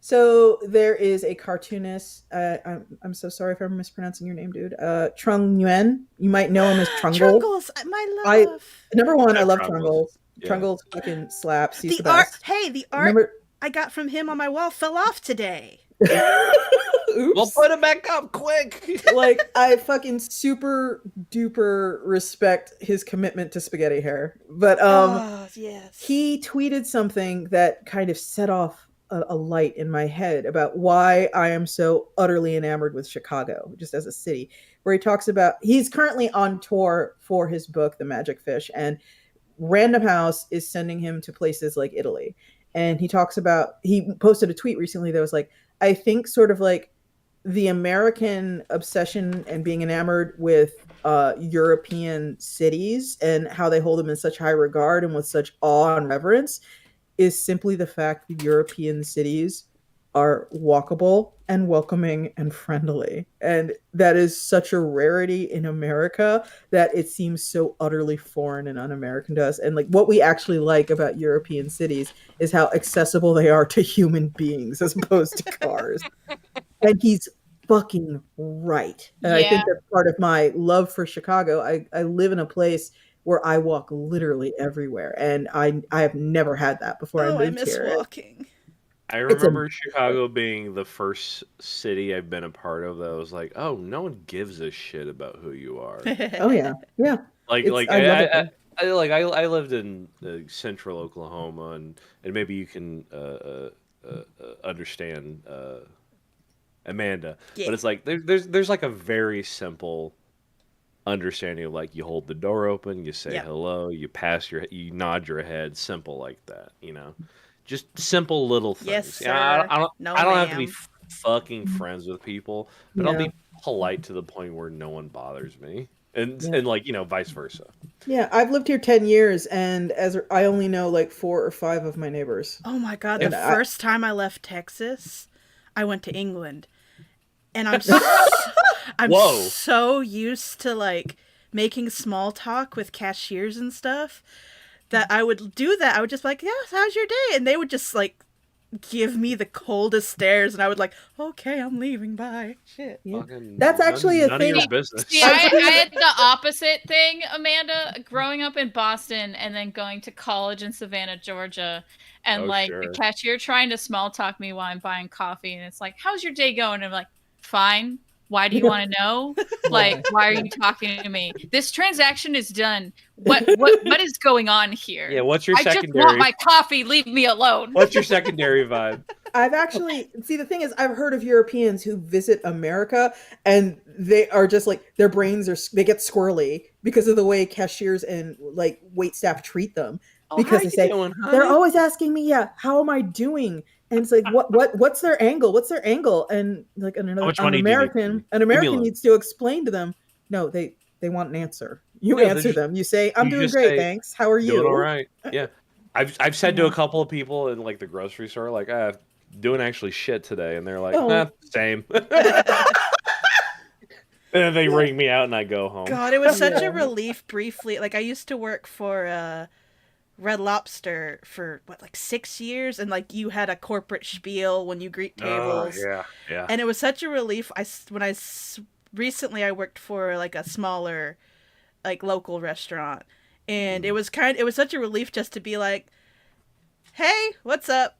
so there is a cartoonist. I'm so sorry if I'm mispronouncing your name, dude. Trung Nguyen. You might know him as Trungle. Trungles, my love. Number one, I love Trungles. Yeah. Trungles fucking slaps. He's the art. best. Hey, the art I got from him on my wall fell off today. Oops. Well, put it back up quick. Like, I fucking super duper respect his commitment to spaghetti hair. But yes. He tweeted something that kind of set off a light in my head about why I am so utterly enamored with Chicago, just as a city, where he talks about he's currently on tour for his book, The Magic Fish, and Random House is sending him to places like Italy. And he talks about, he posted a tweet recently that was like, I think sort of like the American obsession and being enamored with European cities and how they hold them in such high regard and with such awe and reverence is simply the fact that European cities are walkable and welcoming and friendly. And that is such a rarity in America that it seems so utterly foreign and un-American to us. And like what we actually like about European cities is how accessible they are to human beings as opposed to cars. And he's fucking right. And I think that's part of my love for Chicago. I live in a place where I walk literally everywhere. And I have never had that before I moved here. I miss here. walking. I remember Chicago being the first city I've been a part of that was like, oh, no one gives a shit about who you are. Oh yeah, yeah. I lived in central Oklahoma, and maybe you can understand Amanda, but it's like there's like a very simple understanding of like you hold the door open, you say hello, you nod your head, simple like that, you know. Just simple little things. Yes, sir. I don't have to be fucking friends with people, but I'll be polite to the point where no one bothers me, and like, you know, vice versa. Yeah, I've lived here 10 years, and I only know like 4 or 5 of my neighbors. Oh my god! The first time I left Texas, I went to England, and I'm so used to like making small talk with cashiers and stuff. That I would do that. I would just be like, yes, how's your day? And they would just like give me the coldest stares, and I would like, okay, I'm leaving, bye. Shit. Yeah. That's actually a thing. None of your business. See, I had the opposite thing, Amanda, growing up in Boston and then going to college in Savannah, Georgia. And the cashier trying to small talk me while I'm buying coffee. And it's like, how's your day going? And I'm like, fine. Why do you want to know? Like, why are you talking to me? This transaction is done. What is going on here? Yeah, what's your secondary? I just want my coffee. Leave me alone. What's your secondary vibe? I've actually, see, the thing is, I've heard of Europeans who visit America and they are just like, their brains they get squirrely because of the way cashiers and like wait staff treat them. Because they say, they're always asking me, how am I doing? And it's like, what's their angle? What's their angle? And like an American needs to explain to them, no, they want an answer. You answer them. You say, I'm doing great, thanks. How are you? Doing all right. Yeah. I've said to a couple of people in like the grocery store, like, doing actually shit today. And they're like, same. And then they ring me out and I go home. God, it was such a relief briefly. Like I used to work for Red Lobster for what, like 6 years, and like you had a corporate spiel when you greet Oh tables, yeah. and it was such a relief. Recently I worked for like a smaller like local restaurant, and it was such a relief just to be like, hey, what's up?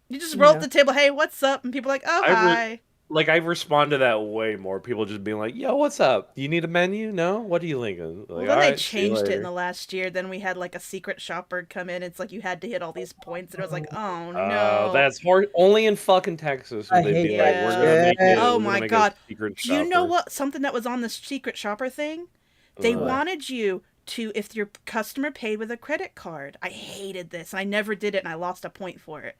You just roll up the table, hey, what's up? And people are like, oh, hi. I respond to that way more. People just being like, yo, what's up? Do you need a menu? No? What are you thinking? Like, Well, then they changed it in the last year. Then we had like a secret shopper come in. It's like you had to hit all these points, and it was like, oh no. That's hard. Only in fucking Texas would I they hate be that like, we're gonna make it. Oh we're my gonna make god. A secret Do you know shopper. what? Something that was on the secret shopper thing? They wanted you to, if your customer paid with a credit card. I hated this. I never did it, and I lost a point for it.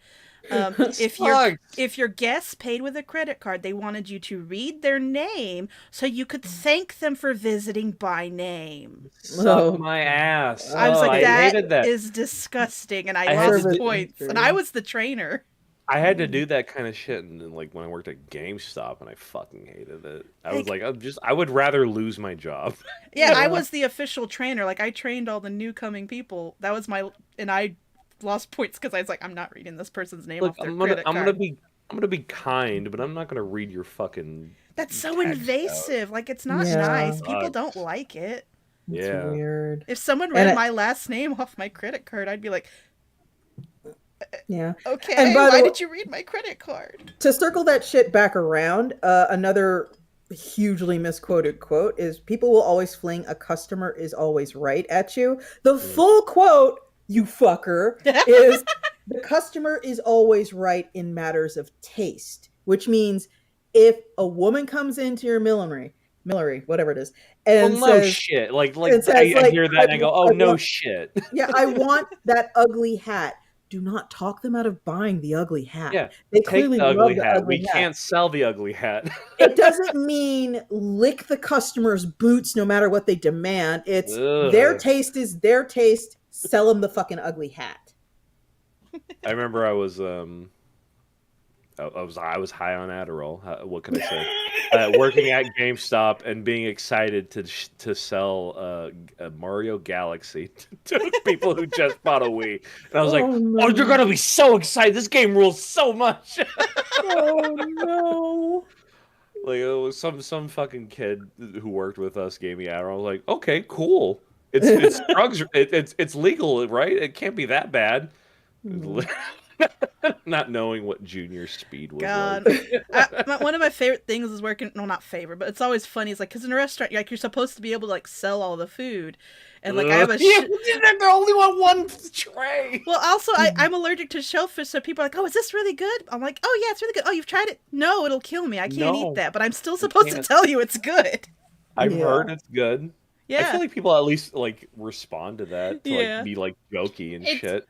If your guests paid with a credit card, they wanted you to read their name so you could thank them for visiting by name. Suck my ass. I was like, hated that is disgusting, and I had lost to points, and I was the trainer. I had to do that kind of shit, and like when I worked at GameStop, and I fucking hated it. I was like, I would rather lose my job. Yeah, I was the official trainer. Like, I trained all the new coming people. That was and I lost points because I was like, I'm not reading this person's name off their credit card. I'm gonna be kind, but I'm not gonna read your fucking. That's so invasive. Like, it's not nice. People don't like it. It's weird. If someone read my last name off my credit card, I'd be like, yeah. Okay, and why did you read my credit card? To circle that shit back around, another hugely misquoted quote is, people will always fling a customer is always right at you. The full quote, you fucker, is the customer is always right in matters of taste, which means if a woman comes into your millinery, whatever it is, and no says, shit, I hear that and I go, oh, no shit. Yeah, I want that ugly hat. Do not talk them out of buying the ugly hat. Yeah, they clearly love the ugly hat. We can't sell the ugly hat. It doesn't mean lick the customer's boots no matter what they demand. It's their taste is their taste. Sell them the fucking ugly hat. I remember I was high on Adderall. What can I say? Working at GameStop and being excited to sell Mario Galaxy to people who just bought a Wii, and I was oh, you're gonna be so excited! This game rules so much. Oh no! Like, it was some fucking kid who worked with us gave me Adderall. I was like, okay, cool. It's drugs. It's legal, right? It can't be that bad. Not knowing what junior speed was. Like. One of my favorite things is working. No, not favorite, but it's always funny. It's like, because in a restaurant, like, you're supposed to be able to like sell all the food, and like I have a. They only want one tray. Well, also I'm allergic to shellfish, so people are like, "Oh, is this really good?" I'm like, "Oh yeah, it's really good." "Oh, you've tried it?" "No, it'll kill me. I can't eat that." But I'm still supposed to tell you it's good. I've heard it's good. Yeah, I feel like people at least like respond to that to like be like jokey and shit.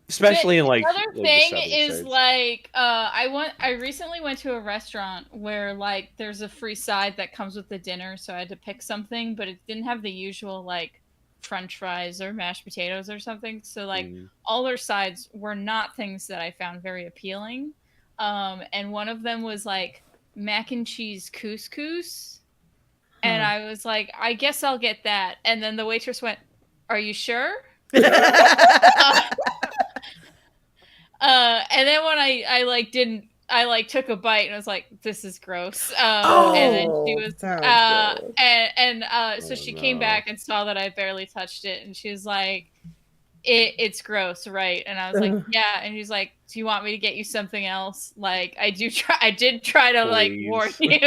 Especially in like the other thing is like I recently went to a restaurant where like there's a free side that comes with the dinner, so I had to pick something, but it didn't have the usual like French fries or mashed potatoes or something. So like all their sides were not things that I found very appealing. And one of them was like mac and cheese couscous. And I was like, I guess I'll get that. And then the waitress went, "Are you sure?" And then when I took a bite and I was like, "This is gross." And then she was, so she came back and saw that I barely touched it, and she was like, "It's gross, right?" And I was like, "Yeah." And she's like, "Do you want me to get you something else?" Like, I did try to like warn you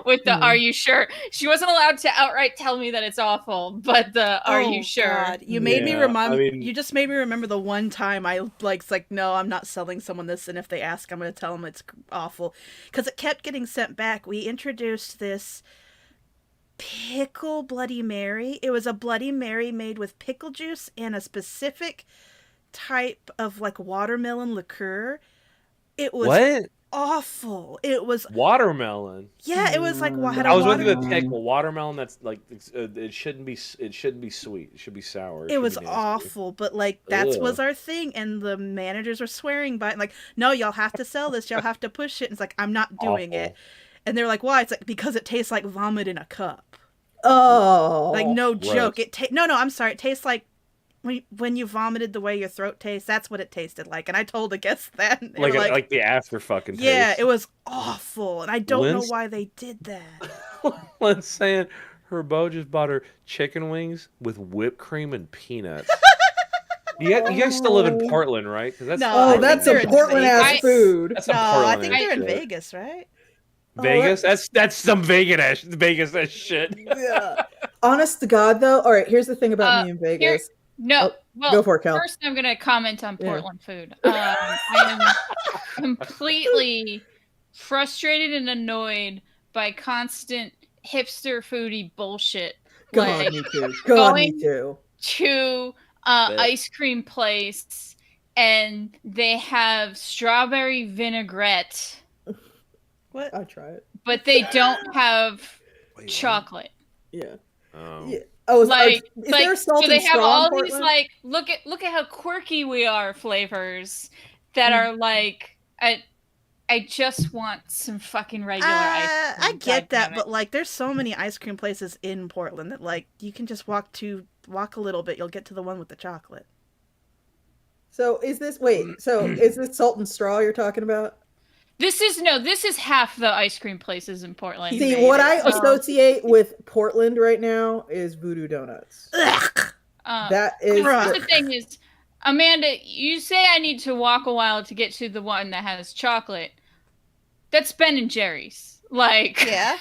with the "Are you sure?" She wasn't allowed to outright tell me that it's awful, but the "Are you sure?" God. You made me remember. You just made me remember the one time I it's like, no, I'm not selling someone this, and if they ask, I'm going to tell them it's awful, because it kept getting sent back. We introduced this pickle Bloody Mary. It was a Bloody Mary made with pickle juice and a specific type of like watermelon liqueur. It was awful. It was watermelon. Yeah, it was like I was with the pickle watermelon. That's like it shouldn't be sweet. It should be sour. It was awful, but like that was our thing, and the managers were swearing by it, like, "No, y'all have to sell this. Y'all have to push it." And it's like, "I'm not doing it." And they're like, "Why?" It's like, "Because it tastes like vomit in a cup." Oh, like no joke. No, I'm sorry. It tastes like when you vomited the way your throat tastes, that's what it tasted like. And I told the guests that. And they were Like the after fucking taste. yeah, it was awful, and I don't know Lynn's- why they did that. Lynn's saying her beau just bought her chicken wings with whipped cream and peanuts. You guys still live in Portland, right? 'Cause that's No, Oh, I that's think a they're in Portland ass Vegas. food. That's a No, I Portland think ass they're in shit. Vegas, right? Vegas? That's some Vegas ass shit. Yeah. Honest to God, though. All right, here's the thing about me in Vegas. No, Oh, well, go for it, Cal. first I'm going to comment on Yeah. Portland food. I am completely frustrated and annoyed by constant hipster foodie bullshit. God, Like, me too. God, me going too. to ice cream place and they have strawberry vinaigrette, What? I try it. but they don't have chocolate. Yeah. Oh. Yeah. Oh, is Like, there salt so they and have straw in all these Portland? like look at how quirky we are flavors that are like I just want some fucking regular ice cream. I get that, goddammit. but like, there's so many ice cream places in Portland that like you can just walk a little bit, you'll get to the one with the chocolate. So is this salt and straw you're talking about? This is half the ice cream places in Portland. See, made what it. I associate with Portland right now is Voodoo Donuts. Ugh. That is Here's the thing is, Amanda, you say I need to walk a while to get to the one that has chocolate. That's Ben and Jerry's. Like, Yeah.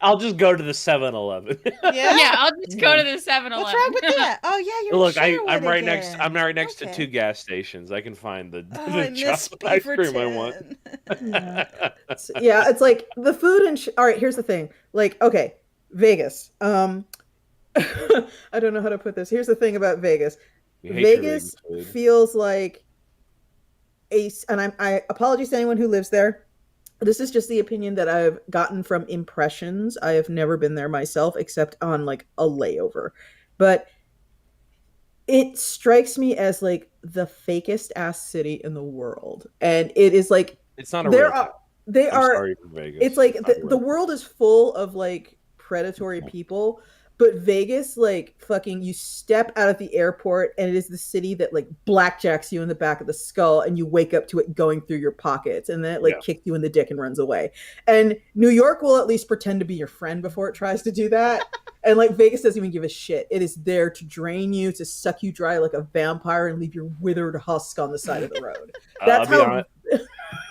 I'll just go to the 7-Eleven. Yeah. yeah, I'll just go to the 7-Eleven. What's wrong with that? Oh yeah, you're Look, Sherwood I'm right again. next to Okay. 2 gas stations. I can find the I miss chocolate ice cream I want. Beaverton. yeah, it's like the food and all right, here's the thing. Like, okay, Vegas. I don't know how to put this. Here's the thing about Vegas. You hate your Vegas Vegas food. feels like I apologize to anyone who lives there. This is just the opinion that I've gotten from impressions. I have never been there myself except on like a layover. But it strikes me as like the fakest ass city in the world. And it is like It's not a there real are town. they I'm are sorry for Vegas. it's like It's not the real. world is full of like predatory people, but Vegas, like fucking, you step out of the airport and it is the city that like blackjacks you in the back of the skull and you wake up to it going through your pockets and then it like kicks you in the dick and runs away. And New York will at least pretend to be your friend before it tries to do that. And like Vegas doesn't even give a shit. It is there to drain you, to suck you dry like a vampire and leave your withered husk on the side of the road. That's I'll be how. honest.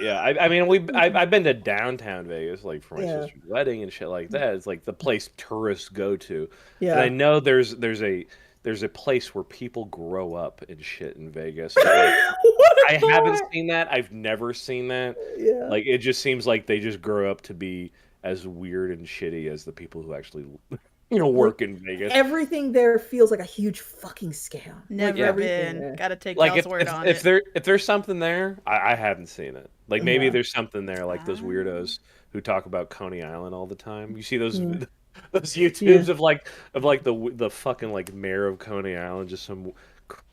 Yeah, I mean, I've been to downtown Vegas, like for my sister's wedding and shit like that. It's like the place tourists go to. Yeah. And I know there's a place where people grow up and shit in Vegas. But, like, I haven't seen that. I've never seen that. Yeah. Like it just seems like they just grow up to be as weird and shitty as the people who actually work in Vegas. Everything there feels like a huge fucking scam. Never like, been. Gotta take Like Cal's word on if it. there's something there, I haven't seen it. Like maybe Yeah. there's something there, like those weirdos who talk about Coney Island all the time. You see those those YouTubes of like the fucking like mayor of Coney Island, just some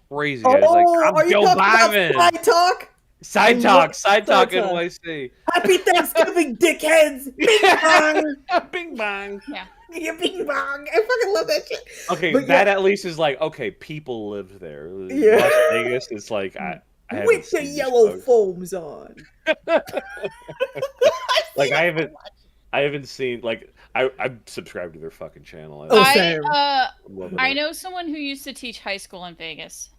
crazy guys like are I'm you Joe talking about Biden. side talk? Side talk Side talk. NYC. Happy Thanksgiving, dickheads! Bing bong! Bing bang. Yeah. Yeah, bing bong! I fucking love that shit. Okay, But that yeah. at least is like okay, people lived there. Yeah. Las Vegas is like I haven't With seen the these yellow folks. foams on. Like I haven't seen like I'm subscribed to their fucking channel. Oh, same. Love it. I know someone who used to teach high school in Vegas.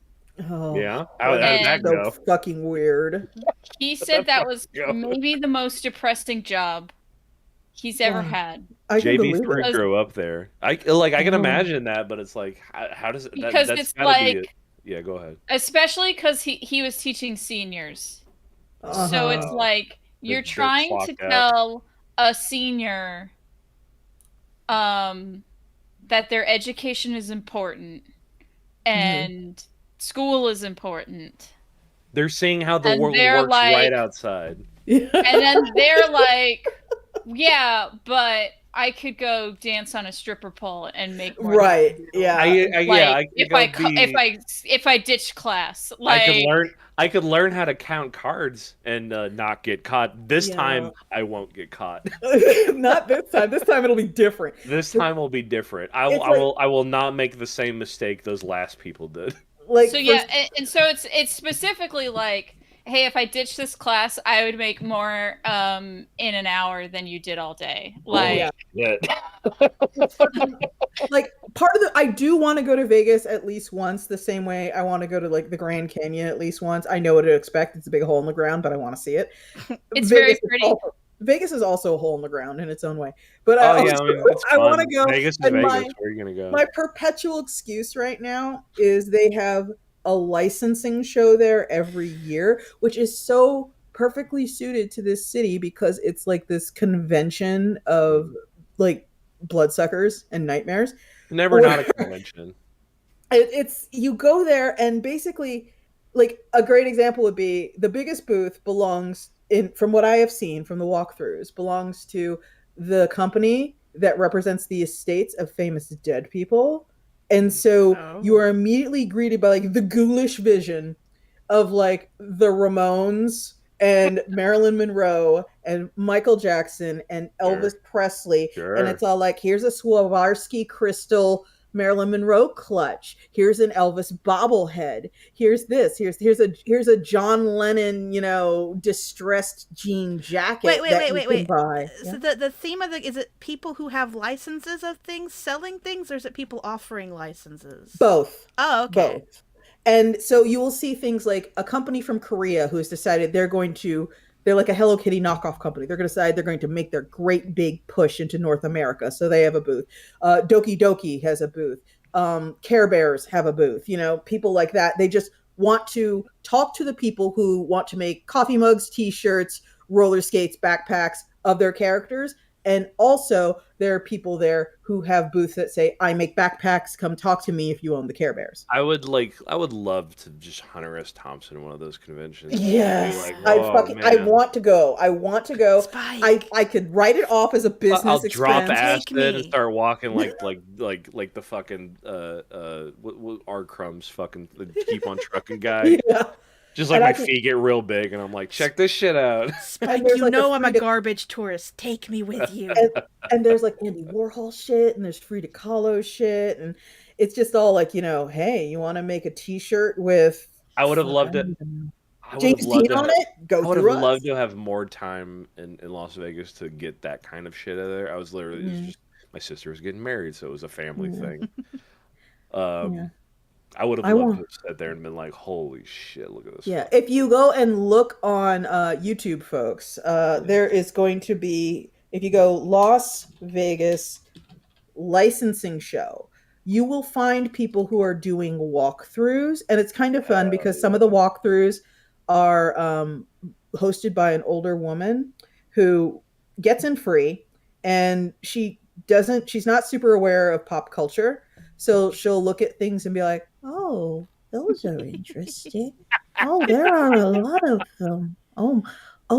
Oh, Yeah, how did that so go? fucking weird. He said that was go? maybe the most depressing job he's ever Wow. had. I can JV's believe friend it. grew up there. I can Oh. imagine that, but it's like how does it? Because That's it's gotta be like- it. Yeah, go ahead. Especially because he was teaching seniors. Uh-huh. So it's like you're They're trying to clocked out. tell a senior that their education is important and school is important. They're seeing how the And world they're works like- right outside. And then they're like, yeah, but I could go dance on a stripper pole and make more Right. money. Yeah. Like, I if I ditch class, like I could learn how to count cards and not get caught. This Yeah. time I won't get caught. Not this time. This time it'll be different. This time will be different. I It's will not make the same mistake those last people did. like So yeah, and so it's specifically like, hey, if I ditch this class, I would make more in an hour than you did all day. Like, Yeah. it's fucking, like part of the I do want to go to Vegas at least once, the same way I want to go to like the Grand Canyon at least once. I know what to expect. It's a big hole in the ground, but I want to see it. it's very Vegas is pretty. also, Vegas is also a hole in the ground in its own way. But Oh yeah, I mean it's I want fun. to go. Vegas is And Vegas. Where are you gonna go? my perpetual excuse right now is they have a licensing show there every year, which is so perfectly suited to this city because it's like this convention of like bloodsuckers and nightmares. Never not a convention. It's you go there and basically, like a great example would be the biggest booth belongs in, from what I have seen from the walkthroughs, belongs to the company that represents the estates of famous dead people. And so you are immediately greeted by like the ghoulish vision of like the Ramones and Marilyn Monroe and Michael Jackson and Elvis Presley. Sure. And it's all like, here's a Swarovski crystal Marilyn Monroe clutch. Here's an Elvis bobblehead. Here's this. Here's a John Lennon, distressed jean jacket. Wait. Buy. So the theme of is it people who have licenses of things selling things, or is it people offering licenses? Both. Oh, okay. Both. And so you will see things like a company from Korea who has decided they're like a Hello Kitty knockoff company. They're going to decide they're going to make their great big push into North America. So they have a booth. Doki Doki has a booth. Care Bears have a booth. People like that. They just want to talk to the people who want to make coffee mugs, t-shirts, roller skates, backpacks of their characters. And also there are people there who have booths that say, I make backpacks, come talk to me if you own the Care Bears. I would love to just Hunter S. Thompson one of those conventions. Yes. Like, I want to go. Spike. I could write it off as a business I'll expense. drop acid Take me. and start walking like the fucking what R. Crumb's fucking the keep on trucking guy. Yeah. Just like my feet get real big and I'm like, check this shit out. Spike, I'm a garbage tourist. Take me with you. And there's like Andy Warhol shit, and there's Frida Kahlo shit, and it's just all like, hey, you want to make a t-shirt with I would have loved it. James Dean on it? I would have loved to have more time in Las Vegas to get that kind of shit out of there. I was literally it was just my sister was getting married, so it was a family thing. I would have loved to have sat there and been like, holy shit, look at this. Yeah, if you go and look on YouTube, folks, there is going to be, if you go Las Vegas licensing show, you will find people who are doing walkthroughs. And it's kind of fun because some of the walkthroughs are hosted by an older woman who gets in free, and she's not super aware of pop culture. So she'll look at things and be like, oh, those are interesting. Oh, there are a lot of them. Oh,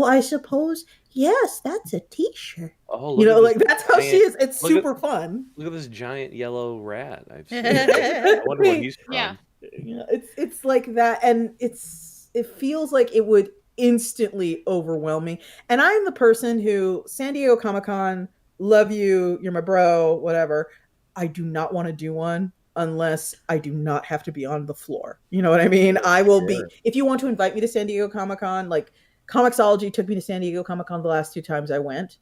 I suppose, yes, that's a t-shirt. Oh, that's how she is. It's super fun. Look at this giant yellow rat I've seen. I wonder where he's from. Yeah, it's like that, and it feels like it would instantly overwhelm me. And I'm the person who, San Diego Comic-Con, love you, you're my bro, whatever. I do not want to do one unless I do not have to be on the floor. You know what I mean? I will be, if you want to invite me to San Diego Comic-Con, like Comixology took me to San Diego Comic-Con the last 2 times I went.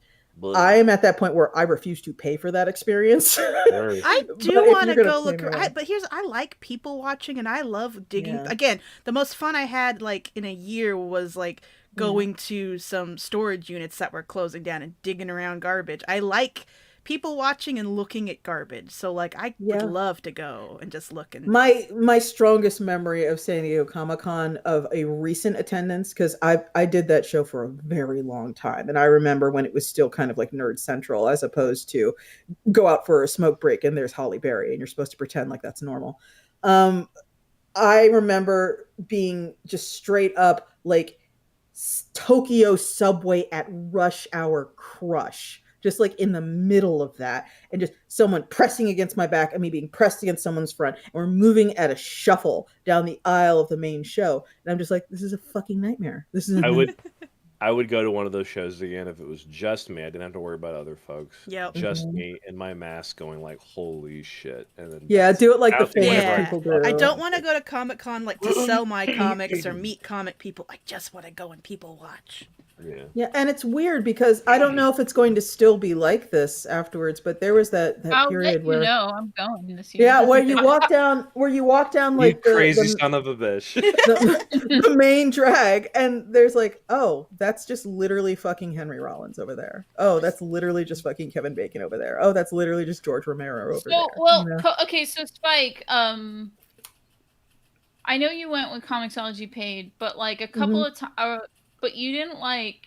I am at that point where I refuse to pay for that experience. I do want to go look. But I like people watching, and I love digging. Yeah. Again, the most fun I had like in a year was like going to some storage units that were closing down and digging around garbage. I like people watching and looking at garbage. So like I would love to go and just look. And my strongest memory of San Diego Comic-Con of a recent attendance, because I did that show for a very long time, and I remember when it was still kind of like Nerd Central, as opposed to go out for a smoke break and there's Holly Berry and you're supposed to pretend like that's normal. I remember being just straight up like Tokyo subway at rush hour crush. Just like in the middle of that, and just someone pressing against my back and me being pressed against someone's front, and we're moving at a shuffle down the aisle of the main show. And I'm just like, this is a fucking nightmare. This is I would go to one of those shows again if it was just me. I didn't have to worry about other folks. Yep. Just Mhm. me and my mask going like, holy shit. And then Yeah, do it like the out the window, famous Yeah. people I do. don't want to go to Comic-Con like to sell my comics or meet comic people. I just want to go and people watch. Yeah. Yeah, and it's weird because I don't know if it's going to still be like this afterwards, but there was that I'll period let you where know. I'm going this year. yeah, where you walk down You like crazy son of a bitch. the main drag, and there's like, oh, that's just literally fucking Henry Rollins over there. Oh, that's literally just fucking Kevin Bacon over there. Oh, that's literally just George Romero over there. Well, you know? okay, so Spike, I know you went with Comixology paid, but like a couple of times, but you didn't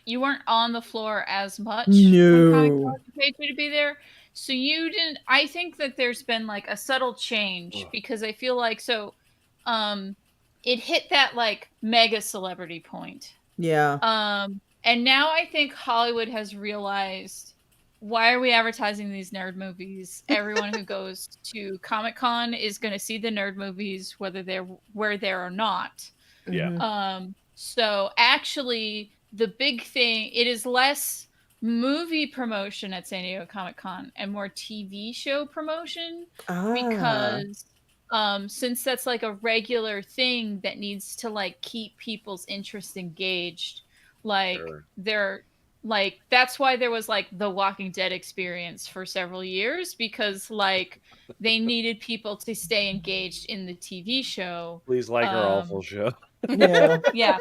you weren't on the floor as much when No. Comixology paid for you to be there. So you didn't, I think that there's been like a subtle change because I feel like, it hit that like mega celebrity point. Yeah. And now I think Hollywood has realized, why are we advertising these nerd movies? Everyone who goes to Comic-Con is going to see the nerd movies, whether they're where they're or not. Yeah. So actually, the big thing, it is less movie promotion at San Diego Comic-Con and more TV show promotion because since that's like a regular thing that needs to like keep people's interest engaged, like they're like, that's why there was like the Walking Dead experience for several years, because like they needed people to stay engaged in the TV show. Please like our awful show. Yeah. Yeah.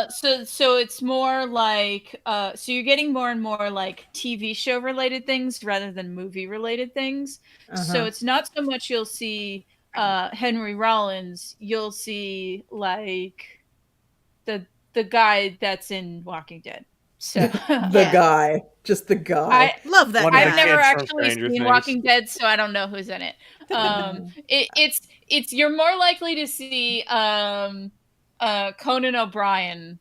So it's more like so you're getting more and more like TV show related things rather than movie related things. So it's not so much you'll see Henry Rollins, you'll see like the guy that's in Walking Dead. So the guy, just the guy. I love that. I've never kids from actually Stranger seen Things. Walking Dead, so I don't know who's in it. It's you're more likely to see Conan O'Brien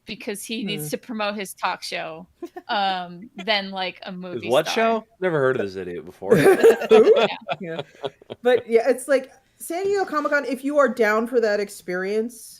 because he needs to promote his talk show than like a movie. What star. show? Never heard of this idiot before. Yeah. But yeah, it's like San Diego Comic-Con, if you are down for that experience,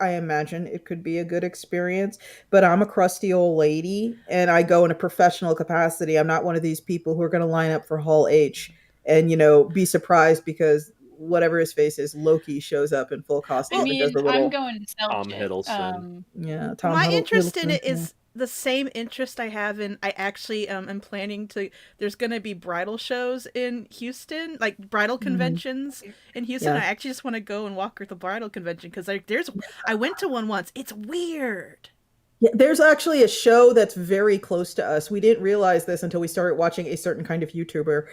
I imagine it could be a good experience, but I'm a crusty old lady and I go in a professional capacity. I'm not one of these people who are going to line up for Hall H and, be surprised because whatever his face is, Loki shows up in full costume and does the little... I'm going to sell Tom shit. Hiddleston. Yeah, Tom My Hiddleston, interest in it yeah. is the same interest I have in, I actually am planning to, there's going to be bridal shows in Houston, like bridal conventions in Houston. Yeah. I actually just want to go and walk at the bridal convention because I went to one once. It's weird. Yeah, there's actually a show that's very close to us. We didn't realize this until we started watching a certain kind of YouTuber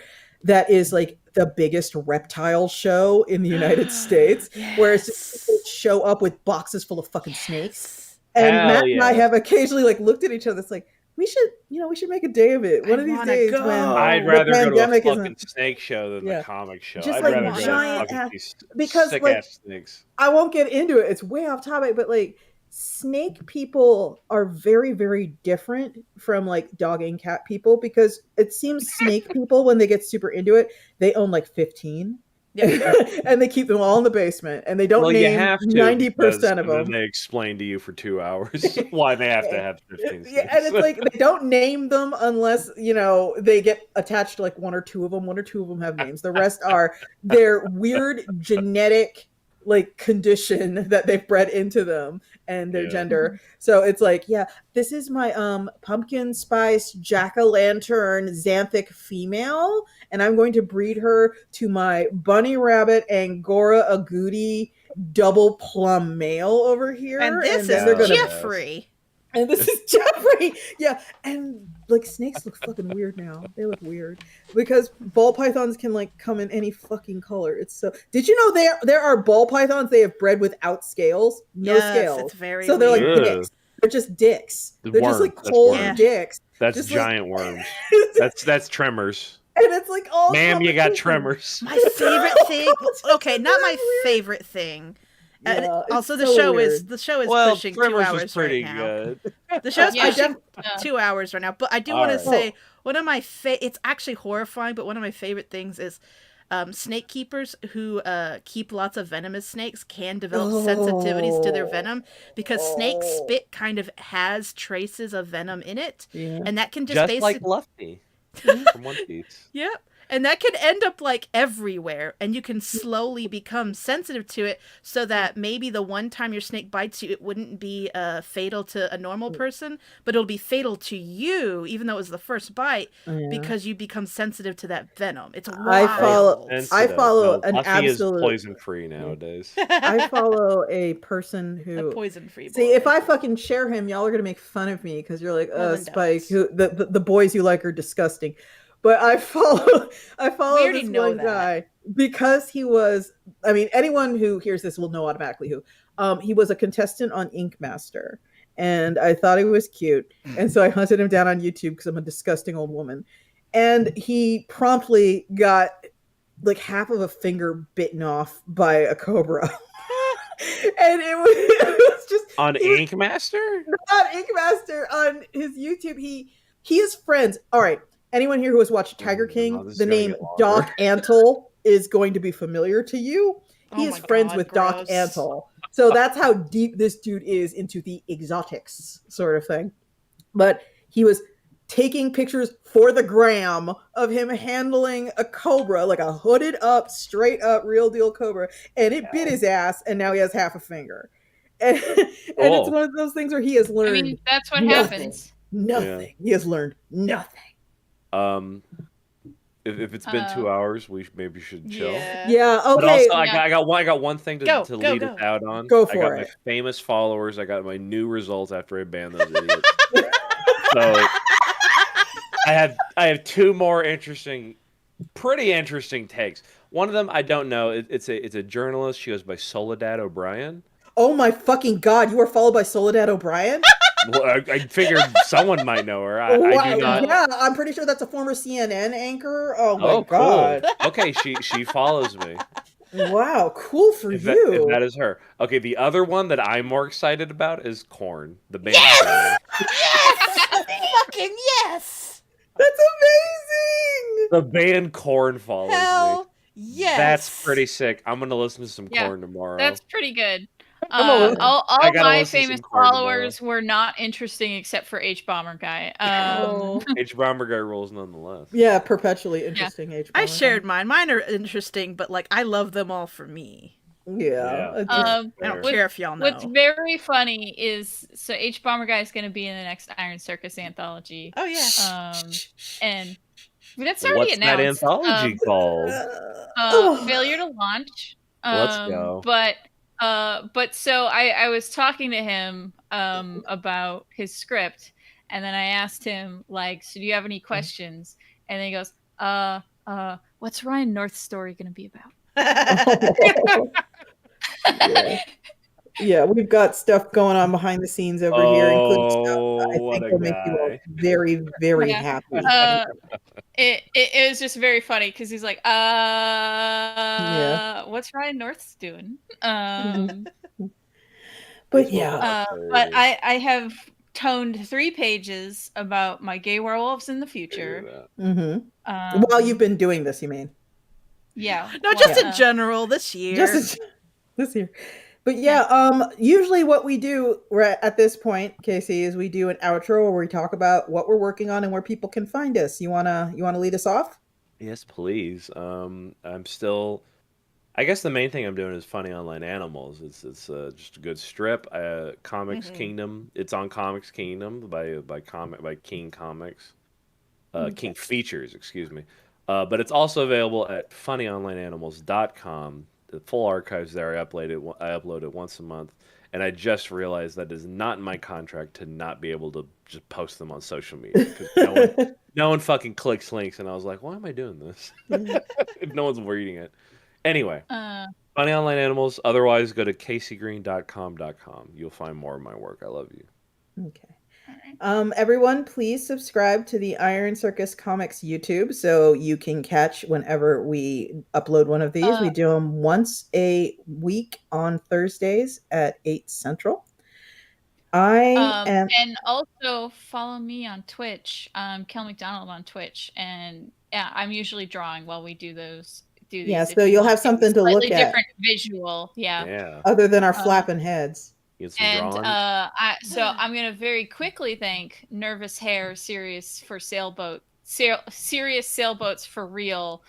that is like the biggest reptile show in the United States, where it's just people show up with boxes full of fucking snakes. And Hell Matt and I yeah. have occasionally like looked at each other. It's like, we should make a day of it. One of these wanna days go. when I'd the rather go to a pandemic fucking isn't... snake show than Yeah. the comic show. Just I'd like rather go giant to ass- fucking these because, sick like, ass snakes. I won't get into it. It's way off topic, but like snake people are very, very different from like dog and cat people because it seems snake people, when they get super into it, they own like 15. And they keep them all in the basement and they don't you name have to, 90% of and then them. they explain to you for 2 hours why they have to have 15 snakes. Yeah, and it's like they don't name them unless they get attached to like one or two of them. One or two of them have names. The rest are their weird genetic like condition that they've bred into them and their gender. So it's like, yeah, this is my pumpkin spice jack-o'-lantern xanthic female, and I'm going to breed her to my bunny rabbit Angora agouti double plum male over here. And this then is they're gonna... Jeffrey. And this is Jeffrey. Yeah. And like snakes look fucking weird now. They look weird because ball pythons can like come in any fucking color. It's so... Did you know there are ball pythons they have bred without scales? No scales. It's very so they're weird. like dicks. They're just dicks. They're just like That's cold worms. dicks. That's just giant like... worms. That's tremors. And it's like all... Ma'am, you got competition. tremors. My favorite thing. Okay, not my favorite thing. Yeah, it's also, the so show weird. is Well, pushing 2 tremors hours was pretty right now. good. The show's Yeah. pushing 2 hours right now. But I do All want to right. say one of my it's actually horrifying, but one of my favorite things is snake keepers who keep lots of venomous snakes can develop sensitivities to their venom because snake spit kind of has traces of venom in it, and that can just like basically Luffy from One Piece. Yep. And that can end up like everywhere, and you can slowly become sensitive to it so that maybe the one time your snake bites you, it wouldn't be fatal to a normal person, but it'll be fatal to you, even though it was the first bite, because you become sensitive to that venom. It's wild. I follow an Luffy is absolute poison free nowadays. I follow a person who poison free. See, if I fucking share him, y'all are gonna make fun of me because you're like, Spike, don't. who the boys you like are disgusting. But I follow this one guy because he was. I mean, anyone who hears this will know automatically who. He was a contestant on Ink Master, and I thought he was cute, and so I hunted him down on YouTube because I'm a disgusting old woman, and he promptly got like half of a finger bitten off by a cobra. And it was just on Ink Master? Not Ink Master, on his YouTube. He is friends. All right. Anyone here who has watched Tiger King, the name Doc Antle is going to be familiar to you. He is friends with Doc Antle. So that's how deep this dude is into the exotics sort of thing. But he was taking pictures for the gram of him handling a cobra, like a hooded up, straight up, real deal cobra, and it bit his ass, and now he has half a finger. And it's one of those things where he has learned. I mean, that's what happens. Nothing. Yeah. He has learned nothing. If it's been 2 hours, we maybe should chill. Yeah. Okay. But also, I got one thing to lead us out on. Go for it. I got my famous followers. I got my new results after I banned those idiots. So I have two more pretty interesting takes. One of them I don't know. It's a journalist. She goes by Soledad O'Brien. Oh my fucking god! You are followed by Soledad O'Brien. Well, I figured someone might know her. I do not. Yeah, I'm pretty sure that's a former CNN anchor. Oh my god. Cool. Okay, she follows me. Wow, cool for if you. That is her. Okay, the other one that I'm more excited about is Korn, the band. Yes! Fucking yes! That's amazing! The band Korn follows me. Yes! That's pretty sick. I'm gonna listen to some Korn tomorrow. That's pretty good. All my famous followers were not interesting except for H Bomber Guy. H Bomber Guy rules nonetheless. Yeah, perpetually interesting. H Bomber. I shared mine. Mine are interesting, but like I love them all for me. Yeah. I don't care if y'all know. What's very funny is so H Bomber Guy is going to be in the next Iron Circus anthology. Oh yeah. And that's already announced. What's that anthology called? Failure to Launch. Let's go. But so I was talking to him about his script, and then I asked him like, so do you have any questions? And then he goes, what's Ryan North's story going to be about? Yeah, we've got stuff going on behind the scenes over here, including stuff I think will make you all very, very happy. It was just very funny because he's like, what's Ryan North's doing? But but I have toned 3 pages about my gay werewolves in the future. While you've been doing this, you mean? Yeah. No, just in general this year. This year. But usually what we do at this point, Casey, is we do an outro where we talk about what we're working on and where people can find us. You wanna lead us off? Yes, please. I'm still. I guess the main thing I'm doing is funny online animals. It's just a good strip. Comics Kingdom. It's on Comics Kingdom by King Comics. King Features, excuse me. But it's also available at funnyonlineanimals.com. The full archive's there. I upload it once a month, and I just realized that is not in my contract to not be able to just post them on social media because no one fucking clicks links, and I was like, why am I doing this if no one's reading it? Anyway, Funny Online Animals. Otherwise, go to caseygreen.com. You'll find more of my work. I love you. Okay. Everyone, please subscribe to the Iron Circus Comics YouTube so you can catch whenever we upload one of these. We do them once a week on Thursdays at 8 Central. And also follow me on Twitch, Kel McDonald on Twitch, and I'm usually drawing while we do those do these. Yeah, if so you you'll want have something to slightly look at. different visual. Yeah. Yeah. Other than our flapping heads. Get some And drawing. so I'm gonna very quickly thank Nervous Hair, Serious for Sailboat, Serious Sailboats for Real,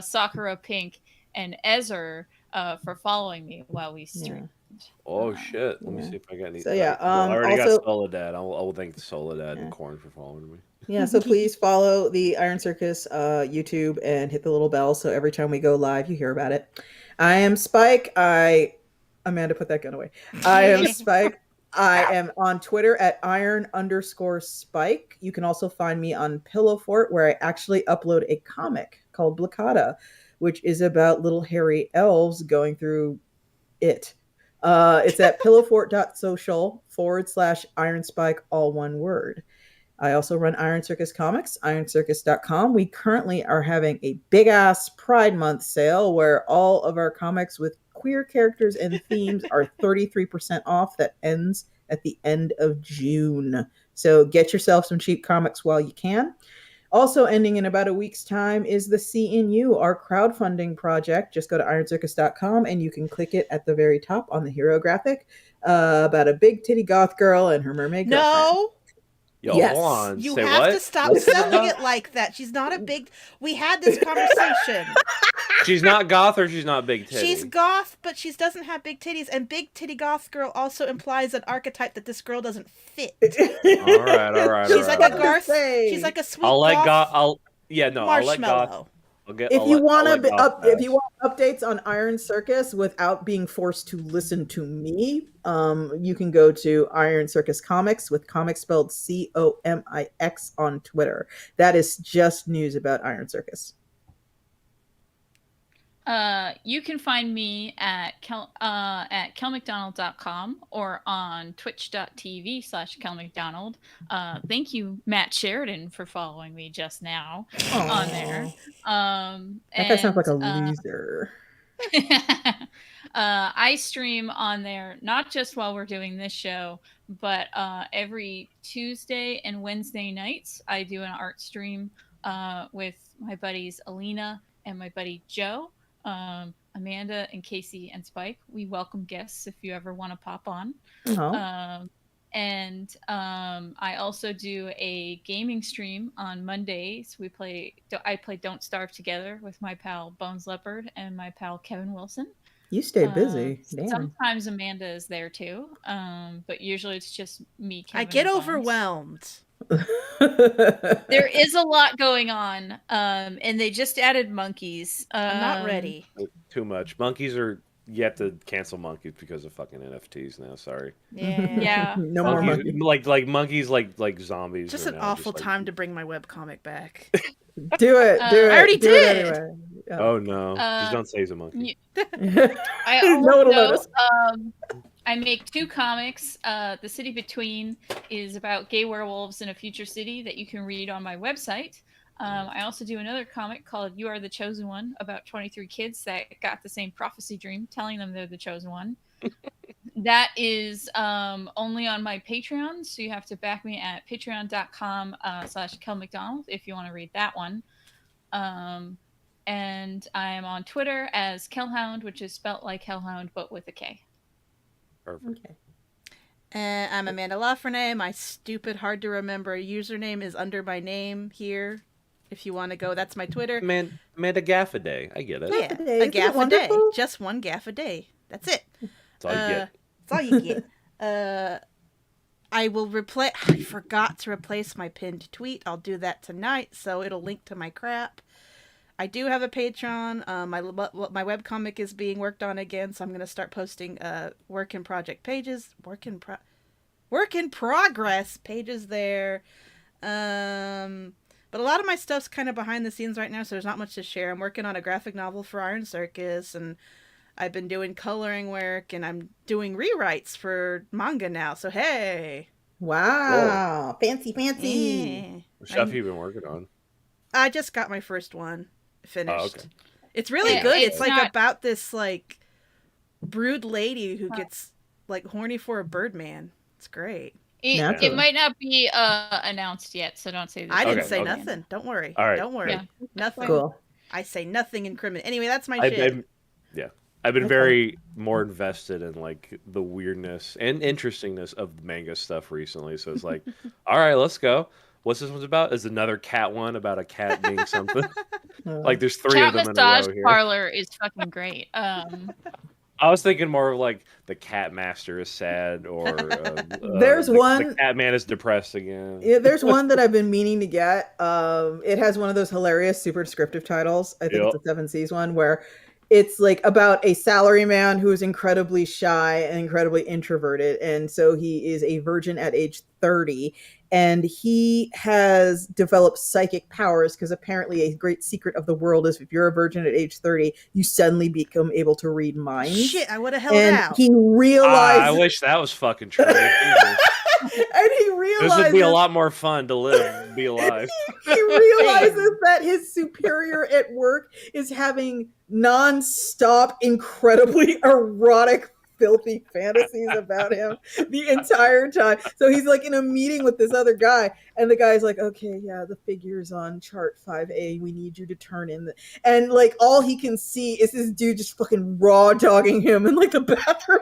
Sakura Pink, and Ezer for following me while we streamed. Oh shit! Let me yeah. see if I got any. So, yeah, well, I already also- got Soledad. I'll thank Soledad Yeah. and Corn for following me. Yeah, so please follow the Iron Circus YouTube and hit the little bell so every time we go live, you hear about it. I am Spike. Amanda, put that gun away. I am Spike. I am on Twitter at iron_spike. You can also find me on Pillow Fort, where I actually upload a comic called Blacada, which is about little hairy elves going through it. It's at pillowfort.social/ironspike, all one word. I also run Iron Circus Comics, ironcircus.com. We currently are having a big-ass Pride Month sale where all of our comics with queer characters and themes are 33% off. That ends at the end of June. So get yourself some cheap comics while you can. Also ending in about a week's time is the CNU, our crowdfunding project. Just go to ironcircus.com and you can click it at the very top on the hero graphic about a big titty goth girl and her mermaid girlfriend. No, Yo, Yes. hold on. you Say have what? to stop What's that selling about? it like that. She's not a big. We had this conversation. She's not goth or she's not big titty. She's goth, but she doesn't have big titties, and big titty goth girl also implies an archetype that this girl doesn't fit. All right. She's like all a right. Garth. Say. She's like a sweet. I'll let goth goth. I'll let goth. marshmallow. If you want if if you want updates on Iron Circus without being forced to listen to me, you can go to Iron Circus Comics with comics spelled COMIX on Twitter. That is just news about Iron Circus. You can find me at kelmcdonald.com or on twitch.tv/kelmcdonald. Thank you, Matt Sheridan, for following me just now on there. That guy sounds like a loser. I stream on there not just while we're doing this show, but every Tuesday and Wednesday nights I do an art stream with my buddies Alina and my buddy Joe. Amanda and Casey and Spike. We welcome guests if you ever want to pop on. And I also do a gaming stream on Mondays. I play Don't Starve Together with my pal Bones Leopard and my pal Kevin Wilson. You stay busy. Damn. Sometimes Amanda is there too, but usually it's just me. Kevin, I get and Bones. overwhelmed. There is a lot going on, and they just added monkeys. I'm not ready. Too much. Monkeys are yet to cancel monkeys because of fucking NFTs now. Sorry. Yeah. No more Monkeys, monkeys. like monkeys, like zombies. Just are an now awful like- time to bring my webcomic back. Do it. Do it. I already do it did. anyway. Yeah. Oh no! Just don't say he's a monkey. I No one will also notice. I make 2 comics. The City Between is about gay werewolves in a future city that you can read on my website. I also do another comic called You Are the Chosen One about 23 kids that got the same prophecy dream telling them they're the chosen one. That is only on my Patreon, so you have to back me at patreon.com/KelMcDonald if you want to read that one. And I am on Twitter as Kellhound, which is spelt like Hellhound but with a K. Perfect. Okay. I'm Amanda Lafrene. My stupid, hard to remember username is under my name here. If you want to go, that's my Twitter. Amanda Gaff a day. I get it. Yeah, Gaff a day. a Isn't gaff it a day. wonderful? Just one gaff a day. That's it. That's all you get. That's all you get. I will replace. I forgot to replace my pinned tweet. I'll do that tonight, so it'll link to my crap. I do have a Patreon. My webcomic is being worked on again, so I'm going to start posting work in progress pages there. But a lot of my stuff's kind of behind the scenes right now, so there's not much to share. I'm working on a graphic novel for Iron Circus, and I've been doing coloring work, and I'm doing rewrites for manga now. So hey, Wow. Fancy. yeah. What stuff you been working on? I just got my first one finished. Oh, okay. It's really Yeah, good. it's It's like not- about this like brood lady who gets like horny for a Birdman. It's great. Naturally. It might not be announced yet, so don't say that. I didn't Okay, say okay. nothing. Don't worry. All right. Don't worry. Yeah. Nothing. Cool. I say nothing incriminating. Anyway, that's my I, shit. I've been Okay. very more invested in like the weirdness and interestingness of manga stuff recently. So it's like, all right, let's go. What's this one's about? Is another cat one about a cat being something? Like there's 3 Cat of them in a massage row here. parlor is fucking great. I was thinking more of like the cat master is sad, or There's the one. cat man is depressed again. Yeah, there's one that I've been meaning to get. It has one of those hilarious, super descriptive titles. I think Yep. it's a Seven Seas one where it's like about a salaryman who is incredibly shy and incredibly introverted, and so he is a virgin at age 30, and he has developed psychic powers because apparently a great secret of the world is if you're a virgin at age 30, you suddenly become able to read minds. Shit, I would have held And out. he I realizes, wish that was fucking true. Jesus. and he This realizes would be a lot more fun to live, be alive. he realizes that his superior at work is having non-stop, incredibly erotic, filthy fantasies about him the entire time. So he's like in a meeting with this other guy, and the guy's like, okay, yeah, the figures on chart 5A, we need you to turn in and like all he can see is this dude just fucking raw dogging him in like the bathroom.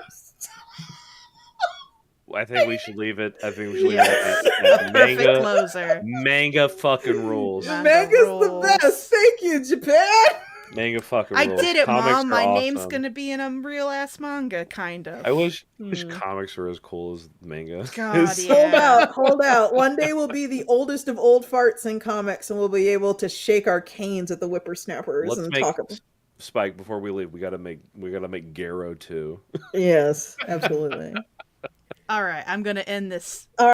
I think we should leave it. I think we should leave Yes. it at Perfect manga. closer. Manga fucking rules. Manga Manga's the rules. best. Thank you, Japan. Manga fucking I rules. did it, Comics Mom. are My awesome. name's gonna be in a real ass manga, kind of. I wish Hmm. comics were as cool as manga. God, It's- yeah. Hold out. One day we'll be the oldest of old farts in comics, and we'll be able to shake our canes at the whippersnappers Let's and make talk about. Spike before we leave. We gotta make Garo too. Yes, absolutely. All right, I'm gonna end this.